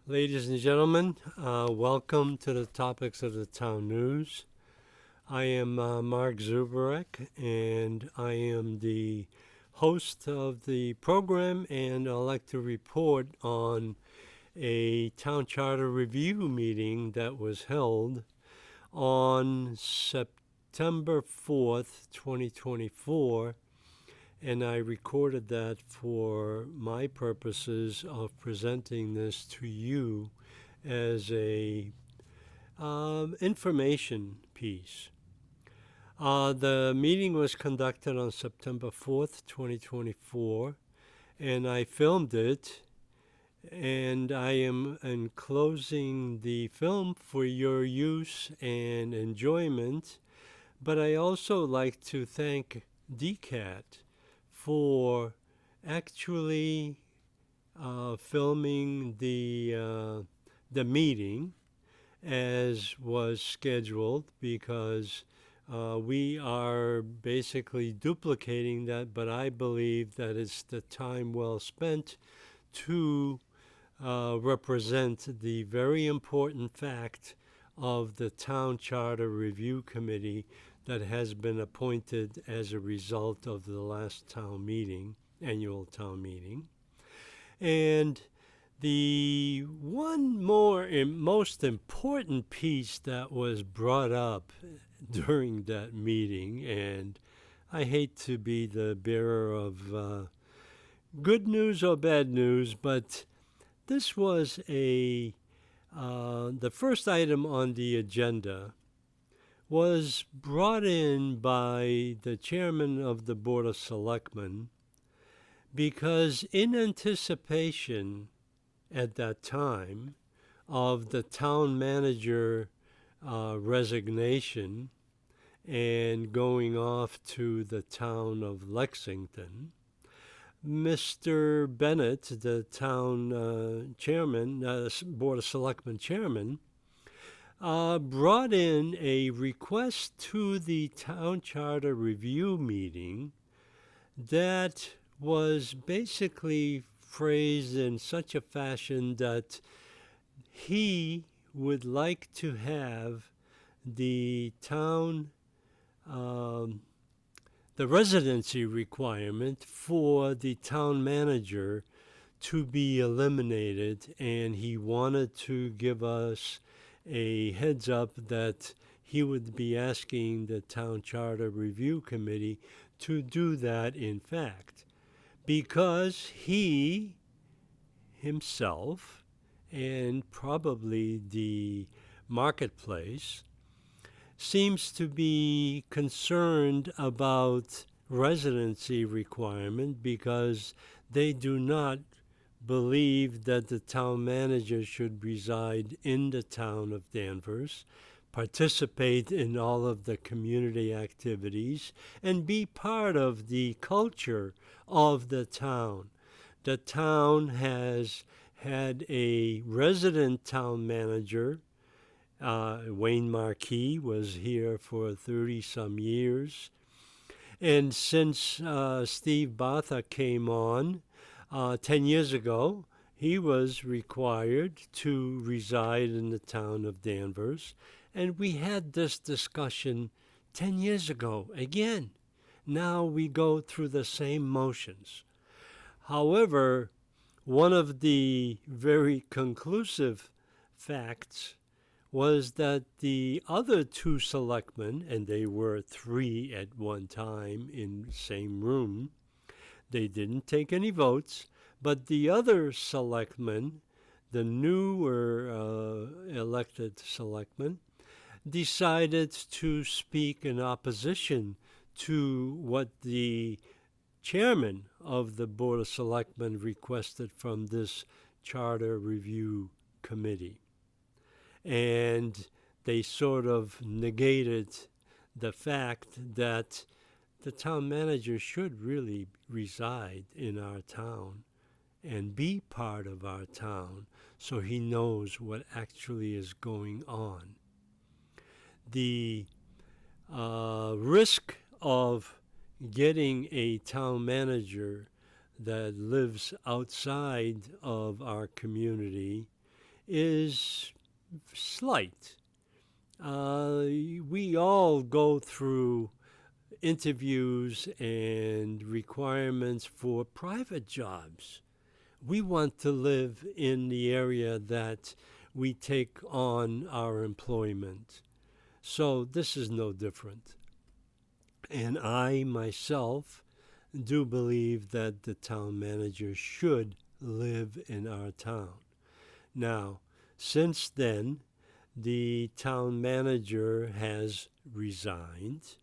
Ladies and gentlemen, welcome to the topics of the town news. I am Mark Zuberek, and I am the host of the program, and I'd like to report on a town charter review meeting that was held on September 4th, 2024, and I recorded that for my purposes of presenting this to you as a information piece. The meeting was conducted on September 4th, 2024, and I filmed it, and I am enclosing the film for your use and enjoyment. But I also like to thank DCAT for actually filming the meeting as was scheduled because we are basically duplicating that, but I believe that it's the time well spent to represent the very important fact of the Town Charter Review Committee that has been appointed as a result of the last town meeting, annual town meeting. And the one more and most important piece that was brought up during that meeting, and I hate to be the bearer of good news or bad news, but this was the first item on the agenda was brought in by the chairman of the Board of Selectmen because in anticipation at that time of the town manager resignation and going off to the town of Lexington, Mr. Bennett, the town chairman, Board of Selectmen chairman, brought in a request to the Town Charter Review meeting that was basically phrased in such a fashion that he would like to have the town, the residency requirement for the town manager to be eliminated, and he wanted to give us a heads up that he would be asking the Town Charter Review Committee to do that in fact, because he himself and probably the marketplace seems to be concerned about residency requirement because they do not believe that the town manager should reside in the town of Danvers, participate in all of the community activities, and be part of the culture of the town. The town has had a resident town manager. Wayne Marquis was here for 30-some years. And since Steve Bartha came on, 10 years ago, he was required to reside in the town of Danvers. And we had this discussion 10 years ago again. Now we go through the same motions. However, one of the very conclusive facts was that the other two selectmen, and they were three at one time in the same room, they didn't take any votes, but the other selectmen, the newer elected selectmen, decided to speak in opposition to what the chairman of the Board of Selectmen requested from this Charter Review Committee. And they sort of negated the fact that the town manager should really reside in our town and be part of our town so he knows what actually is going on. The risk of getting a town manager that lives outside of our community is slight. We all go through interviews and requirements for private jobs. We want to live in the area that we take on our employment. So this is no different. And I myself do believe that the town manager should live in our town. Now, since then, the town manager has resigned,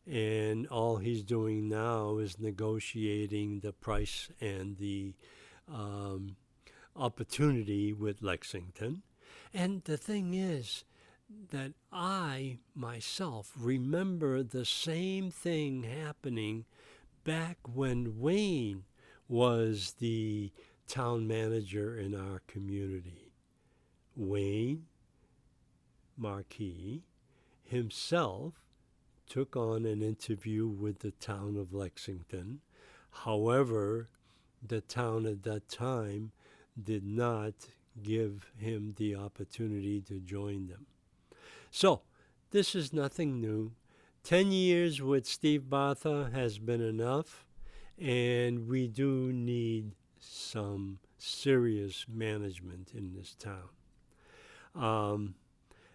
and all he's doing now is negotiating the price and the opportunity with Lexington. And the thing is that I myself remember the same thing happening back when Wayne was the town manager in our community. Wayne Marquis himself took on an interview with the town of Lexington. However, the town at that time did not give him the opportunity to join them. So, this is nothing new. 10 years with Steve Bartha has been enough, and we do need some serious management in this town.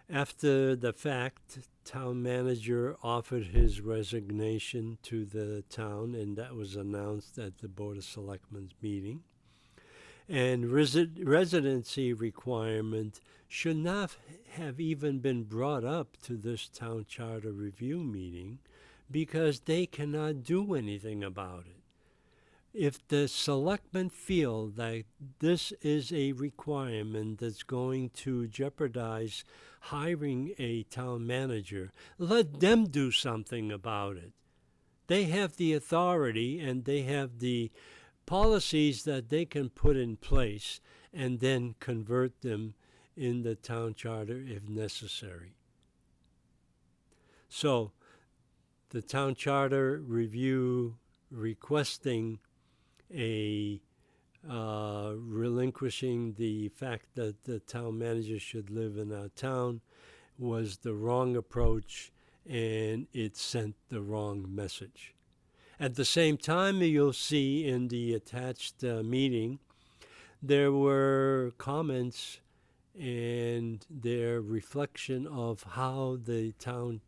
After the fact, town manager offered his resignation to the town, and that was announced at the Board of Selectmen's meeting. And residency requirement should not have even been brought up to this town charter review meeting because they cannot do anything about it. If the selectmen feel that this is a requirement that's going to jeopardize hiring a town manager, let them do something about it. They have the authority and they have the policies that they can put in place and then convert them in the town charter if necessary. So, the town charter review requesting a relinquishing the fact that the town manager should live in our town was the wrong approach, and it sent the wrong message. At the same time, you'll see in the attached meeting, there were comments and their reflection of how the town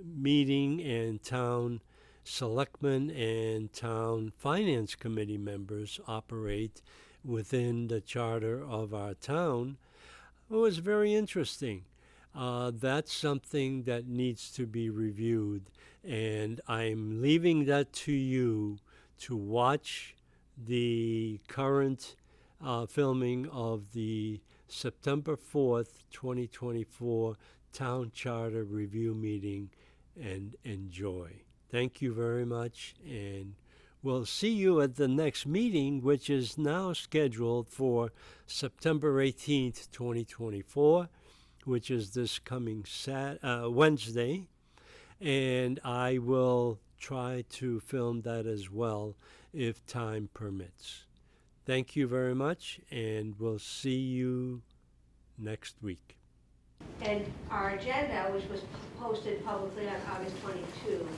meeting and town selectmen and town finance committee members operate within the charter of our town. It was very interesting. That's something that needs to be reviewed, and I'm leaving that to you to watch the current filming of the September 4th, 2024 Town Charter Review Meeting and enjoy. Thank you very much, and we'll see you at the next meeting, which is now scheduled for September 18th, 2024, which is this coming Wednesday, and I will try to film that as well if time permits. Thank you very much, and we'll see you next week. And our agenda, which was posted publicly on August 22,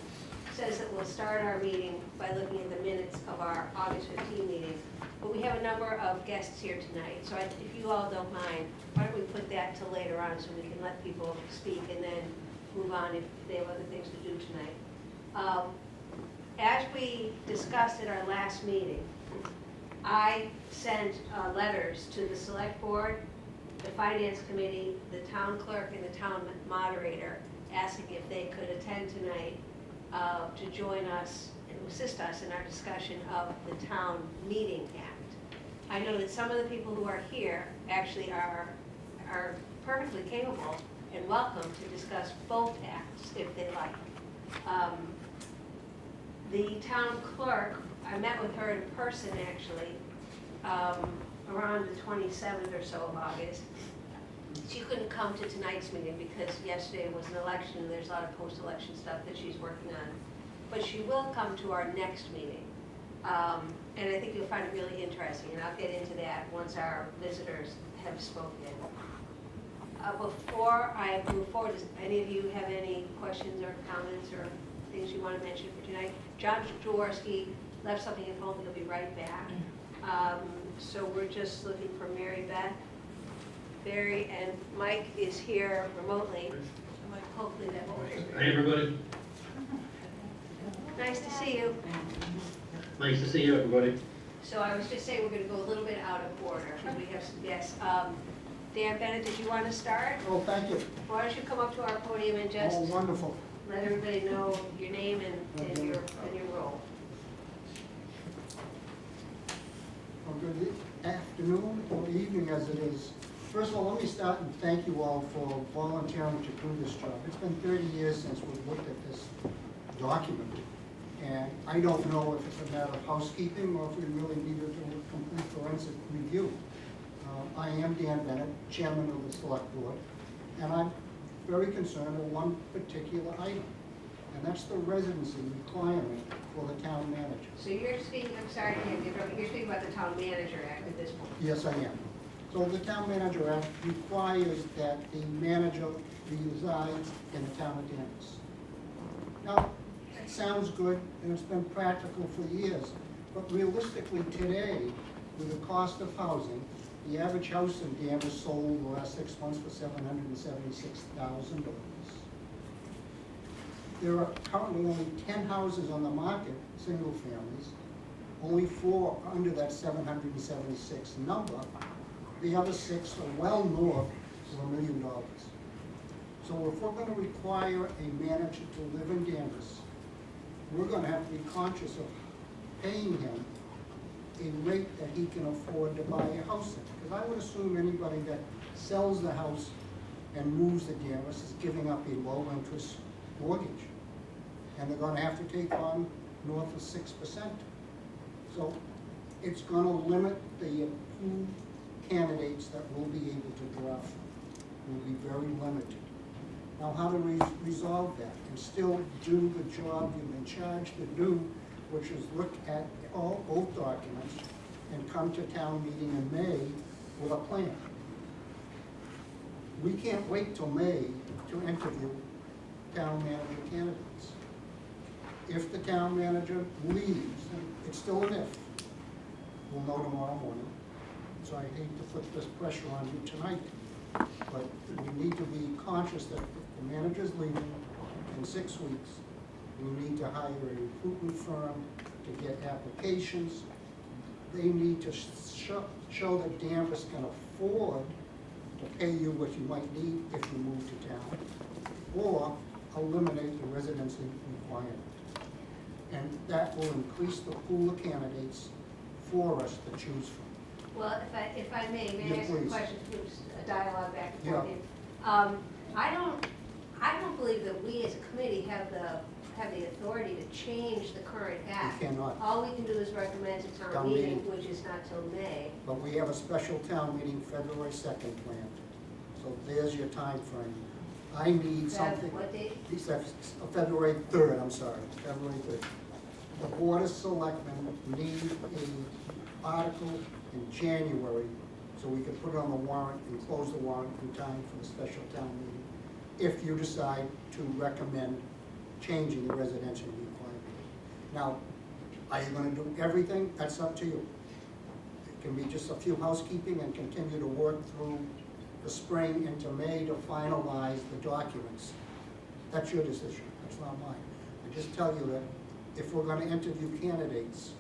says that we'll start our meeting by looking at the minutes of our August 15 meeting. But we have a number of guests here tonight, so if you all don't mind, why don't we put that till later on so we can let people speak and then move on if they have other things to do tonight. As we discussed at our last meeting, I sent letters to the Select Board, the Finance Committee, the Town Clerk, and the Town Moderator, asking if they could attend tonight to join us and assist us in our discussion of the Town Meeting Act. I know that some of the people who are here actually are perfectly capable and welcome to discuss both acts if they like. The Town Clerk, I met with her in person actually around the 27th or so of August. She couldn't come to tonight's meeting because yesterday was an election and there's a lot of post-election stuff that she's working on. But she will come to our next meeting. And I think you'll find it really interesting, and I'll get into that once our visitors have spoken. Before I move forward, does any of you have any questions or comments or things you want to mention for tonight? John Jaworski left something at home, he'll be right back. So we're just looking for Mary Beth. Barry and Mike is here remotely. Hopefully that will work. Hey, everybody. Nice to see you. Nice to see you, everybody. So I was just saying we're going to go a little bit out of order because we have some guests. Dan Bennett, did you want to start? Oh, thank you. Why don't you come up to our podium and just Oh, wonderful. let everybody know your name and your role. Well, good afternoon or evening as it is. First of all, let me start and thank you all for volunteering to do this job. It's been 30 years since we've looked at this document. And I don't know if it's a matter of housekeeping or if we really needed a complete forensic review. I am Dan Bennett, Chairman of the Select Board, and I'm very concerned with one particular item, and that's the residency requirement for the town manager. So you're speaking, I'm sorry to interrupt, you're speaking about the Town Manager Act at this point. Yes, I am. So the Town Manager Act requires that the manager resides in the town of Danvers. Now, it sounds good, and it's been practical for years, but realistically today, with the cost of housing, the average house in Danvers sold in the last 6 months for $776,000. There are currently only 10 houses on the market, single families, only 4 are under that 776 number. The other 6 are well north of $1 million. So if we're going to require a manager to live in Danvers, we're going to have to be conscious of paying him a rate that he can afford to buy a house in. Because I would assume anybody that sells the house and moves to Danvers is giving up a low-interest mortgage. And they're gonna have to take on north of 6%. So it's gonna limit the approved candidates that we'll be able to draw from. Will be very limited. Now, how to resolve that and still do the job you've been charged to do, which is look at both documents and come to town meeting in May with a plan. We can't wait till May to interview town manager candidates. If the town manager leaves, and it's still an if, we'll know tomorrow morning. So I hate to put this pressure on you tonight, but we need to be conscious that if the manager's leaving in 6 weeks, we need to hire a recruitment firm to get applications. They need to show that Danvers can afford to pay you what you might need if you move to town, or eliminate the residency requirement. And that will increase the pool of candidates for us to choose from. Well, if I may I ask a Please. question, oops, a dialogue back and Yeah. forth here. I don't believe that we as a committee have the authority to change the current act. We cannot. All we can do is recommend to town Town meeting, meeting. which is not till May. But we have a special town meeting February 2nd planned. So there's your time frame. I need something. What date? February 3rd, I'm sorry, February 3rd. The Board of Selectmen need an article in January so we can put it on the warrant and close the warrant in time for the special town meeting, if you decide to recommend changing the residential requirement. Now, are you gonna do everything? That's up to you. It can be just a few housekeeping and continue to work through the spring into May to finalize the documents. That's your decision, that's not mine. I just tell you that if we're gonna interview candidates,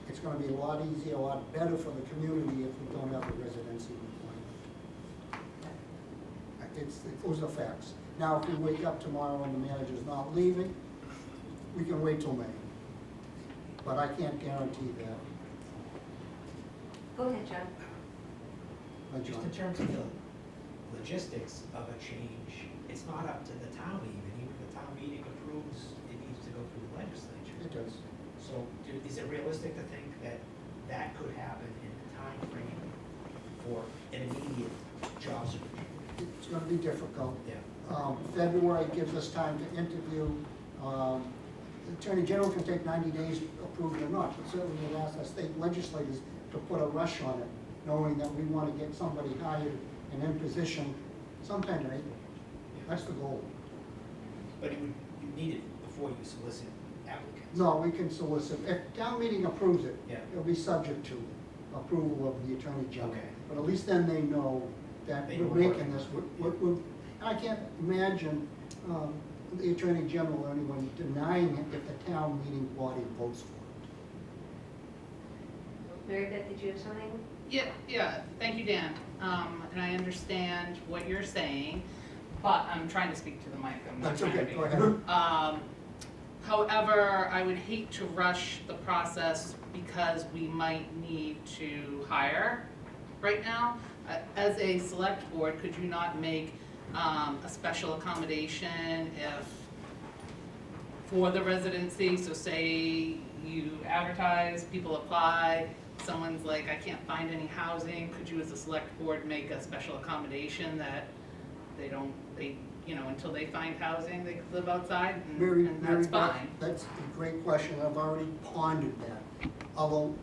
it's gonna be a lot easier, a lot better for the community if we don't have a residency requirement. Those are facts. Now, if we wake up tomorrow and the manager's not leaving, we can wait till May. But I can't guarantee that. Go ahead, John. Just in terms of the logistics of a change, it's not up to the town even if the town meeting approves, it needs to go through the legislature. It does. So is it realistic to think that that could happen in the time frame for an immediate job switch? It's gonna be difficult. Yeah. February gives us time to interview. the Attorney General can take 90 days, approve it or not, but certainly we'll ask our state legislators to put a rush on it, knowing that we want to get somebody hired and in position sometime in April. That's the goal. But you need it before you solicit applicants. No, we can solicit, if town meeting approves it, Yeah. it'll be subject to approval of the Attorney General. Okay. But at least then they know that They we're know making what- this, and I can't imagine the Attorney General or anyone denying it if the town meeting body votes for it. Mary Beth, did you have something? Yeah, thank you, Dan. And I understand what you're saying, but I'm trying to speak to the mic. I'm not That's trying to okay, be- go ahead. However, I would hate to rush the process because we might need to hire right now. As a select board, could you not make a special accommodation for the residency? So say you advertise, people apply, someone's like, I can't find any housing, could you as a select board make a special accommodation that until they find housing, they could live outside Mary, and that's Beth, fine? that's a great question, I've already pondered that. Although,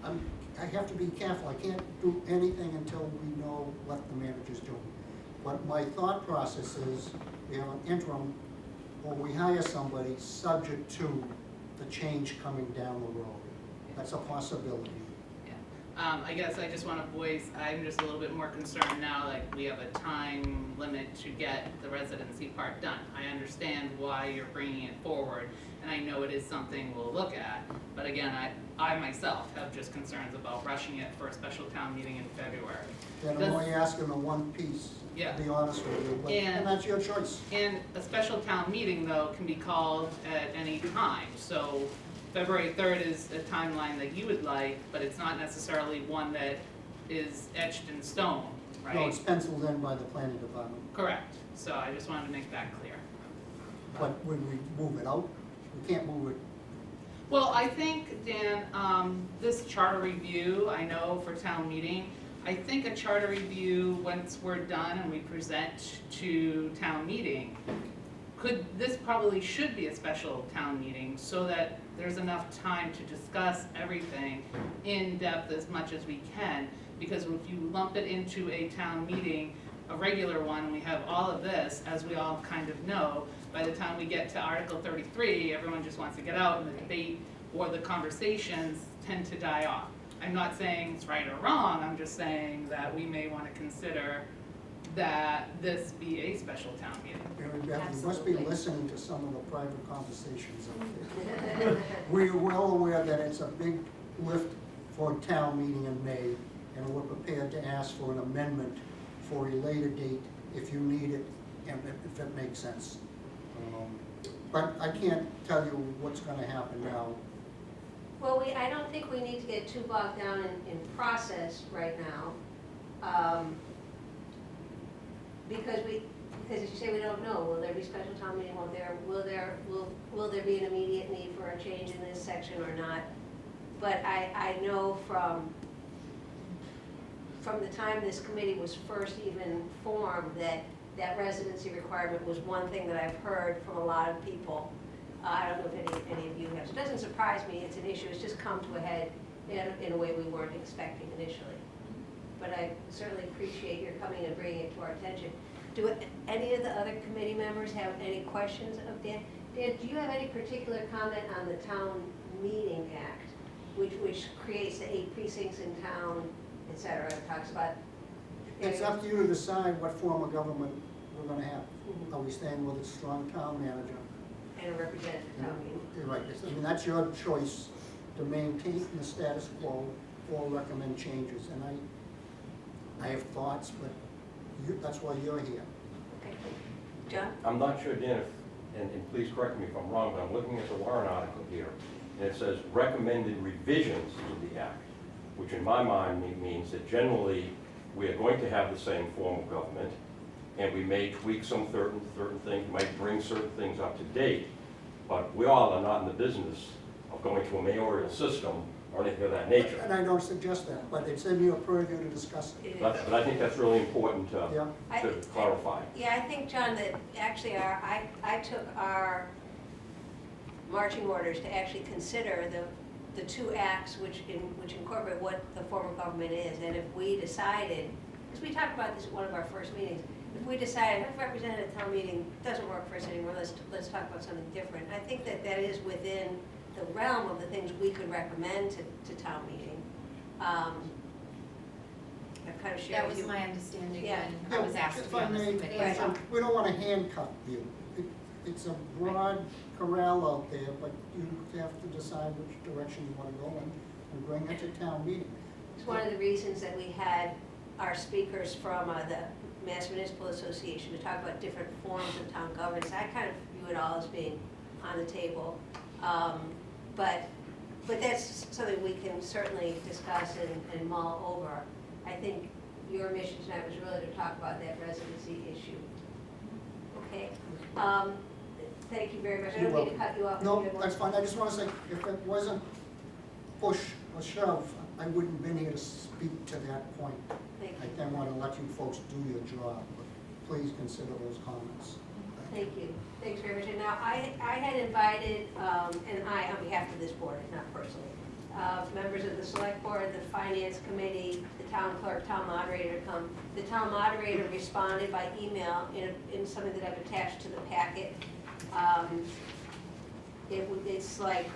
I have to be careful, I can't do anything until we know what the manager's doing. But my thought process is, we have an interim, or we hire somebody subject to the change coming down the road. That's a possibility. I guess I just want to voice, I'm just a little bit more concerned now, like we have a time limit to get the residency part done. I understand why you're bringing it forward, and I know it is something we'll look at, but again, I myself have just concerns about rushing it for a special town meeting in February. And I'm Does- only asking the one piece, Yeah. to be honest with you, but- And- and that's your choice. And a special town meeting, though, can be called at any time, so February 3rd is a timeline that you would like, but it's not necessarily one that is etched in stone, right? No, it's penciled in by the planning department, Correct, so I just wanted to make that clear. but when we move it out, we can't move it. Well, I think, Dan, this charter review, I know for town meeting, I think a charter review, once we're done and we present to town meeting, this probably should be a special town meeting so that there's enough time to discuss everything in depth as much as we can. Because if you lump it into a town meeting, a regular one, and we have all of this, as we all kind of know, by the time we get to Article 33, everyone just wants to get out and the debate or the conversations tend to die off. I'm not saying it's right or wrong, I'm just saying that we may want to consider that this be a special town meeting. Mary Beth, you must be Absolutely. listening to some of the private conversations out there. We're well aware that it's a big lift for a town meeting in May, and we're prepared to ask for an amendment for a later date if you need it, and if it makes sense. But I can't tell you what's gonna happen now. Well, I don't think we need to get too bogged down in process right now. Because as you say, we don't know, will there be special town meeting, will there be an immediate need for a change in this section or not? But I know from the time this committee was first even formed, that residency requirement was one thing that I've heard from a lot of people. I don't know if any of you have. So it doesn't surprise me, it's an issue, it's just come to a head in a way we weren't expecting initially. But I certainly appreciate your coming and bringing it to our attention. Do any of the other committee members have any questions of Dan? Dan, do you have any particular comment on the Town Meeting Act, which creates the 8 precincts in town, et cetera, it talks about. It's up to you to decide what form of government we're gonna have. Mhm. Are we staying with a strong town manager? And a representative town meeting. You're right, I mean, that's your choice to maintain the status quo or recommend changes, and I have thoughts, but that's why you're here. Okay. John? I'm not sure, Dan, and please correct me if I'm wrong, but I'm looking at the warrant article here, and it says recommended revisions to the act, which in my mind means that generally we are going to have the same form of government, and we may tweak some certain things, might bring certain things up to date, but we all are not in the business of going to a mayoral system or anything of that nature. And I don't suggest that, but it's in your purview to discuss it. It is. But I think that's really important Yeah, to clarify. Yeah, I think, John, that actually I took marching orders to actually consider the two acts which incorporate what the form of government is. And if we decided, because we talked about this at one of our first meetings, if we decided a representative town meeting doesn't work for us anymore, let's talk about something different. I think that is within the realm of the things we could recommend to town meeting. I've kind of shared That with was you. my understanding Yeah. when I was asked to be on this committee. Right. So- We don't want to handcuff you. It's a broad corral out there, but you have to decide which direction you want to go in and bring it to town meeting. It's one of the reasons that we had our speakers from the Mass Municipal Association to talk about different forms of town governance. I kind of view it all as being on the table. But that's something we can certainly discuss and mull over. I think your mission tonight was really to talk about that residency issue. Okay? Thank you very much. I don't mean to cut you off. No, that's fine. I just want to say, if it wasn't push or shove, I wouldn't have been here to speak to that point. Thank I you. then want to let you folks do your job, but please consider those comments. Thank you. Thanks very much. And now, I had invited, and I, on behalf of this board, not personally, members of the select board, the finance committee, the town clerk, town moderator to come. The town moderator responded by email in something that I've attached to the packet. It's like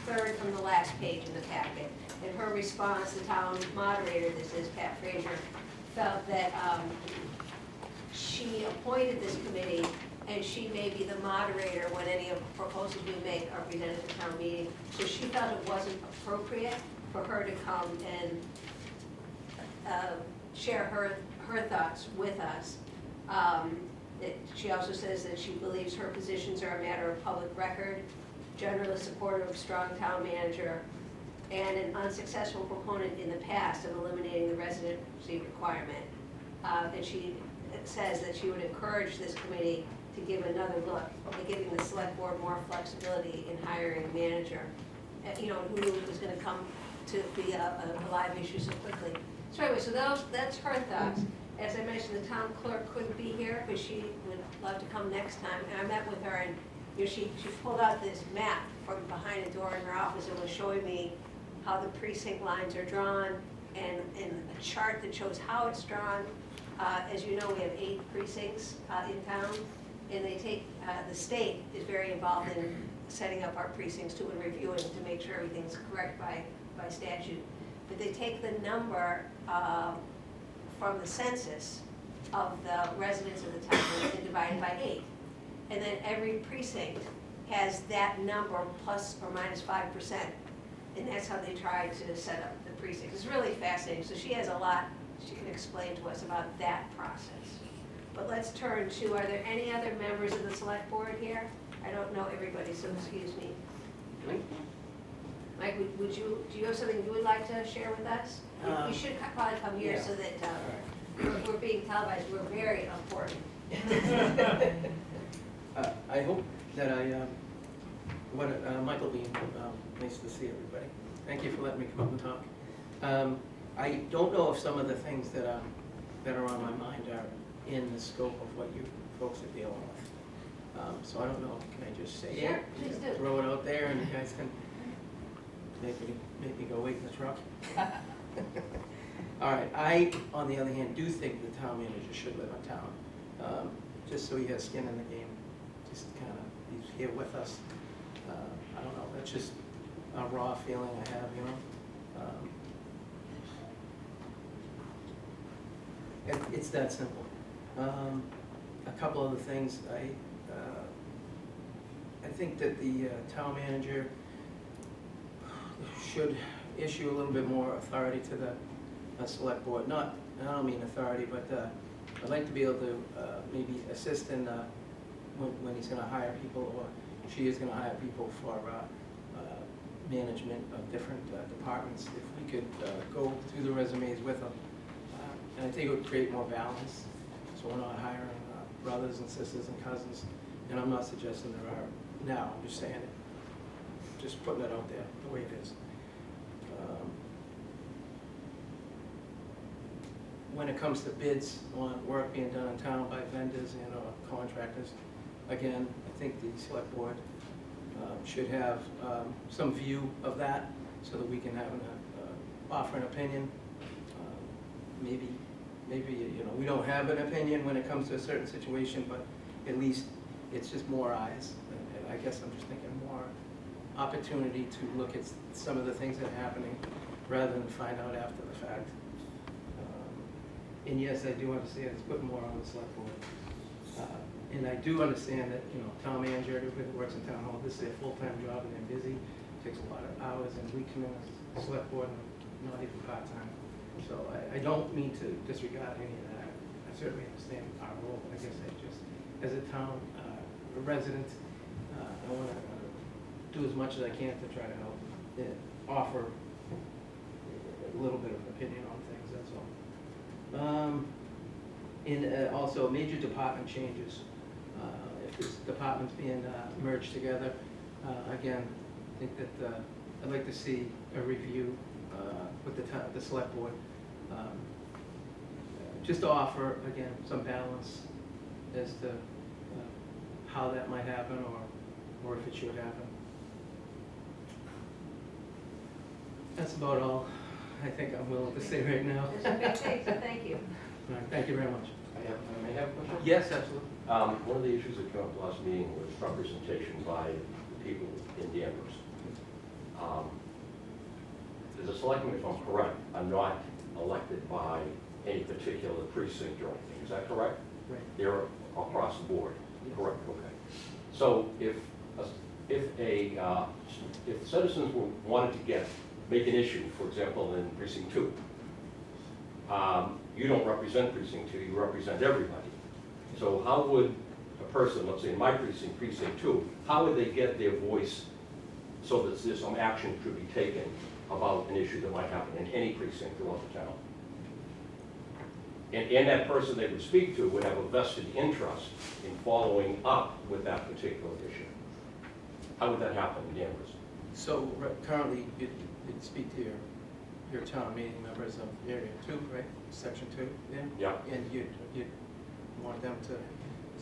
third from the last page in the packet. In her response, the town moderator, this is Pat Frazier, felt that she appointed this committee and she may be the moderator when any of the proposals we make are presented at town meeting. So she felt it wasn't appropriate for her to come and share her thoughts with us. She also says that she believes her positions are a matter of public record, generally supportive of strong town manager, and an unsuccessful proponent in the past of eliminating the residency requirement. And she says that she would encourage this committee to give another look at giving the select board more flexibility in hiring a manager. Who knew it was gonna come to be a live issue so quickly. So anyway, so that's her thoughts. As I mentioned, the town clerk couldn't be here, but she would love to come next time. And I met with her and she pulled out this map from behind a door in her office and was showing me how the precinct lines are drawn and a chart that shows how it's drawn. As you know, we have 8 precincts in town, and they take, the state is very involved in setting up our precincts too and reviewing to make sure everything's correct by statute. But they take the number from the census of the residents of the town and divide it by 8. And then every precinct has that number plus or minus 5%. And that's how they try to set up the precincts. It's really fascinating. So she has a lot she can explain to us about that process. But let's turn to, are there any other members of the select board here? I don't know everybody, so excuse me. Mike, do you have something you would like to share with us? You should probably come here yeah. so that we're being televised. We're very important. I hope that Michael Bean, nice to see everybody. Thank you for letting me come up and talk. I don't know if some of the things that are on my mind are in the scope of what you folks are dealing with. So I don't know, can I just say Sure, it? please do. Throw it out there and you guys can make me go wait in the truck? All right, I, on the other hand, do think the town manager should live in town, just so he has skin in the game. Just kind of, he's here with us. I don't know, that's just a raw feeling I have, you know? It's that simple. A couple of the things, I think that the town manager should issue a little bit more authority to the select board. Not, I don't mean authority, but I'd like to be able to maybe assist in when he's gonna hire people, or she is gonna hire people for management of different departments. If we could go through the resumes with them. And I think it would create more balance, so we're not hiring brothers and sisters and cousins. And I'm not suggesting there are now, I'm just saying it, just putting it out there the way it is. When it comes to bids on work being done in town by vendors and contractors, again, I think the select board should have some view of that so that we can have offer an opinion. Maybe, you know, we don't have an opinion when it comes to a certain situation, but at least it's just more eyes. And I guess I'm just thinking more opportunity to look at some of the things that are happening rather than find out after the fact. And yes, I do understand it's put more on the select board. And I do understand that, you know, town manager, everybody that works in town hall, this is their full-time job and they're busy, takes a lot of hours, and we come in as select board and not even part-time. So I don't mean to disregard any of that. I certainly understand our role. I guess I just, as a town resident, I want to do as much as I can to try to help offer a little bit of an opinion on things, that's all. And also major department changes. If this department's being merged together, again, I think that I'd like to see a review with the select board, just to offer, again, some balance as to how that might happen or if it should happen. That's about all I think I'm willing to say right now. That's okay, so thank you. All right, thank you very much. May I have a question? Yes, absolutely. One of the issues that came up last meeting was representation by the people in Danvers. As a selectman, if I'm correct, I'm not elected by any particular precinct or anything, is that correct? Right. They're across the board, Yes. correct, okay. So if citizens wanted to make an issue, for example, in precinct 2, you don't represent precinct 2, you represent everybody. So how would a person, let's say in my precinct, precinct 2, how would they get their voice so that there's some action should be taken about an issue that might happen in any precinct throughout the town? And that person they would speak to would have a vested interest in following up with that particular issue. How would that happen in Danvers? So currently, you'd speak to your town meeting members of area 2, right? Section 2, yeah? Yeah. And you'd want them to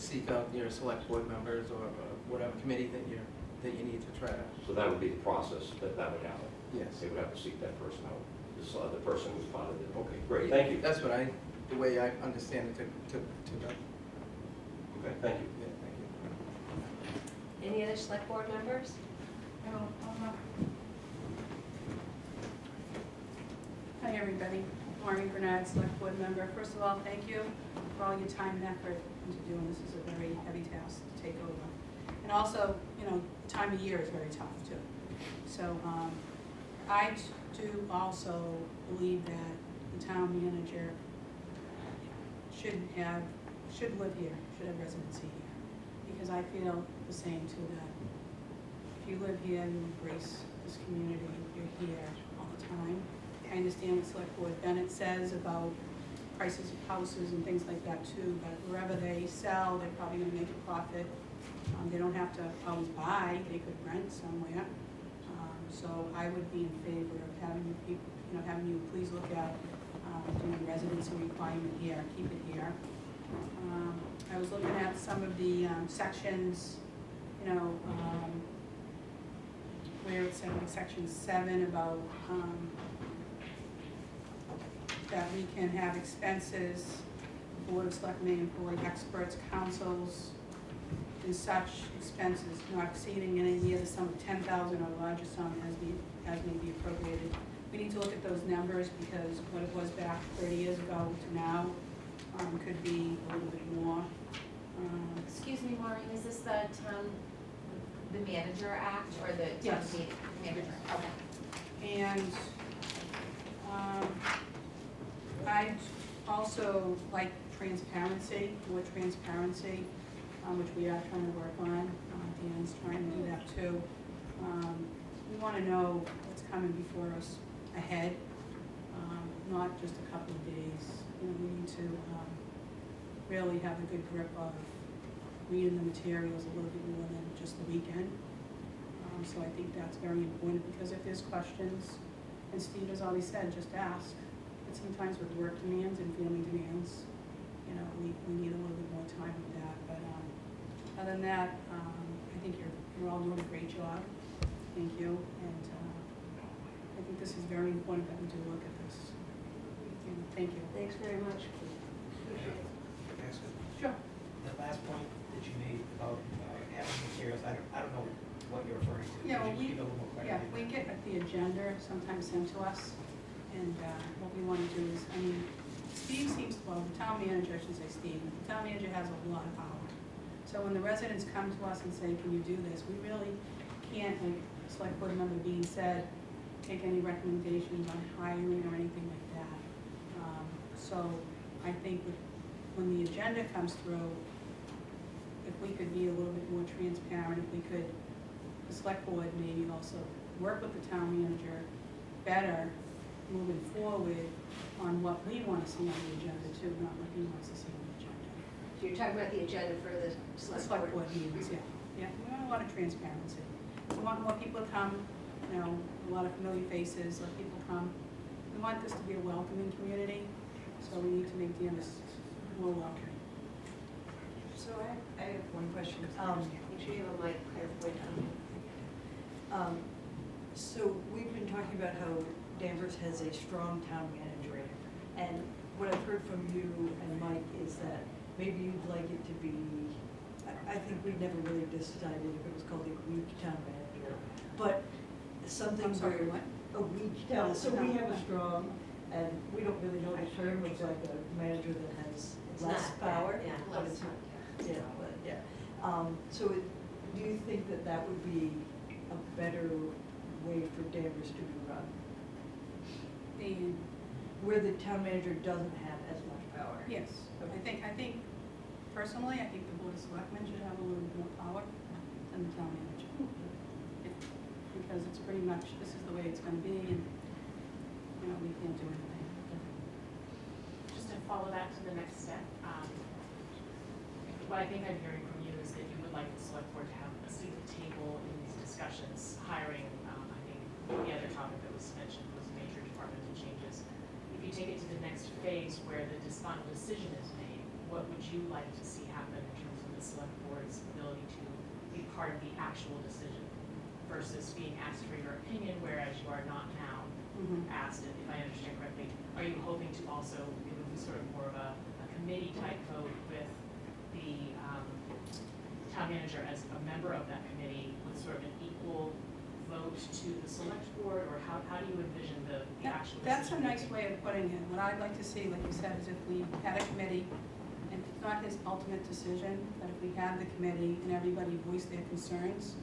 seek out your select board members or whatever committee that you need to try to. So that would be the process that would happen. Yes. They would have to seek that person out. This other person was part of it. Okay, great, thank you. That's the way I understand it to go. Okay, thank you. Yeah, thank you. Any other select board members? Hi, everybody. Maureen Bernard, Select Board Member. First of all, thank you for all your time and effort into doing this. This is a very heavy task to take over. And also, you know, time of year is very tough, too. So I do also believe that the town manager should live here, should have residency here. Because I feel the same, too, that if you live here, you embrace this community, you're here all the time. I understand what Select Board Bennett says about prices of houses and things like that too, but wherever they sell, they're probably gonna make a profit. They don't have to always buy, they could rent somewhere. So I would be in favor of having you people, having you please look at doing a residency requirement here, keep it here. I was looking at some of the sections, where it said like section 7 about that we can have expenses, Board of Selectmen may employ experts, councils, and such expenses not exceeding in a year the sum of 10,000 or larger sum as may be appropriated. We need to look at those numbers because what it was back 30 years ago to now could be a little bit more. Excuse me, Maureen, is this the Manager Act or the town Yes. meeting manager? Okay. And I'd also like transparency, more transparency, which we are trying to work on. Dan's trying to do that too. We want to know what's coming before us ahead, not just a couple of days. We need to really have a good grip of reading the materials a little bit more than just the weekend. So I think that's very important because if there's questions, and Steve has always said, just ask. But sometimes with work demands and family demands, we need a little bit more time with that. But other than that, I think you're You're all doing a great job. Thank you. And I think this is very important that we do look at this. And thank you. Thanks very much. Appreciate it. Can I ask a- Sure. The last point that you made about having materials, I don't know what you're referring to. Yeah, well, Could you give a little more clarity? Yeah, we get the agenda sometimes sent to us, and what we want to do is, I mean, Steve seems, well, the town manager, I should say Steve, the town manager has a lot of power. So when the residents come to us and say, can you do this, we really can't, like Select Board Member Bean said, take any recommendations on hiring or anything like that. So I think when the agenda comes through, if we could be a little bit more transparent, if we could, the select board maybe also work with the town manager better moving forward on what we want to see on the agenda too, not what he wants to see on the agenda. So you're talking about the agenda for the select Select board? board meetings, yeah. Yeah, we want a lot of transparency. We want more people to come, you know, a lot of familiar faces, let people come. We want this to be a welcoming community, so we need to make Danvers more welcoming. So I have one question. Make sure you have a mic clear for you. So we've been talking about how Danvers has a strong town manager, and what I've heard from you and Mike is that maybe you'd like it to be, I think we never really decided if it was called a weak town manager, but something I'm sorry, where what? a weak town, so we have a strong, and we don't really know the term, it's like a manager that has It's less not, power. yeah, but less it's- time, Yeah, but, yeah. So do you think that that would be a better way for Danvers to be run? And, Where the town manager doesn't have as much power? yes, I think, personally, I think the board of selectmen should have a little bit more power than the town manager. Because it's pretty much, this is the way it's gonna be, and, you know, we can't do anything. Just to follow that to the next step, what I think I'm hearing from you is that you would like the select board to have a seat at the table in these discussions, hiring, I think the other topic that was mentioned was major departmental changes. If you take it to the next phase where the final decision is made, what would you like to see happen in terms of the select board's ability to be part of the actual decision versus being asked for your opinion, whereas you are not now asked, if I understand correctly, are you hoping to also, it would be sort of more of a committee type vote with the town manager as a member of that committee with sort of an equal vote to the select board, or how do you envision the actual decision? That's a nice way of putting it. What I'd like to see, like you said, is if we had a committee, and it's not his ultimate decision, but if we had the committee and everybody voiced their concerns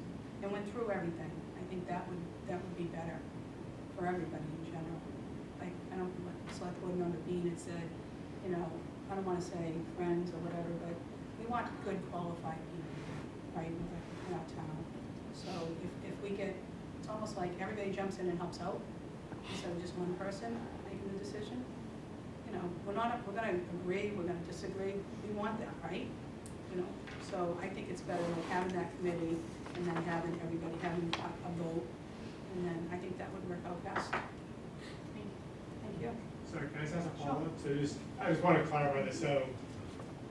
and went through everything, I think that would be better for everybody in general. Like, I don't, like Select Board Member Bean had said, you know, I don't wanna say friends or whatever, but we want good qualified people, right, in our town. So if we get, it's almost like everybody jumps in and helps out, instead of just one person making the decision. You know, we're gonna agree, we're gonna disagree, we want that, right? You know, so I think it's better like having that committee and then having everybody having a vote, and then I think that would work out best. Thank you. Sorry, can I just ask a follow-up? So I just want to clarify this. So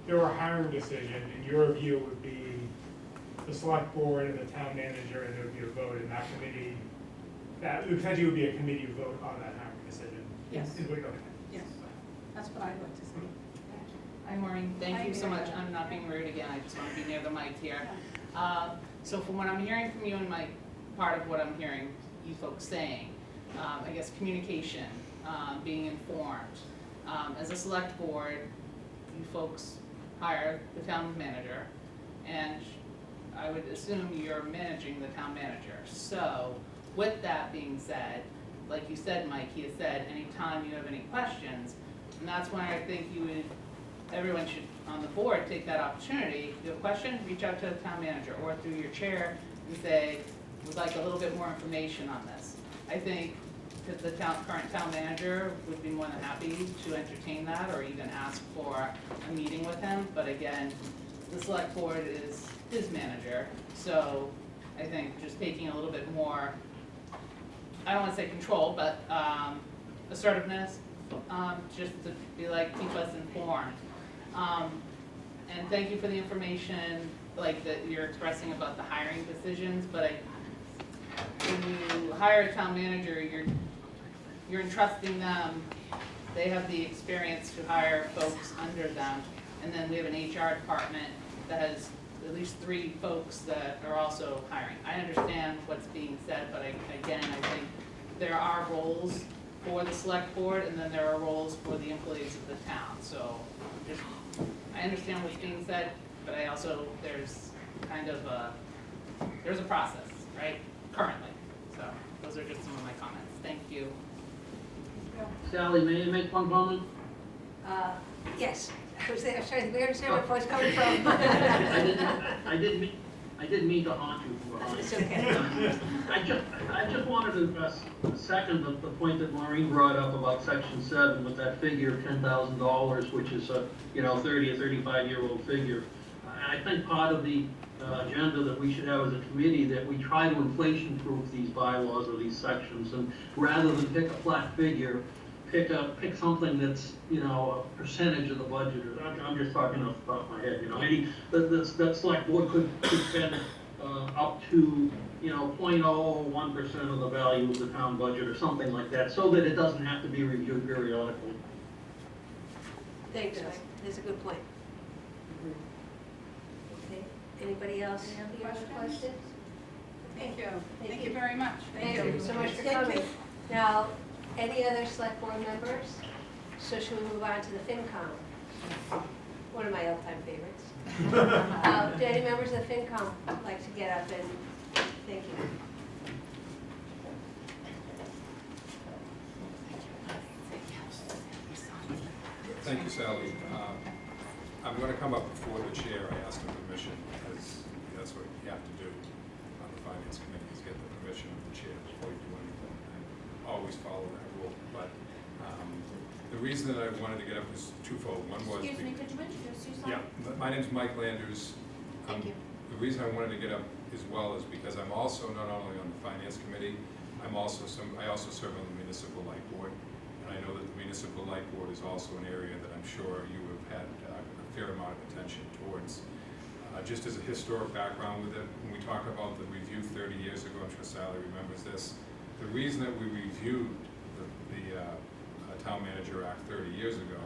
there were a hiring decision, and your view would be the select board and the town manager, and there would be a vote in that committee. That potentially would be a committee vote on that hiring decision. Yes. Okay. Yes, that's what I'd like to see. Hi, Maureen. Thank Hi, you so much. Mary. I'm not being rude again. I just want to be near the mic here. So from what I'm hearing from you and Mike, part of what I'm hearing you folks saying, I guess communication, being informed. As a select board, you folks hire the town manager, and I would assume you're managing the town manager. So with that being said, like you said, Mike, he has said, anytime you have any questions, and that's when I think everyone should, on the board, take that opportunity. If you have a question, reach out to the town manager or through your chair and say, we'd like a little bit more information on this. I think that the current town manager would be more than happy to entertain that or even ask for a meeting with him. But again, the select board is his manager. So I think just taking a little bit more, I don't want to say control, but assertiveness, just to be like, keep us informed. And thank you for the information like, that you're expressing about the hiring decisions, but when you hire a town manager, you're entrusting them, they have the experience to hire folks under them, and then we have an HR department that has at least 3 folks that are also hiring. I understand what's being said, but again, I think there are roles for the select board, and then there are roles for the employees of the town, so I understand what's being said, but I also, there's a process, right, currently, so those are just some of my comments, thank you. Sally, may I make one comment? Yes, I was there, sorry, we understand where voice coming from. I didn't mean to haunt you. It's okay. I just wanted to second the point that Maureen brought up about section 7 with that figure of $10,000, which is a 30 or 35-year-old figure. I think part of the agenda that we should have as a committee that we try to inflation-proof these bylaws or these sections, and rather than pick a flat figure, pick something that's a percentage of the budget. I'm just talking off the top of my head. Maybe the select board could spend up to 0.01% of the value of the town budget or something like that, so that it doesn't have to be reviewed periodically. Thanks, Mike, that's a good point. Okay, anybody else? Any other Other questions? Thank you. Thank Thank you. you very much. Thank you so much for Thank coming. you. Now, any other select board members? So should we move on to the FinCom? One of my all-time favorites. Do any members of the FinCom like to get up and, thank you. Thank you, Sally. I'm going to come up before the chair. I asked for permission because that's what you have to do on the finance committee, is get the permission of the chair before you do anything. I always follow that rule. But the reason that I wanted to get up is twofold. One was... Excuse me, could you introduce yourself? Yeah, my name's Mike Landers. Thank you. The reason I wanted to get up as well is because I'm also not only on the finance committee, I also serve on the municipal light board. And I know that the municipal light board is also an area that I'm sure you have had a fair amount of attention towards. Just as a historic background with it, when we talk about the review 30 years ago, I'm sure Sally remembers this, the reason that we reviewed the Town Manager Act 30 years ago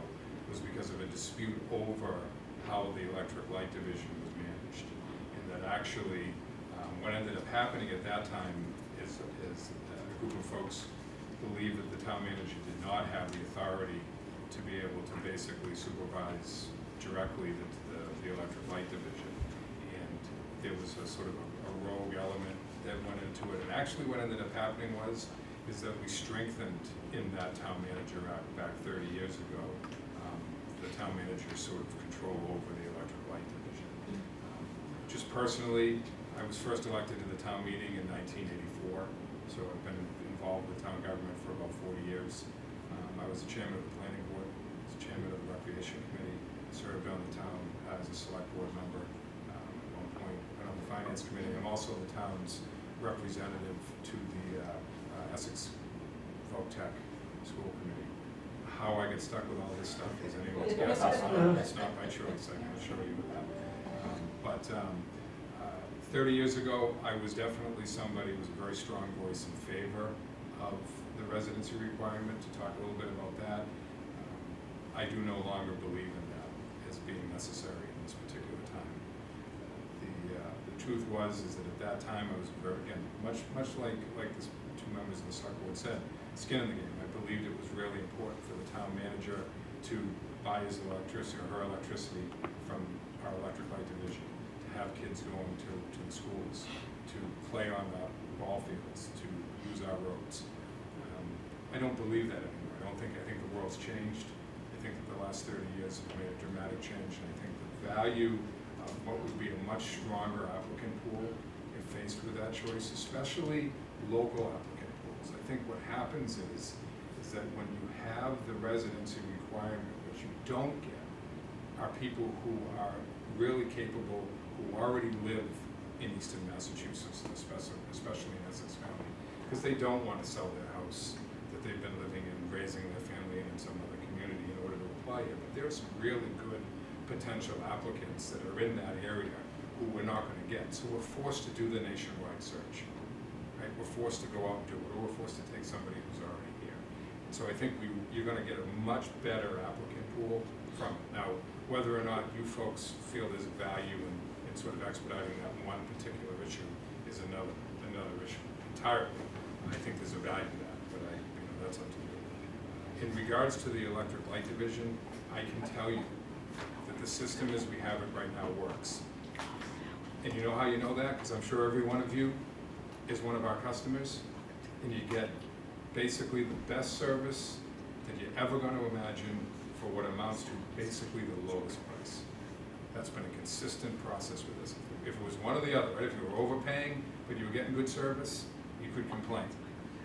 was because of a dispute over how the electric light division was managed. And that actually, what ended up happening at that time is a group of folks believed that the town manager did not have the authority to be able to basically supervise directly the electric light division. And there was a sort of a rogue element that went into it. And actually what ended up happening is that we strengthened in that town manager act back 30 years ago, the town manager's sort of control over the electric light division. Just personally, I was first elected to the town meeting in 1984, so I've been involved with town government for about 40 years. I was the chairman of the planning board, I was the chairman of the recreation committee, served on the town as a select board member at one point, and on the finance committee. I'm also the town's representative to the Essex VOTEC school committee. How I get stuck with all this stuff is anyone's guess. It's not my choice, I can assure you of that. But 30 years ago, I was definitely somebody who was a very strong voice in favor of the residency requirement. To talk a little bit about that, I do no longer believe in that as being necessary in this particular time. The truth is that at that time I was very, again, much like the 2 members of the select board said, skin in the game. I believed it was really important for the town manager to buy his electricity or her electricity from our electric light division, to have kids going to the schools, to play on the ball fields, to use our roads. I don't believe that anymore. I think the world's changed. I think that the last 30 years have made a dramatic change, and I think the value of what would be a much stronger applicant pool if faced with that choice, especially local applicant pools. I think what happens is that when you have the residency requirement, what you don't get are people who are really capable, who already live in Eastern Massachusetts, especially in Essex County, because they don't want to sell their house that they've been living in, raising their family in some other community in order to apply here. But there are some really good potential applicants that are in that area who we're not gonna get. So we're forced to do the nationwide search, right? We're forced to go out and do it, or we're forced to take somebody who's already here. So I think you're gonna get a much better applicant pool from it. Now, whether or not you folks feel there's value in sort of expediting that one particular issue is another issue entirely. I think there's a value in that, but that's up to you. In regards to the electric light division, I can tell you that the system as we have it right now works. And you know how you know that? Because I'm sure every one of you is one of our customers, and you get basically the best service that you're ever going to imagine for what amounts to basically the lowest price. That's been a consistent process with this. If it was one or the other, right? If you were overpaying but you were getting good service, you could complain.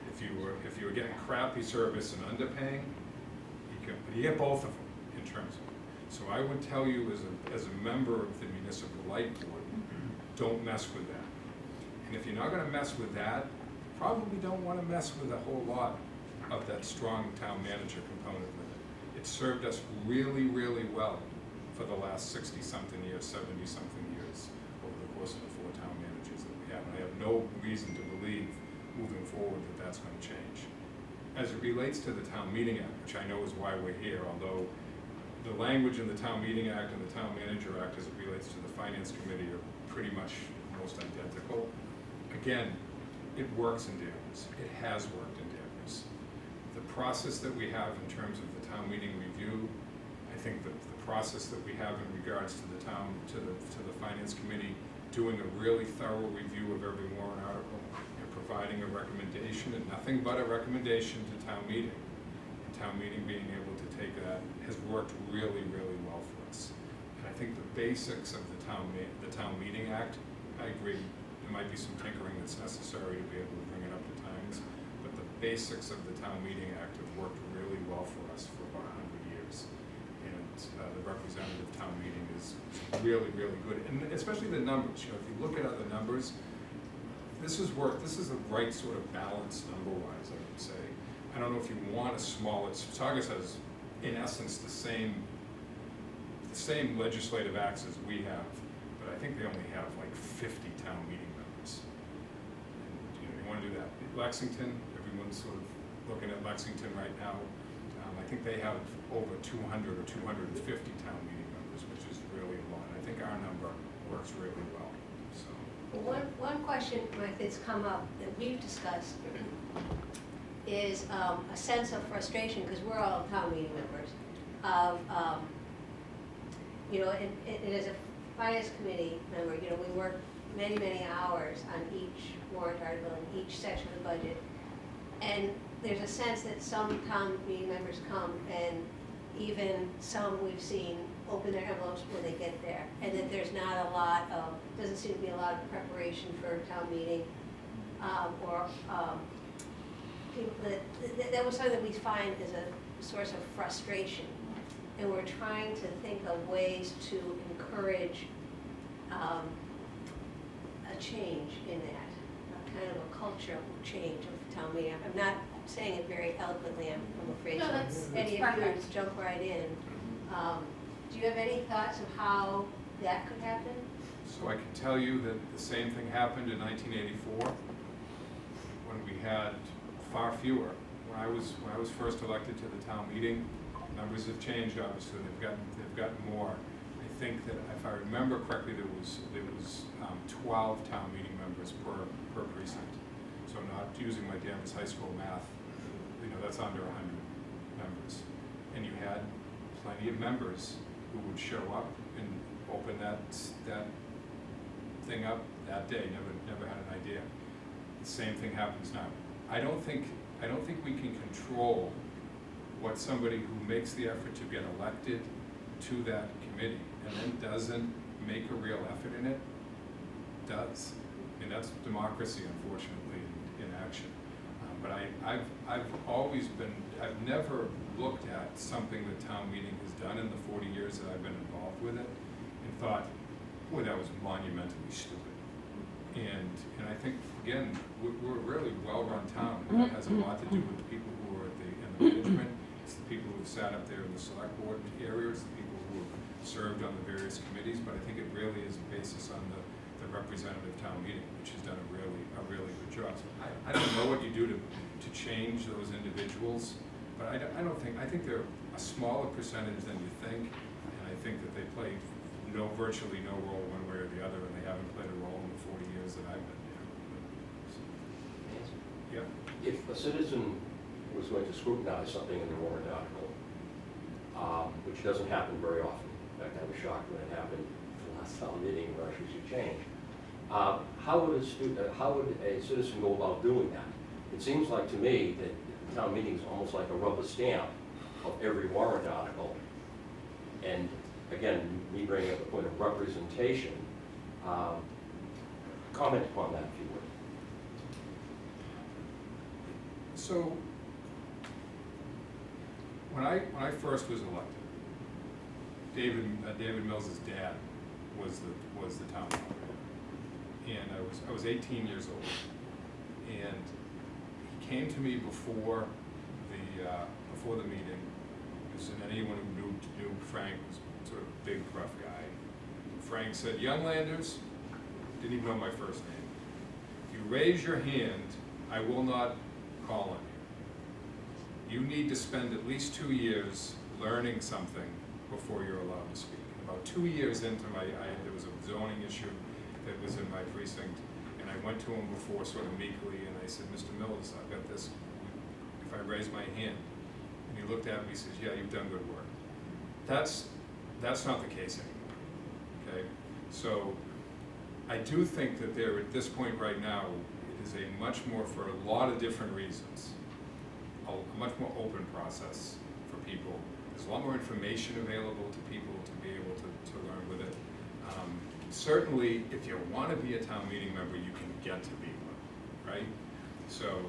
If you were getting crappy service and underpaying, you get both of them in terms of it. So I would tell you as a member of the municipal light board, don't mess with that. And if you're not going to mess with that, probably don't want to mess with a whole lot of that strong town manager component with it. It served us really, really well for the last 60-something years, 70-something years over the course of the 4 town managers that we have. And I have no reason to believe moving forward that that's going to change. As it relates to the Town Meeting Act, which I know is why we're here, although the language in the Town Meeting Act and the Town Manager Act as it relates to the Finance Committee are pretty much almost identical. Again, it works in Danvers. It has worked in Danvers. The process that we have in terms of the town meeting review, I think that the process that we have in regards to the town, to the Finance Committee, doing a really thorough review of every warrant article and providing a recommendation, and nothing but a recommendation to town meeting, and town meeting being able to take that, has worked really, really well for us. And I think the basics of the Town Meeting Act, I agree, there might be some tinkering that's necessary to be able to bring it up to times, but the basics of the Town Meeting Act have worked really well for us for about 100 years. And the representative town meeting is really, really good, and especially the numbers. You know, if you look at other numbers, this is the right sort of balance number-wise, I would say. I don't know if you want a small, Saugus has, in essence, the same legislative acts as we have, but I think they only have like 50 town meeting members. And, you want to do that. Lexington, everyone's sort of looking at Lexington right now. I think they have over 200 or 250 town meeting members, which is really a lot. I think our number works really well. So. Well, one question, Mike, that's come up that we've discussed is a sense of frustration, because we're all town meeting members, of, and as a finance committee member, we work many, many hours on each warrant article and each section of the budget. And there's a sense that some town meeting members come, and even some we've seen open their envelopes when they get there, and that there's not a lot of, doesn't seem to be a lot of preparation for town meeting, people that was something that we find as a source of frustration. And we're trying to think of ways to encourage a change in that, a kind of a cultural change of town meeting. I'm not saying it very eloquently, I'm afraid. No, So that's any of you perfect. jump right in. Do you have any thoughts of how that could happen? So I can tell you that the same thing happened in 1984 when we had far fewer. When I was first elected to the town meeting, numbers have changed, obviously. They've gotten more. I think that if I remember correctly, there was 12 town meeting members per precinct. So not using my Danvers High School math, that's under 100 members. And you had plenty of members who would show up and open that thing up that day. Never had an idea. The same thing happens now. I don't think we can control what somebody who makes the effort to get elected to that committee and then doesn't make a real effort in it does. And that's democracy, unfortunately, in action. But I've never looked at something that town meeting has done in the 40 years that I've been involved with it and thought, boy, that was monumentally stupid. And I think, again, we're a really well-run town, and that has a lot to do with the people who are in the management. It's the people who have sat up there in the select board area. It's the people who have served on the various committees, but I think it really is a basis on the representative town meeting, which has done a really good job. So I don't know what you do to change those individuals, but I think they're a smaller percentage than you think, and I think that they play virtually no role one way or the other, and they haven't played a role in the 40 years that I've been here. Yeah. If a citizen was going to scrutinize something in the warrant article, which doesn't happen very often, in fact, I was shocked when it happened at the last town meeting where issues should change, how would a citizen go about doing that? It seems like to me that the town meeting is almost like a rubber stamp of every warrant article. And again, me bringing up the point of representation, comment upon that if you would. So, when I first was elected, David Mills's dad was the town moderator, and I was 18 years old, and he came to me before the meeting, because anyone who knew Frank was sort of a big, rough guy. Frank said, "Young Landers," didn't even know my first name, "if you raise your hand, I will not call on you. You need to spend at least 2 years learning something before you're allowed to speak." About 2 years into there was a zoning issue that was in my precinct, and I went to him before sort of meekly, and I said, "Mr. Mills, I've got this, if I raise my hand." And he looked at me and says, "Yeah, you've done good work." That's not the case anymore, okay? So I do think that there, at this point right now, it is a much more, for a lot of different reasons, a much more open process for people. There's a lot more information available to people to be able to learn with it. Certainly, if you want to be a town meeting member, you can get to be one, right? So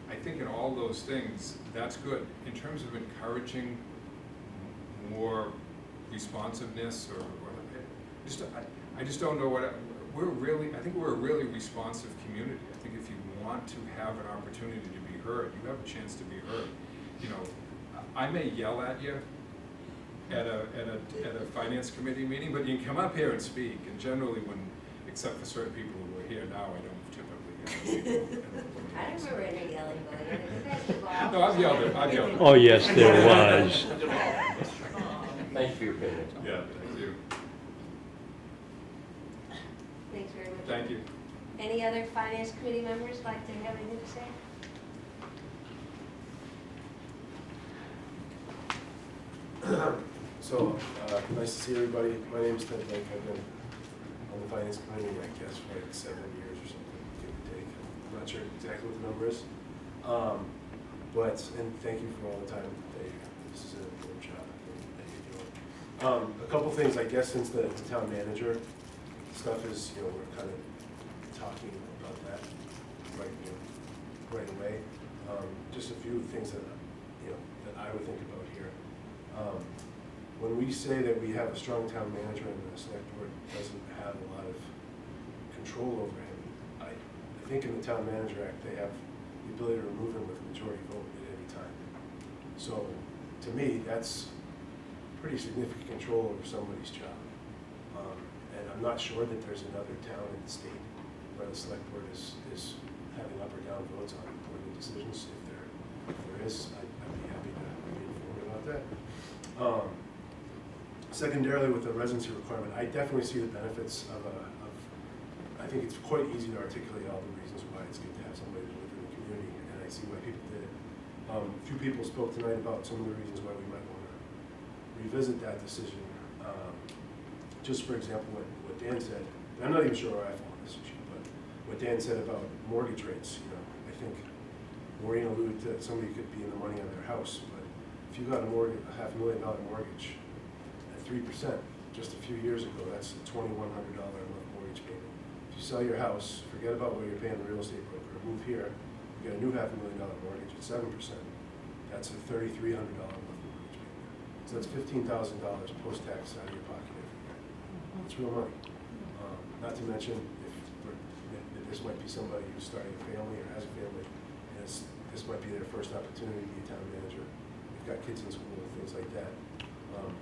I think in all those things, that's good. In terms of encouraging more responsiveness I just don't know what, I think we're a really responsive community. I think if you want to have an opportunity to be heard, you have a chance to be heard. You know, I may yell at you at a finance committee meeting, but you can come up here and speak, and generally except for certain people who are here now, I don't typically yell. I don't remember any yelling going on. You guys involved? No, I've yelled. Oh, yes, there was. Thank you for your opinion. Yeah, thank you. Thanks very much. Thank you. Any other finance committee members like to have anything to say? So, nice to see everybody. My name is Ted Blake. I've been on the finance committee, I guess, for like 7 years or something, give or take. I'm not sure exactly what the number is. And thank you for all the time that you, this is an important job that you're doing. A couple things, I guess, since the town manager stuff is, we're kind of talking about that right away. Just a few things that, that I would think about here. When we say that we have a strong town manager and the select board doesn't have a lot of control over him, I think in the Town Manager Act, they have the ability to remove him with a majority vote at any time. So, to me, that's pretty significant control over somebody's job. And I'm not sure that there's another town in the state where the select board is having up or down votes on important decisions. If there is, I'd be happy to be informed about that. Secondarily, with the residency requirement, I definitely see the benefits of I think it's quite easy to articulate all the reasons why it's good to have somebody to live in the community, and I see why people did it. A few people spoke tonight about some of the reasons why we might want to revisit that decision. Just for example, what Dan said, and I'm not even sure where I fall on this issue, but what Dan said about mortgage rates, I think Maureen alluded to somebody could be in the money on their house, but if you got a $500,000 mortgage at 3%, just a few years ago, that's a $2,100 a month mortgage payment. If you sell your house, forget about what you're paying the real estate broker, move here, you get a new $500,000 mortgage at 7%. That's a $3,300 a month mortgage payment. So that's $15,000 post-tax out of your pocket every year. It's real money. Not to mention, if this might be somebody who's starting a family or has a family, and this might be their first opportunity to be a town manager. They've got kids in school and things like that.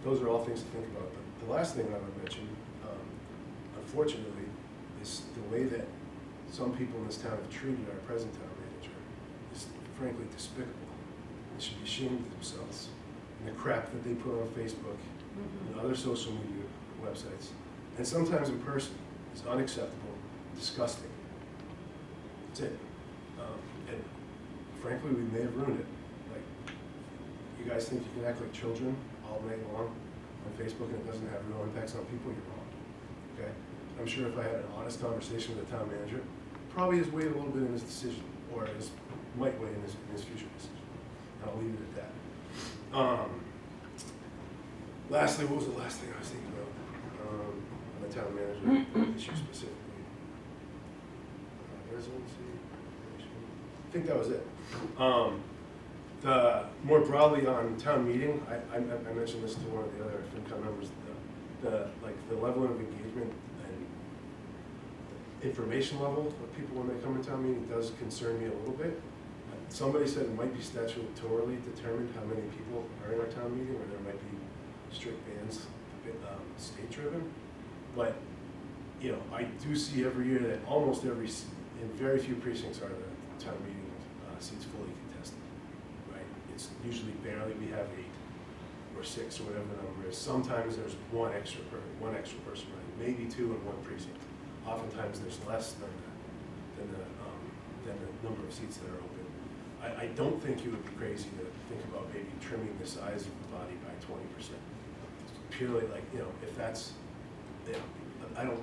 Those are all things to think about. But the last thing I would mention, unfortunately, is the way that some people in this town have treated our present town manager is frankly despicable. They should be ashamed of themselves and the crap that they put on Facebook and other social media websites, and sometimes in person, is unacceptable, disgusting. That's it. And frankly, we may have ruined it. Like, you guys think you can act like children all night long on Facebook and it doesn't have real impacts on people? You're wrong. Okay? I'm sure if I had an honest conversation with the town manager, probably has weighed a little bit in his decision, or might weigh in his future decision. And I'll leave it at that. Lastly, what was the last thing I was thinking about? On the town manager issue specifically. Residency. I think that was it. The more broadly on town meeting, I mentioned this to one of the other FinCom members. The level of engagement and information level of people when they come to town meeting does concern me a little bit. Somebody said it might be statutorily determined how many people are in our town meeting, or there might be strict bans, state driven. But you know, I do see every year that almost every, in very few precincts are the town meeting seats fully contested. Right? It's usually barely. We have 8 or 6 or whatever the number is. Sometimes there's one extra person running, maybe 2 in one precinct. Oftentimes there's less than the number of seats that are open. I don't think you would be crazy to think about maybe trimming the size of the body by 20%. Purely like, you know, if that's, you know, I don't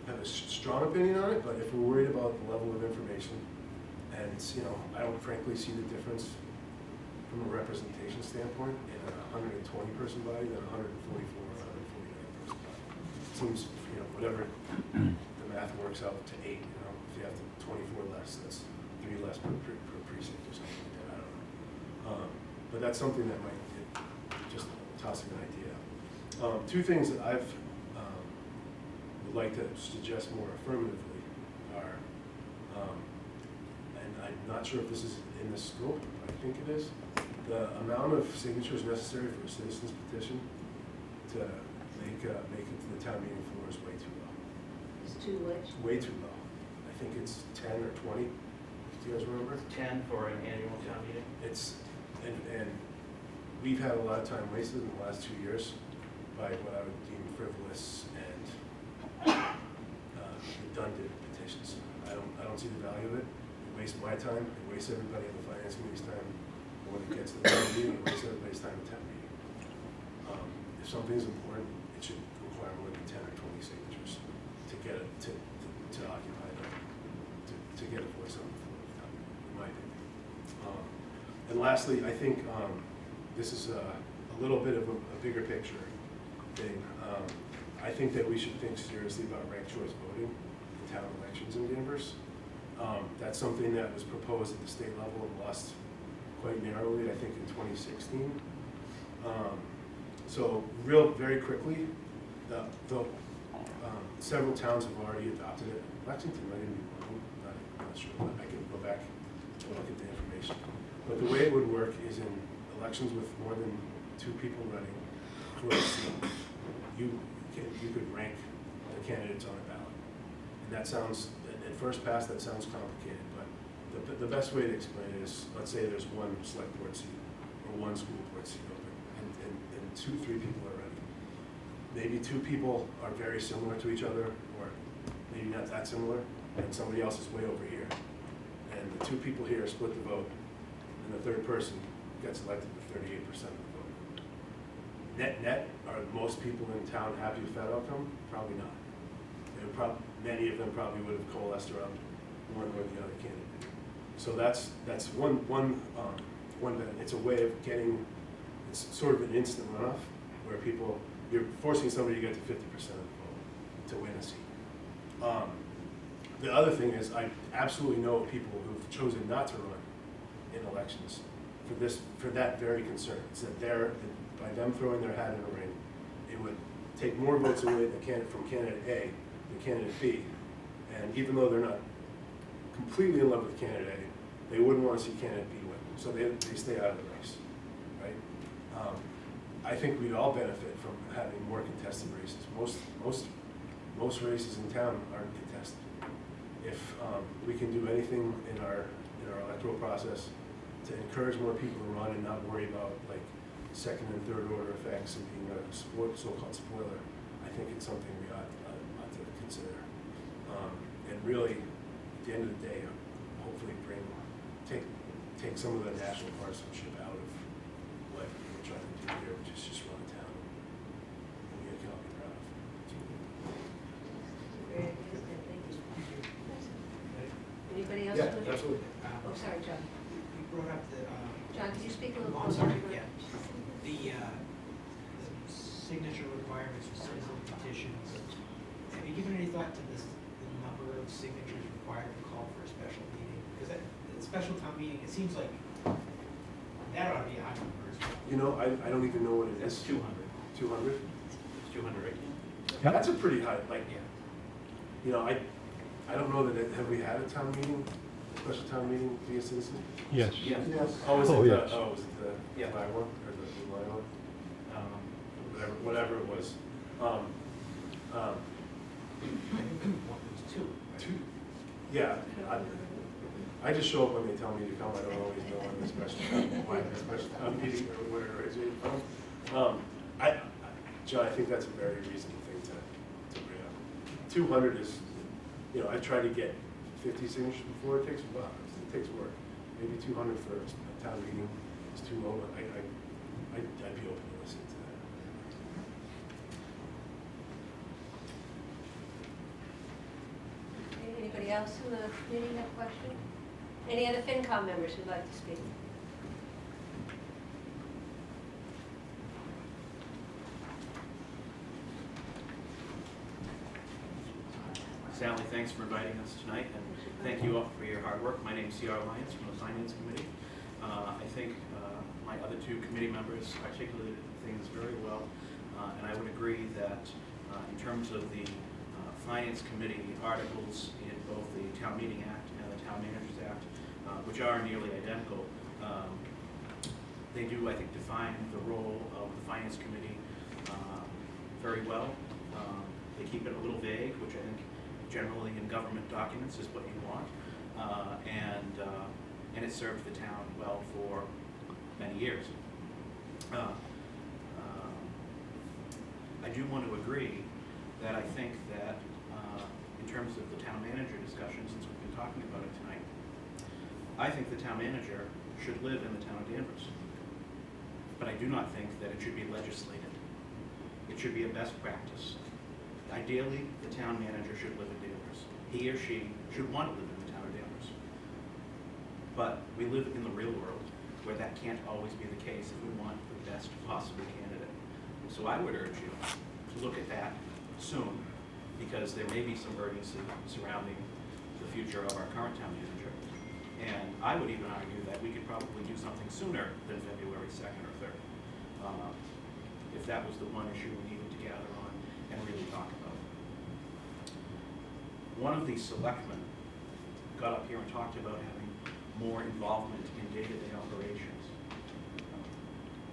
have a strong opinion on it, but if we're worried about the level of information, and you know, I don't frankly see the difference from a representation standpoint in a 120 person body than a 144 or 149 person body. It seems, you know, whatever the math works out to 8, you know, if you have 24 less, that's 3 less per precinct or something like that, I don't know. But that's something that might just tossing an idea out. 2 things that I've would like to suggest more affirmatively are, and I'm not sure if this is in the scope, but I think it is, the amount of signatures necessary for a citizen's petition to make it to the town meeting floor is way too low. It's too much. Way too low. I think it's 10 or 20. Do you guys remember? 10 for an annual town meeting. It's, and we've had a lot of time wasted in the last 2 years by what I would deem frivolous and redundant petitions. I don't see the value of it. It wastes my time. It wastes everybody in the finance committee's time. And when it gets to the town meeting, it wastes everybody's time at town meeting. If something's important, it should require more than 10 or 20 signatures to get it to occupy them, to get a voice on the floor of the town meeting, in my opinion. And lastly, I think this is a little bit of a bigger picture thing. I think that we should think seriously about ranked choice voting in town elections in Danvers. That's something that was proposed at the state level and lost quite narrowly, I think, in 2016. So very quickly, several towns have already adopted it. Lexington might even be one, I'm not sure, but I can go back and look at the information. But the way it would work is in elections with more than 2 people running for a seat, you could rank the candidates on a ballot. And that sounds, at first pass, that sounds complicated, but the best way to explain it is, let's say there's 1 select board seat or 1 school board seat open, and 2-3 people are running. Maybe 2 people are very similar to each other, or maybe not that similar, and somebody else is way over here. And the 2 people here split the vote, and the 3rd person gets elected with 38% of the vote. Net, are most people in town happy with that outcome? Probably not. Many of them probably would have coalesced around one or the other candidate. So that's one it's a way of getting, it's sort of an instant runoff where you're forcing somebody to get to 50% of the vote to win a seat. The other thing is, I absolutely know people who've chosen not to run in elections for that very concern. It's that by them throwing their hat in the ring, it would take more votes away from candidate A than candidate B. And even though they're not completely in love with candidate A, they wouldn't want to see candidate B win. So they stay out of the race, right? I think we'd all benefit from having more contested races. Most races in town aren't contested. If we can do anything in our electoral process to encourage more people to run and not worry about like second and third order effects and being a so-called spoiler, I think it's something we ought to consider. And really, at the end of the day, hopefully take some of the national partisanship out of what we're trying to do here, which is just run a town and we can all be proud of. Very good, thank you. Anybody else? Yeah, wanna- absolutely. Oh, sorry, John. You brought up the, John, could you speak a little oh, I'm closer? sorry, yeah. The signature requirements for citizen petitions. Have you given any thought to this, the number of signatures required to call for a special meeting? Because that, the special town meeting, it seems like that ought to be a high number as well. You know, I don't even know what it is. That's 200. 200? It's 200 right now. Yep. That's a pretty high, like, Yeah. you know, I don't know that, have we had a town meeting, special town meeting via citizen? Yes. Yeah. Yes. Oh, is it Oh, the, yes. oh, was it the Yeah. July one, or the July one? Whatever it was. I think it's 2. Two, yeah, I just show up when they tell me to come, I don't always know when the special town meeting or where it originated from. John, I think that's a very reasonable thing to bring up. 200 is, you know, I try to get 50 signatures before, it takes a while, it takes work. Maybe 200 for a town meeting is too low, but I'd be open to listen to that. Okay, anybody else in the committee have a question? Any other FinCom members who'd like to speak? Sally, thanks for inviting us tonight, and thank you all for your hard work. My name's C.R. Lyons from the Finance Committee. I think my other two committee members articulated things very well, and I would agree that in terms of the Finance Committee articles in both the Town Meeting Act and the Town Managers Act, which are nearly identical, they do, I think, define the role of the Finance Committee very well. They keep it a little vague, which I think generally in government documents is what you want, and it served the town well for many years. I do want to agree that I think that in terms of the town manager discussion, since we've been talking about it tonight, I think the town manager should live in the town of Danvers. But I do not think that it should be legislated. It should be a best practice. Ideally, the town manager should live in Danvers. He or she should want to live in the town of Danvers. But we live in the real world where that can't always be the case if we want the best possible candidate. So I would urge you to look at that soon, because there may be some urgency surrounding the future of our current town manager. And I would even argue that we could probably do something sooner than February 2nd or 3rd, if that was the one issue we needed to gather on and really talk about. One of the selectmen got up here and talked about having more involvement in day-to-day operations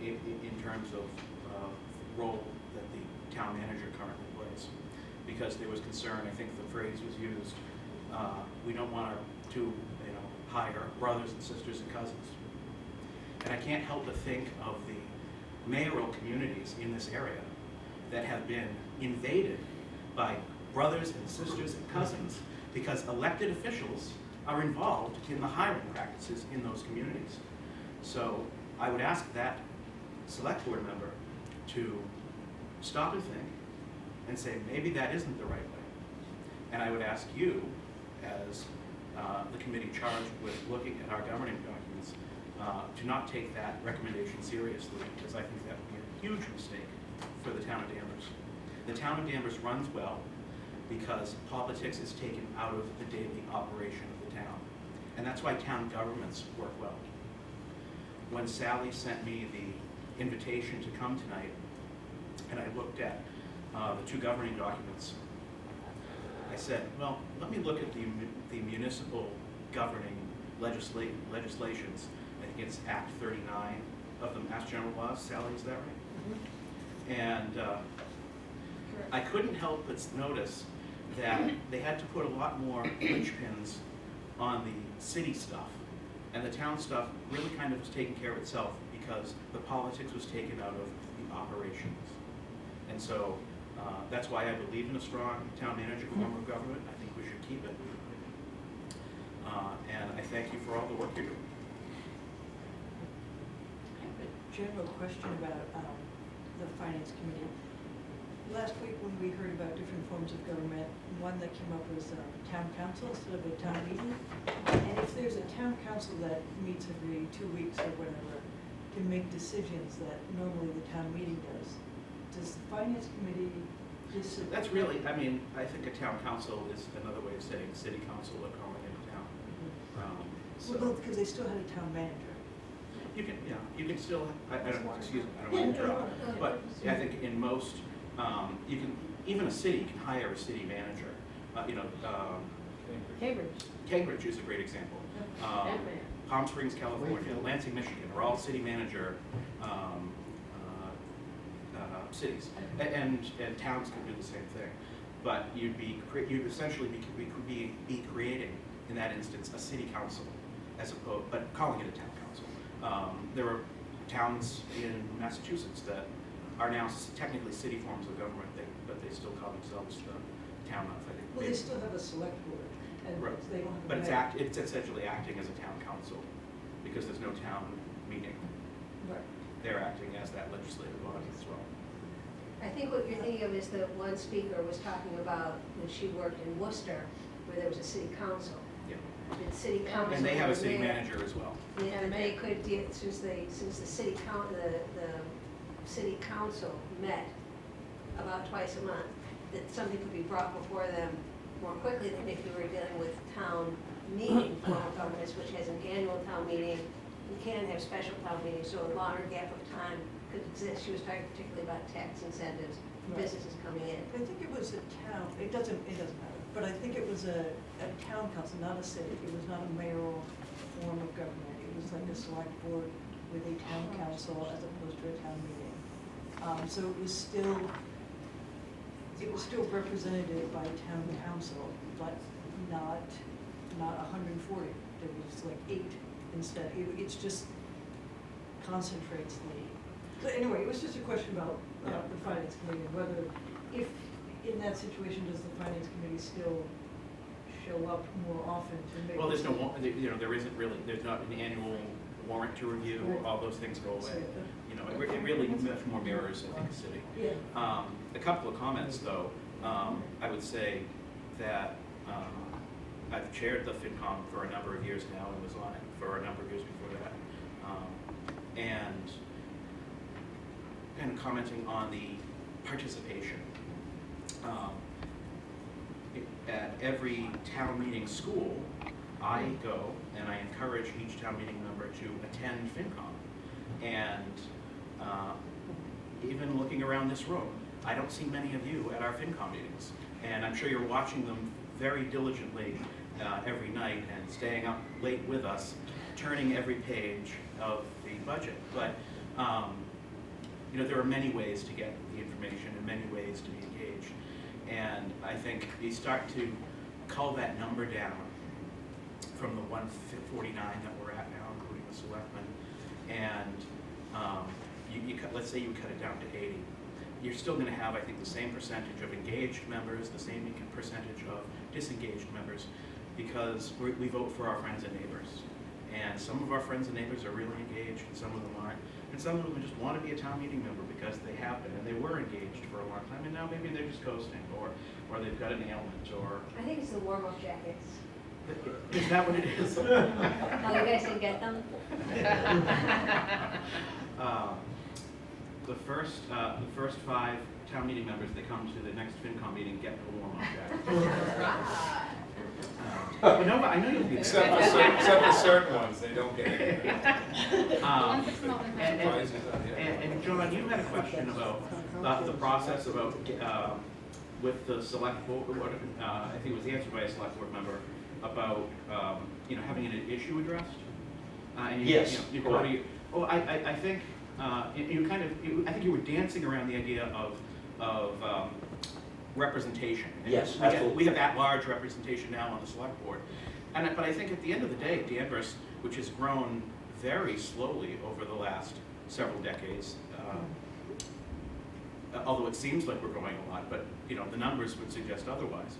in terms of the role that the town manager currently plays. Because there was concern, I think the phrase was used, we don't want to hire brothers and sisters and cousins. And I can't help but think of the mayoral communities in this area that have been invaded by brothers and sisters and cousins because elected officials are involved in the hiring practices in those communities. So I would ask that select board member to stop and think and say, maybe that isn't the right way. And I would ask you, as the committee charged with looking at our governing documents, to not take that recommendation seriously, because I think that would be a huge mistake for the town of Danvers. The town of Danvers runs well because politics is taken out of the daily operation of the town. And that's why town governments work well. When Sally sent me the invitation to come tonight, and I looked at the two governing documents, I said, well, let me look at the municipal governing legislations. I think it's Act 39 of the Mass General laws. Sally, is that right? And I couldn't help but notice that they had to put a lot more linchpins on the city stuff. And the town stuff really kind of was taking care of itself because the politics was taken out of the operations. And so that's why I believe in a strong town manager form of government. I think we should keep it. And I thank you for all the work you're doing. I have a general question about the Finance Committee. Last week when we heard about different forms of government, one that came up was town council instead of a town meeting. And if there's a town council that meets every 2 weeks or whatever, can make decisions that normally the town meeting does the Finance Committee just... That's really, I mean, I think a town council is another way of saying city council or calling it a town. Well, because they still had a town manager. You can, yeah, you can still, I don't, excuse me, I don't want to interrupt, but I think in most, you can, even a city can hire a city manager. Cambridge. Cambridge is a great example. Palm Springs, California, Lansing, Michigan are all city manager cities, and towns can do the same thing. But you'd essentially be creating, in that instance, a city council, as opposed, but calling it a town council. There are towns in Massachusetts that are now technically city forms of government, but they still call themselves the town of, I think. Well, they still have a select board, and Right. they don't have a But mayor. it's essentially acting as a town council, because there's no town meeting. Right. They're acting as that legislative body as well. I think what you're thinking of is the one speaker was talking about when she worked in Worcester, where there was a city council. Yeah. The city council. And they have a was city there. manager as well. And they could, since the city council met about twice a month, that something could be brought before them more quickly than if you were dealing with town meeting form of governments, which has an annual town meeting. You can have special town meetings, so a longer gap of time could exist. She was talking particularly about tax incentives, Right. businesses coming in. I think it was a town, it doesn't matter, but I think it was a town council, not a city. It was not a mayoral form of government. It was like a select board with a town council as opposed to a town meeting. So it was still represented by town council, but not 140. There was like 8 instead. It's just concentrates the. So anyway, it was just a question about the Finance Committee, and whether, if in that situation, does the Finance Committee still show up more often to make? Well, there's no, there isn't really, there's not an annual warrant to review, Right. all those things go away. It really much more mirrors, I think, a city. Yeah. A couple of comments, though. I would say that I've chaired the FinCom for a number of years now and was on it for a number of years before that. And kind of commenting on the participation. At every town meeting school, I go and I encourage each town meeting member to attend FinCom. And even looking around this room, I don't see many of you at our FinCom meetings. And I'm sure you're watching them very diligently every night and staying up late with us, turning every page of the budget. But there are many ways to get the information and many ways to be engaged. And I think you start to cull that number down from the 149 that we're at now, including the selectmen, and let's say you cut it down to 80. You're still going to have, I think, the same percentage of engaged members, the same percentage of disengaged members, because we vote for our friends and neighbors. And some of our friends and neighbors are really engaged, and some of them aren't. And some of them just want to be a town meeting member because they have been, and they were engaged for a long time, and now maybe they're just coasting, or they've got an ailment, or... I think it's the warm-up jackets. Is that what it is? Oh, you guys didn't get them? The first 5 town meeting members that come to the next FinCom meeting get the warm-up jacket. But no, I know you'll be Except for certain ones, they don't get it. And John, you had a question about the process about with the select board. I think it was answered by a select board member about having an issue addressed. Yes, You go to Oh, I think, you kind of, I think you were dancing around the idea of representation. And Yes, we have- absolutely. We have at-large representation now on the select board. But I think at the end of the day, Danvers, which has grown very slowly over the last several decades, although it seems like we're growing a lot, but you know the numbers would suggest otherwise.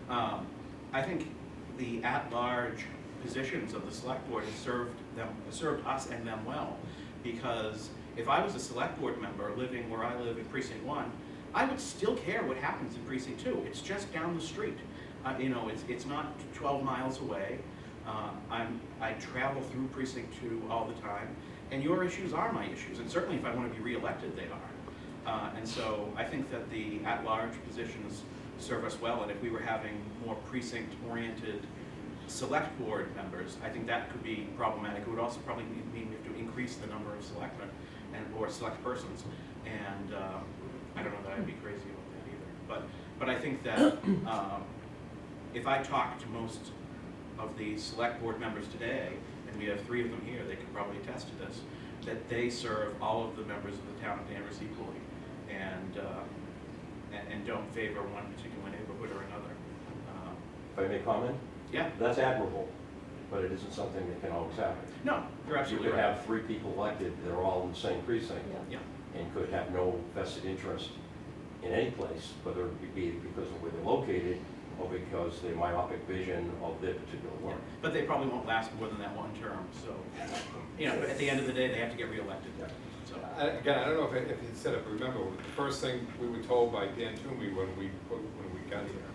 I think the at-large positions of the select board has served us and them well, because if I was a select board member living where I live in precinct 1, I would still care what happens in precinct 2. It's just down the street. You know, it's not 12 miles away. I travel through precinct 2 all the time, and your issues are my issues, and certainly if I want to be reelected, they are. And so I think that the at-large positions serve us well, and if we were having more precinct-oriented select board members, I think that could be problematic. It would also probably mean we have to increase the number of selectmen or select persons, and I don't know that I'd be crazy about that either. But I think that if I talk to most of the select board members today, and we have 3 of them here, they could probably attest to this, that they serve all of the members of the town of Danvers equally, and don't favor one particular neighborhood or another. If I may comment? Yeah. That's admirable, but it isn't something that can always happen. No, you're absolutely You could right. have 3 people elected that are all in the same precinct. Yeah. And could have no vested interest in any place, whether it be because of where they're located or because their myopic vision of their particular work. But they probably won't last more than that one term, so, you know, at the end of the day, they have to get reelected. Yeah. So, Again, I don't know if you said it, but remember, the first thing we were told by Dan Toomey when we got here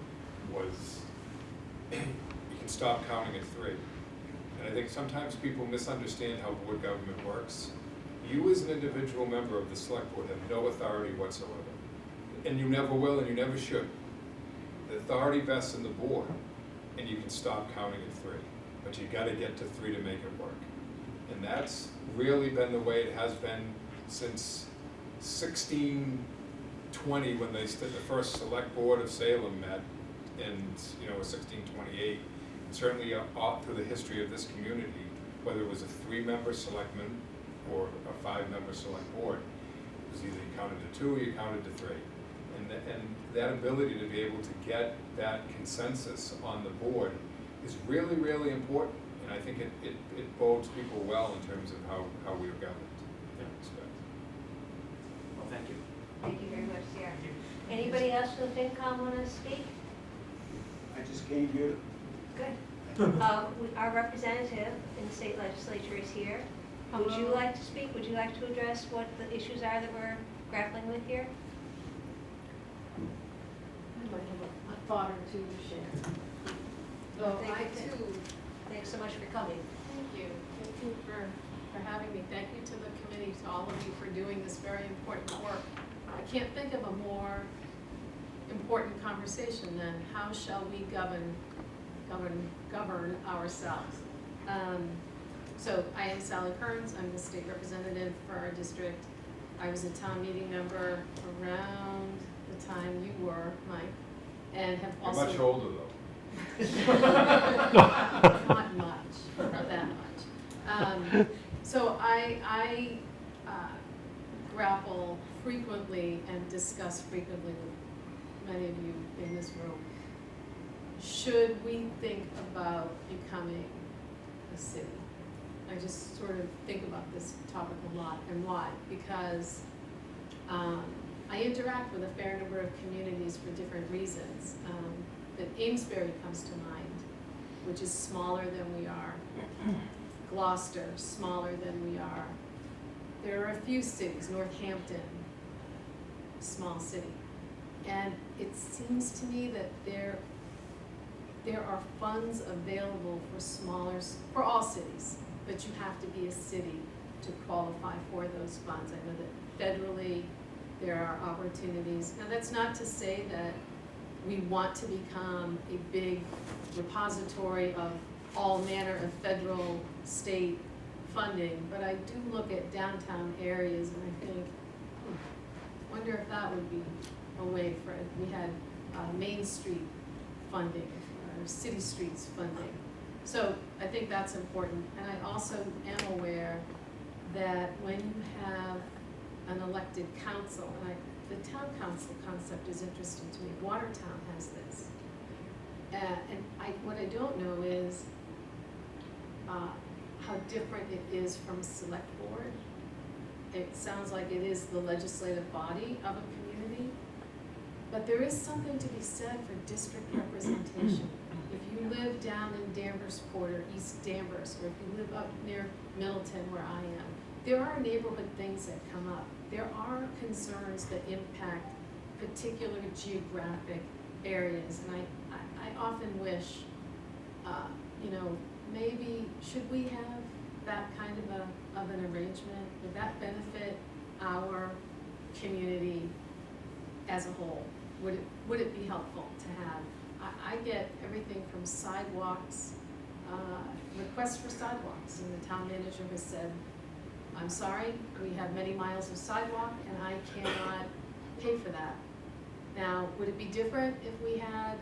was, you can stop counting at 3. And I think sometimes people misunderstand how board government works. You as an individual member of the select board have no authority whatsoever. And you never will, and you never should. The authority vests in the board, and you can stop counting at 3. But you gotta get to 3 to make it work. And that's really been the way it has been since 1620, when the first select board of Salem met, and 1628. And certainly all through the history of this community, whether it was a 3-member selectman or a 5-member select board, it was either you counted to 2 or you counted to 3. And that ability to be able to get that consensus on the board is really, really important. And I think it bodes people well in terms of how we are governed. well, thank you. Thank you very much, Sarah. Anybody else from FinCom want to speak? I just came here. Good. Our representative in the state legislature is here. Would you like to speak? Would you like to address what the issues are that we're grappling with here? I might have a thought or two to share. So Thank I you. too, Thanks so much for coming. thank you for having me. Thank you to the committee, to all of you for doing this very important work. I can't think of a more important conversation than how shall we govern ourselves. So I am Sally Kearns, I'm the state representative for our district. I was a town meeting member around the time you were, Mike, and have You're also. much older though. Not much, not that much. So I grapple frequently and discuss frequently with many of you in this room. Should we think about becoming a city? I just sort of think about this topic a lot, and why? Because I interact with a fair number of communities for different reasons. But Amesbury comes to mind, which is smaller than we are. Gloucester, smaller than we are. There are a few cities, Northampton, small city. And it seems to me that there are funds available for all cities, but you have to be a city to qualify for those funds. I know that federally there are opportunities. Now that's not to say that we want to become a big repository of all manner of federal, state funding, but I do look at downtown areas and I think, wonder if that would be a way for it. We had Main Street funding, or city streets funding. So I think that's important. And I also am aware that when you have an elected council, and the town council concept is interesting to me. Watertown has this. What I don't know is how different it is from a select board. It sounds like it is the legislative body of a community, but there is something to be said for district representation. If you live down in Danvers Port or East Danvers, or if you live up near Middleton where I am, there are neighborhood things that come up. There are concerns that impact particular geographic areas, and I often wish, maybe, should we have that kind of an arrangement? Would that benefit our community as a whole? Would it be helpful to have? I get everything from sidewalks, requests for sidewalks, and the town manager has said, I'm sorry, we have many miles of sidewalk and I cannot pay for that. Now, would it be different if we had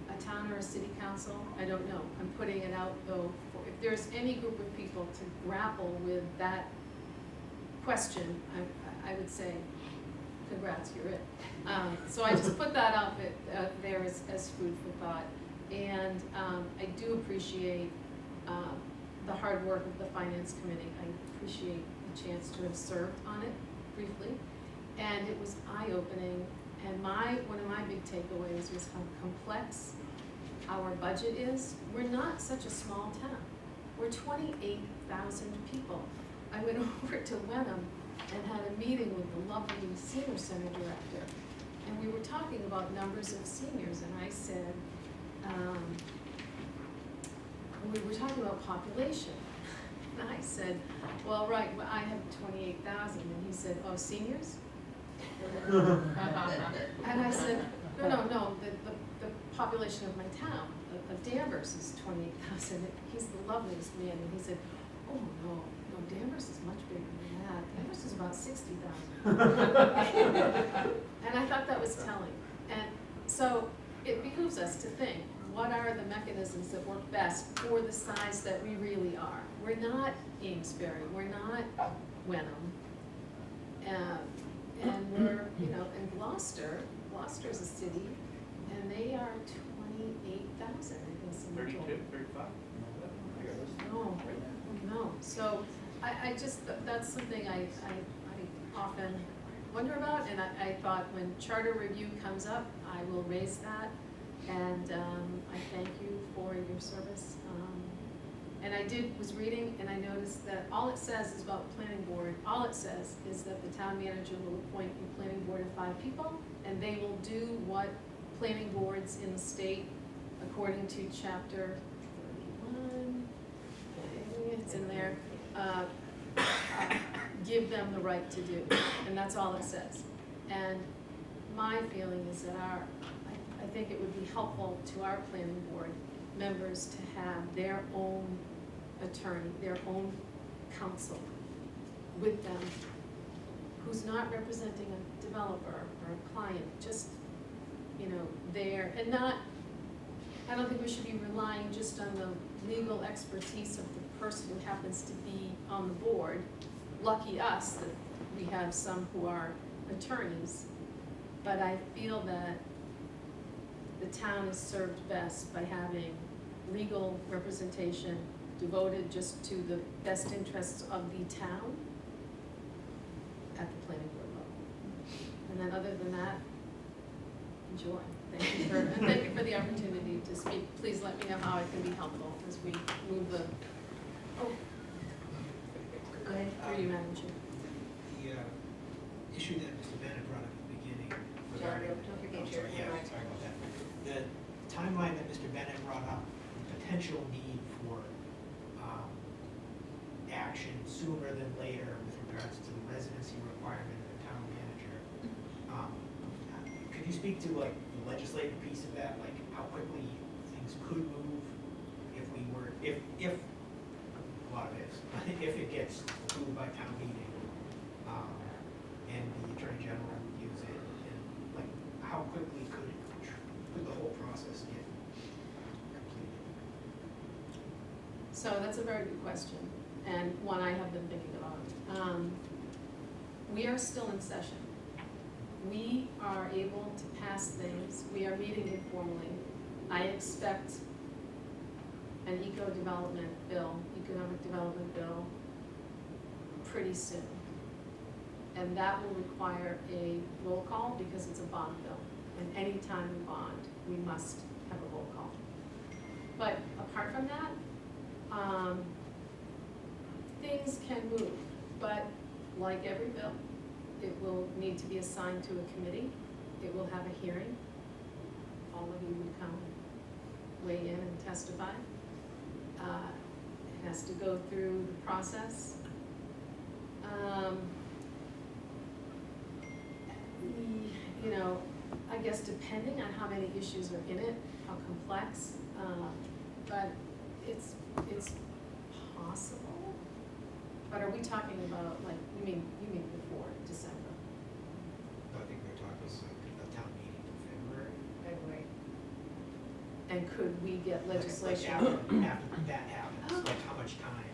a town or a city council? I don't know. I'm putting it out though, if there's any group of people to grapple with that question, I would say, congrats, you're it. So I just put that out there as food for thought. And I do appreciate the hard work of the Finance Committee. I appreciate the chance to have served on it briefly. And it was eye-opening. And one of my big takeaways was how complex our budget is. We're not such a small town. We're 28,000 people. I went over to Wenham and had a meeting with the lovely senior center director. And we were talking about numbers of seniors, and I said, we were talking about population. And I said, well, right, well, I have 28,000. And he said, oh, seniors? And I said, no, the population of my town, of Danvers, is 28,000. He's the loveliest man. And he said, oh, no, Danvers is much bigger than that. Danvers is about 60,000. And I thought that was telling. And so it behooves us to think, what are the mechanisms that work best for the size that we really are? We're not Amesbury, we're not Wenham, and we're, and Gloucester's a city, and they are 28,000, I guess. 32, 35? No. So I just, that's something I often wonder about, and I thought when charter review comes up, I will raise that, and I thank you for your service. And I was reading, and I noticed that all it says is about planning board, all it says is that the town manager will appoint a planning board of 5 people, and they will do what planning boards in the state, according to chapter 31, it's in there, give them the right to do, and that's all it says. And my feeling is that I think it would be helpful to our planning board members to have their own attorney, their own counsel with them, who's not representing a developer or a client, just, there, and not, I don't think we should be relying just on the legal expertise of the person who happens to be on the board. Lucky us that we have some who are attorneys, but I feel that the town is served best by having legal representation devoted just to the best interests of the town at the planning board level. And then other than that, enjoy. Thank you for the opportunity to speak. Please let me know how it can be helpful as we move the, go ahead, through you, Madam Chair. The issue that Mr. Bennett brought up at the beginning regarding, Don't forget your sorry about that. The timeline that Mr. Bennett brought up, the potential need for action sooner than later with regards to the residency requirement of the town manager. Could you speak to like the legislative piece of that, like how quickly things could move if a lot of it is, if it gets approved by town meeting, and the Attorney General reviews it, and like how quickly could the whole process get completed? So that's a very good question, and one I have been thinking about We are still in session. We are able to pass things. We are meeting informally. I expect an economic development bill pretty soon. And that will require a roll call because it's a bond bill. And anytime we bond, we must have a roll call. But apart from that, things can move. But like every bill, it will need to be assigned to a committee. It will have a hearing. All of you would come weigh in and testify. It has to go through the process. You know, I guess depending on how many issues are in it, how complex, but it's possible. But are we talking about, like, you mean before December? I think we're talking a town meeting in February. February. And could we get legislation? Like after that happens, like how much time?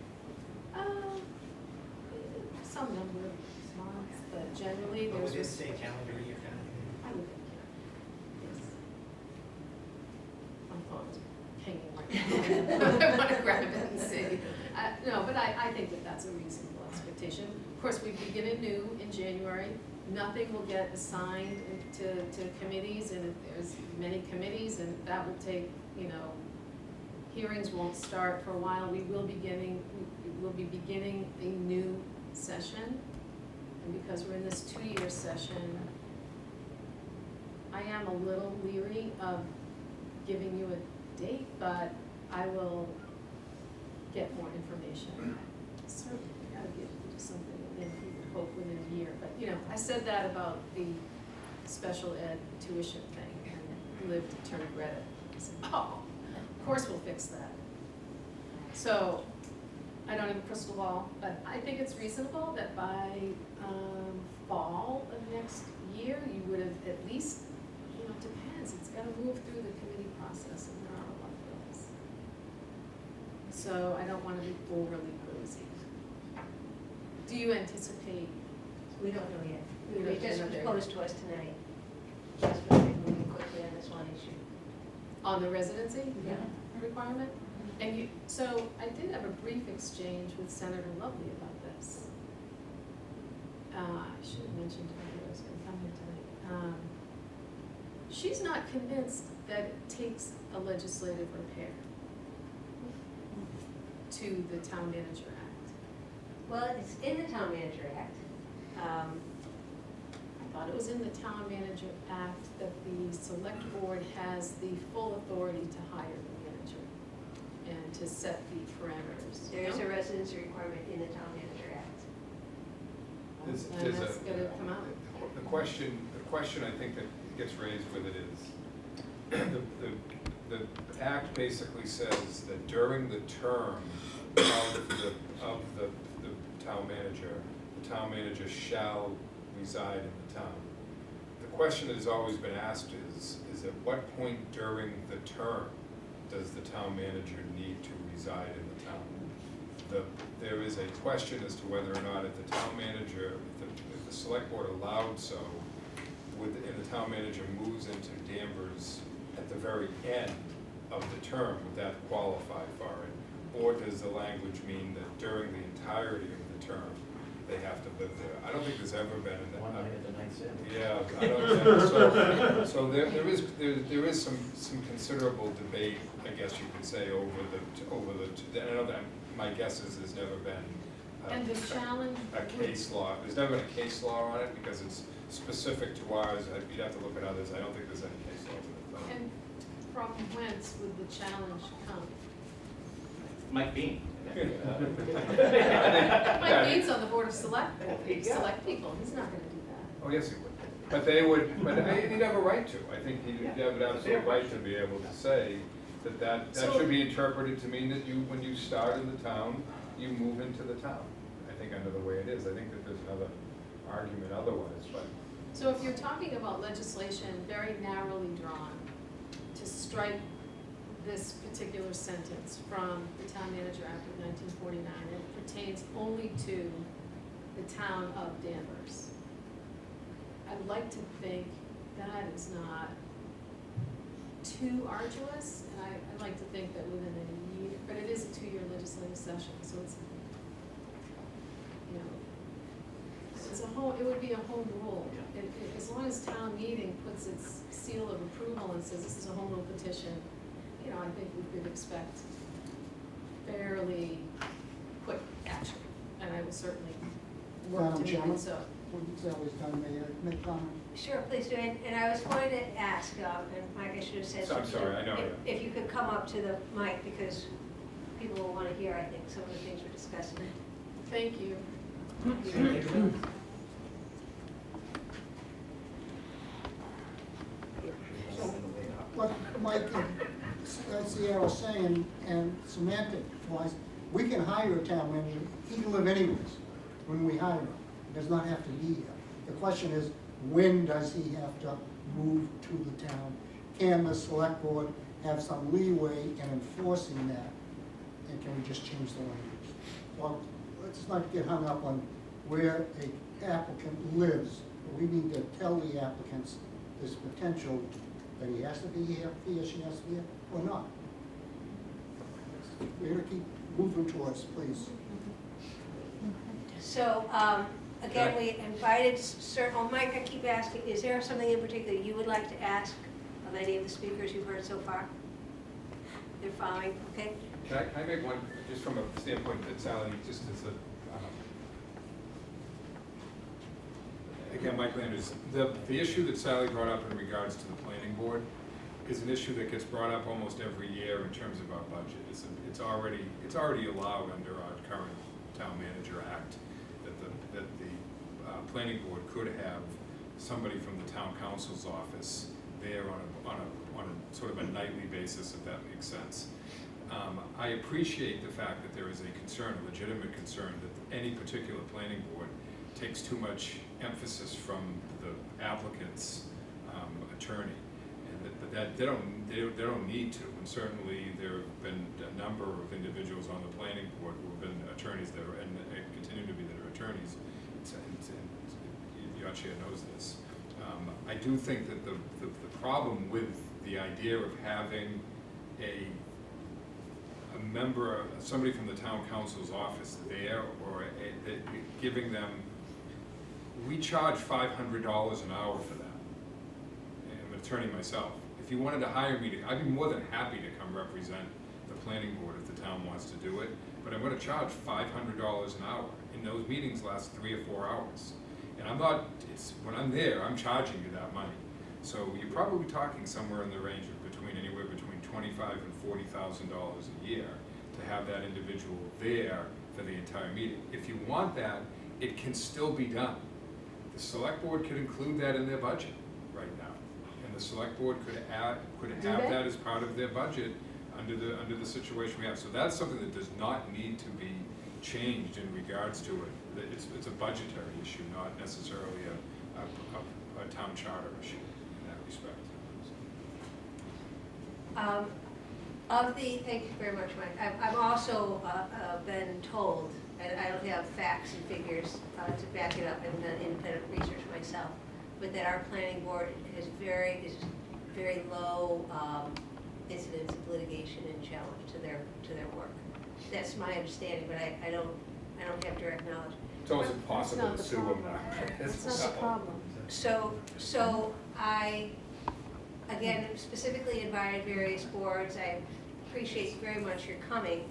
Some number of months, but generally But there's. would it say calendar year kind of thing? I would think, yes. My phone's hanging right now. I want to grab it and see. No, but I think that that's a reasonable expectation. Of course, we begin anew in January. Nothing will get assigned to committees, and if there's many committees, and that will take, you know, hearings won't start for a while. We will be beginning a new session. And because we're in this 2-year session, I am a little leery of giving you a date, but I will get more information. Certainly, I gotta give you something, and we would hope within a year. But, you know, I said that about the special ed tuition thing, and lived to turn regret it. I said, oh, of course we'll fix that. So, I don't have a crystal ball, but I think it's reasonable that by fall of next year, you would have at least, you know, it depends, it's gotta move through the committee process, and there are a lot of bills. So I don't wanna be overly rosy. Do you anticipate? We don't know yet. We It don't just know was there. posed to us tonight. Just moving quickly on this one issue. On the residency Yeah. requirement? And you, so I did have a brief exchange with Senator Lovely about this. I should have mentioned to her I was gonna come here tonight. She's not convinced that it takes a legislative repair to the Town Manager Act. Well, it's in the Town Manager Act. I thought it was in the Town Manager Act that the Select Board has the full authority to hire the manager and to set the parameters. There is No? a residency requirement in the Town Manager Act. And that's gonna come out. The question I think that gets raised with it is, the act basically says that during the term of the town manager shall reside in the town. The question that has always been asked is at what point during the term does the town manager need to reside in the town? There is a question as to whether or not if the town manager, if the select board allowed so, and the town manager moves into Danvers at the very end of the term, would that qualify for it? Or does the language mean that during the entirety of the term, they have to live there? I don't think there's ever been an. One night at the Ninth City. Yeah, I don't, so there is some considerable debate, I guess you could say, over the, I know that, my guess is there's never been And the challenge. a case law, there's never been a case law on it because it's specific to ours. You'd have to look at others. I don't think there's any case law with it. And from whence would the challenge come? Mike Bean. Mike Bean's on the Board of Select people, he's not gonna do that. Oh, yes, he would. But they would, but he'd have a right to. I think he'd have an absolute right to be able to say that should be interpreted to mean that when you start in the town, you move into the town. I think under the way it is. I think that there's another argument otherwise, but. So if you're talking about legislation very narrowly drawn to strike this particular sentence from the Town Manager Act of 1949, and it pertains only to the town of Danvers. I'd like to think that is not too arduous, and I'd like to think that within a year, but it is a 2-year legislative session, so it's, you know, it's a whole, it would be a home rule. As long as town meeting puts its seal of approval and says this is a home rule petition, you know, I think we could expect fairly quick action, and I will certainly work Madam to make Chairman? it so. When Sally's done, may I make comment? Sure, please do, and I was going to ask, and Mike, I should have said. So I'm sorry, I know, If you could come up to the mic, because people will want to hear, I think, some of the things we're discussing. Thank you. So, what Mike and Sierra was saying, and semantic wise, we can hire a town manager, he can live anyways when we hire him, he does not have to be here. The question is, when does he have to move to the town? Can the select board have some leeway in enforcing that? And can we just change the language? Well, let's not get hung up on where a applicant lives. We need to tell the applicants there's potential that he has to be here, he or she has to be here, or not. We're gonna keep moving towards, please. So, again, we invited certain, Mike, I keep asking, is there something in particular you would like to ask of any of the speakers you've heard so far? They're fine, okay? Can I make one, just from a standpoint that Sally, just as a, again, Mike Landers, the issue that Sally brought up in regards to the planning board is an issue that gets brought up almost every year in terms of our budget. It's already allowed under our current town manager act that the planning board could have somebody from the town council's office there on a sort of a nightly basis, if that makes sense. I appreciate the fact that there is a concern, a legitimate concern, that any particular planning board takes too much emphasis from the applicant's attorney, and that they don't need to. And certainly there have been a number of individuals on the planning board who have been attorneys there and continue to be that are attorneys. And Yachia knows this. I do think that the problem with the idea of having a member, somebody from the town council's office there, or giving them, we charge $500 an hour for that. I'm an attorney myself. If you wanted to hire me, I'd be more than happy to come represent the planning board if the town wants to do it, but I'm going to charge $500 an hour, and those meetings last 3 or 4 hours. And I'm not, when I'm there, I'm charging you that money. So you're probably talking somewhere in the range of anywhere between $25,000 and $40,000 a year to have that individual there for the entire meeting. If you want that, it can still be done. The select board could include that in their budget right now, and the select board could have that as part of their budget under the situation we have. So that's something that does not need to be changed in regards to it. It's a budgetary issue, not necessarily a town charter issue in that respect. Thank you very much, Mike. I've also been told, and I don't have facts and figures to back it up, and done independent research myself, but that our planning board is very low incidence of litigation and challenge to their work. That's my understanding, but I don't have direct knowledge. It's almost impossible to sue them now. That's not the problem. So I, again, specifically invited various boards. I appreciate very much your coming.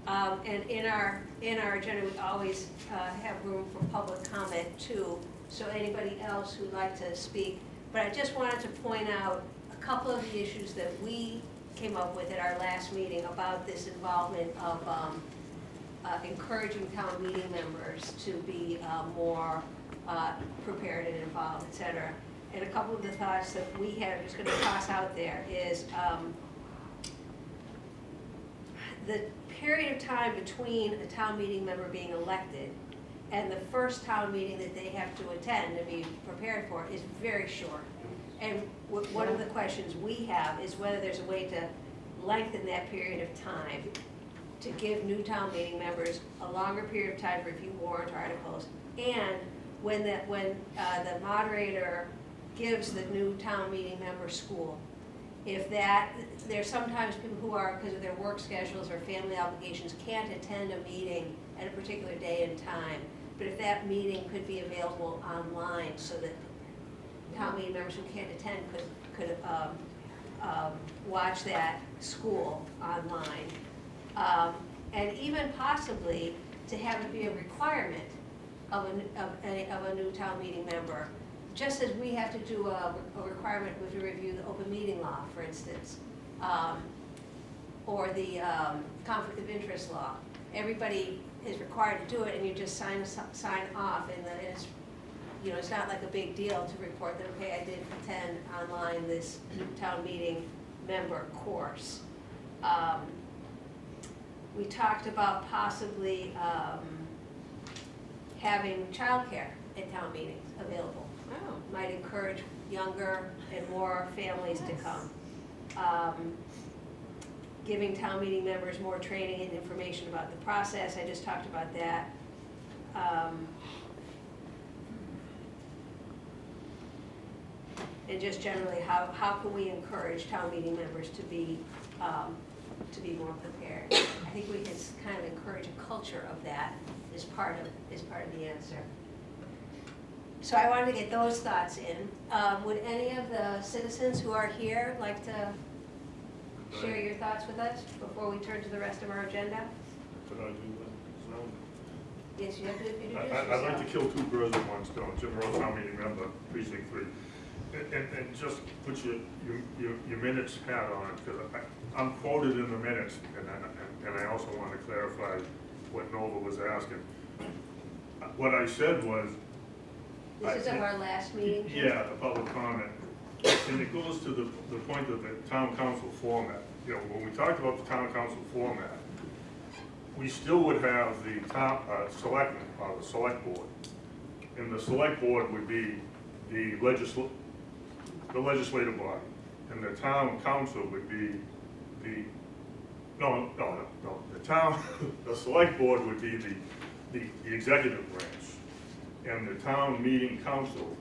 And in our agenda, we always have room for public comment too. So anybody else who'd like to speak. But I just wanted to point out a couple of the issues that we came up with at our last meeting about this involvement of encouraging town meeting members to be more prepared and involved, et cetera. And a couple of the thoughts that we had, I'm just going to toss out there, is the period of time between a town meeting member being elected and the first town meeting that they have to attend and be prepared for is very short. And one of the questions we have is whether there's a way to lengthen that period of time to give new town meeting members a longer period of time to review warrant articles, And when the moderator gives the new town meeting member school, if that, there's sometimes people who are, because of their work schedules or family obligations, can't attend a meeting at a particular day and time. But if that meeting could be available online so that town meeting members who can't attend could watch that school online. And even possibly to have it be a requirement of a new town meeting member, just as we have to do a requirement with to review the open meeting law, for instance, or the conflict of interest law. Everybody is required to do it, and you just sign off, and then it's, you know, it's not like a big deal to report that, okay, I did attend online this town meeting member course. We talked about possibly having childcare at town meetings available. Oh. Might encourage younger and more families to come. Giving town meeting members more training and information about the process, I just talked about that. And just generally, how can we encourage town meeting members to be more prepared? I think we can kind of encourage a culture of that as part of the answer. So I wanted to get those thoughts in. Would any of the citizens who are here like to share your thoughts with us before we turn to the rest of our agenda? Could I do that? Yes, you have to introduce yourself. I'd like to kill two birds with one stone. Jim Rose, town meeting member, precinct 3. And just put your minutes hat on, because I'm quoted in the minutes, and I also want to clarify what Nova was asking. What I said was, This is of our last meeting? yeah, the public comment. And it goes to the point of the town council format. You know, when we talked about the town council format, we still would have the town selectmen, or the select board. And the select board would be the legislative body. And the town council would be the, no, the town, the select board would be the executive branch. And the town meeting council,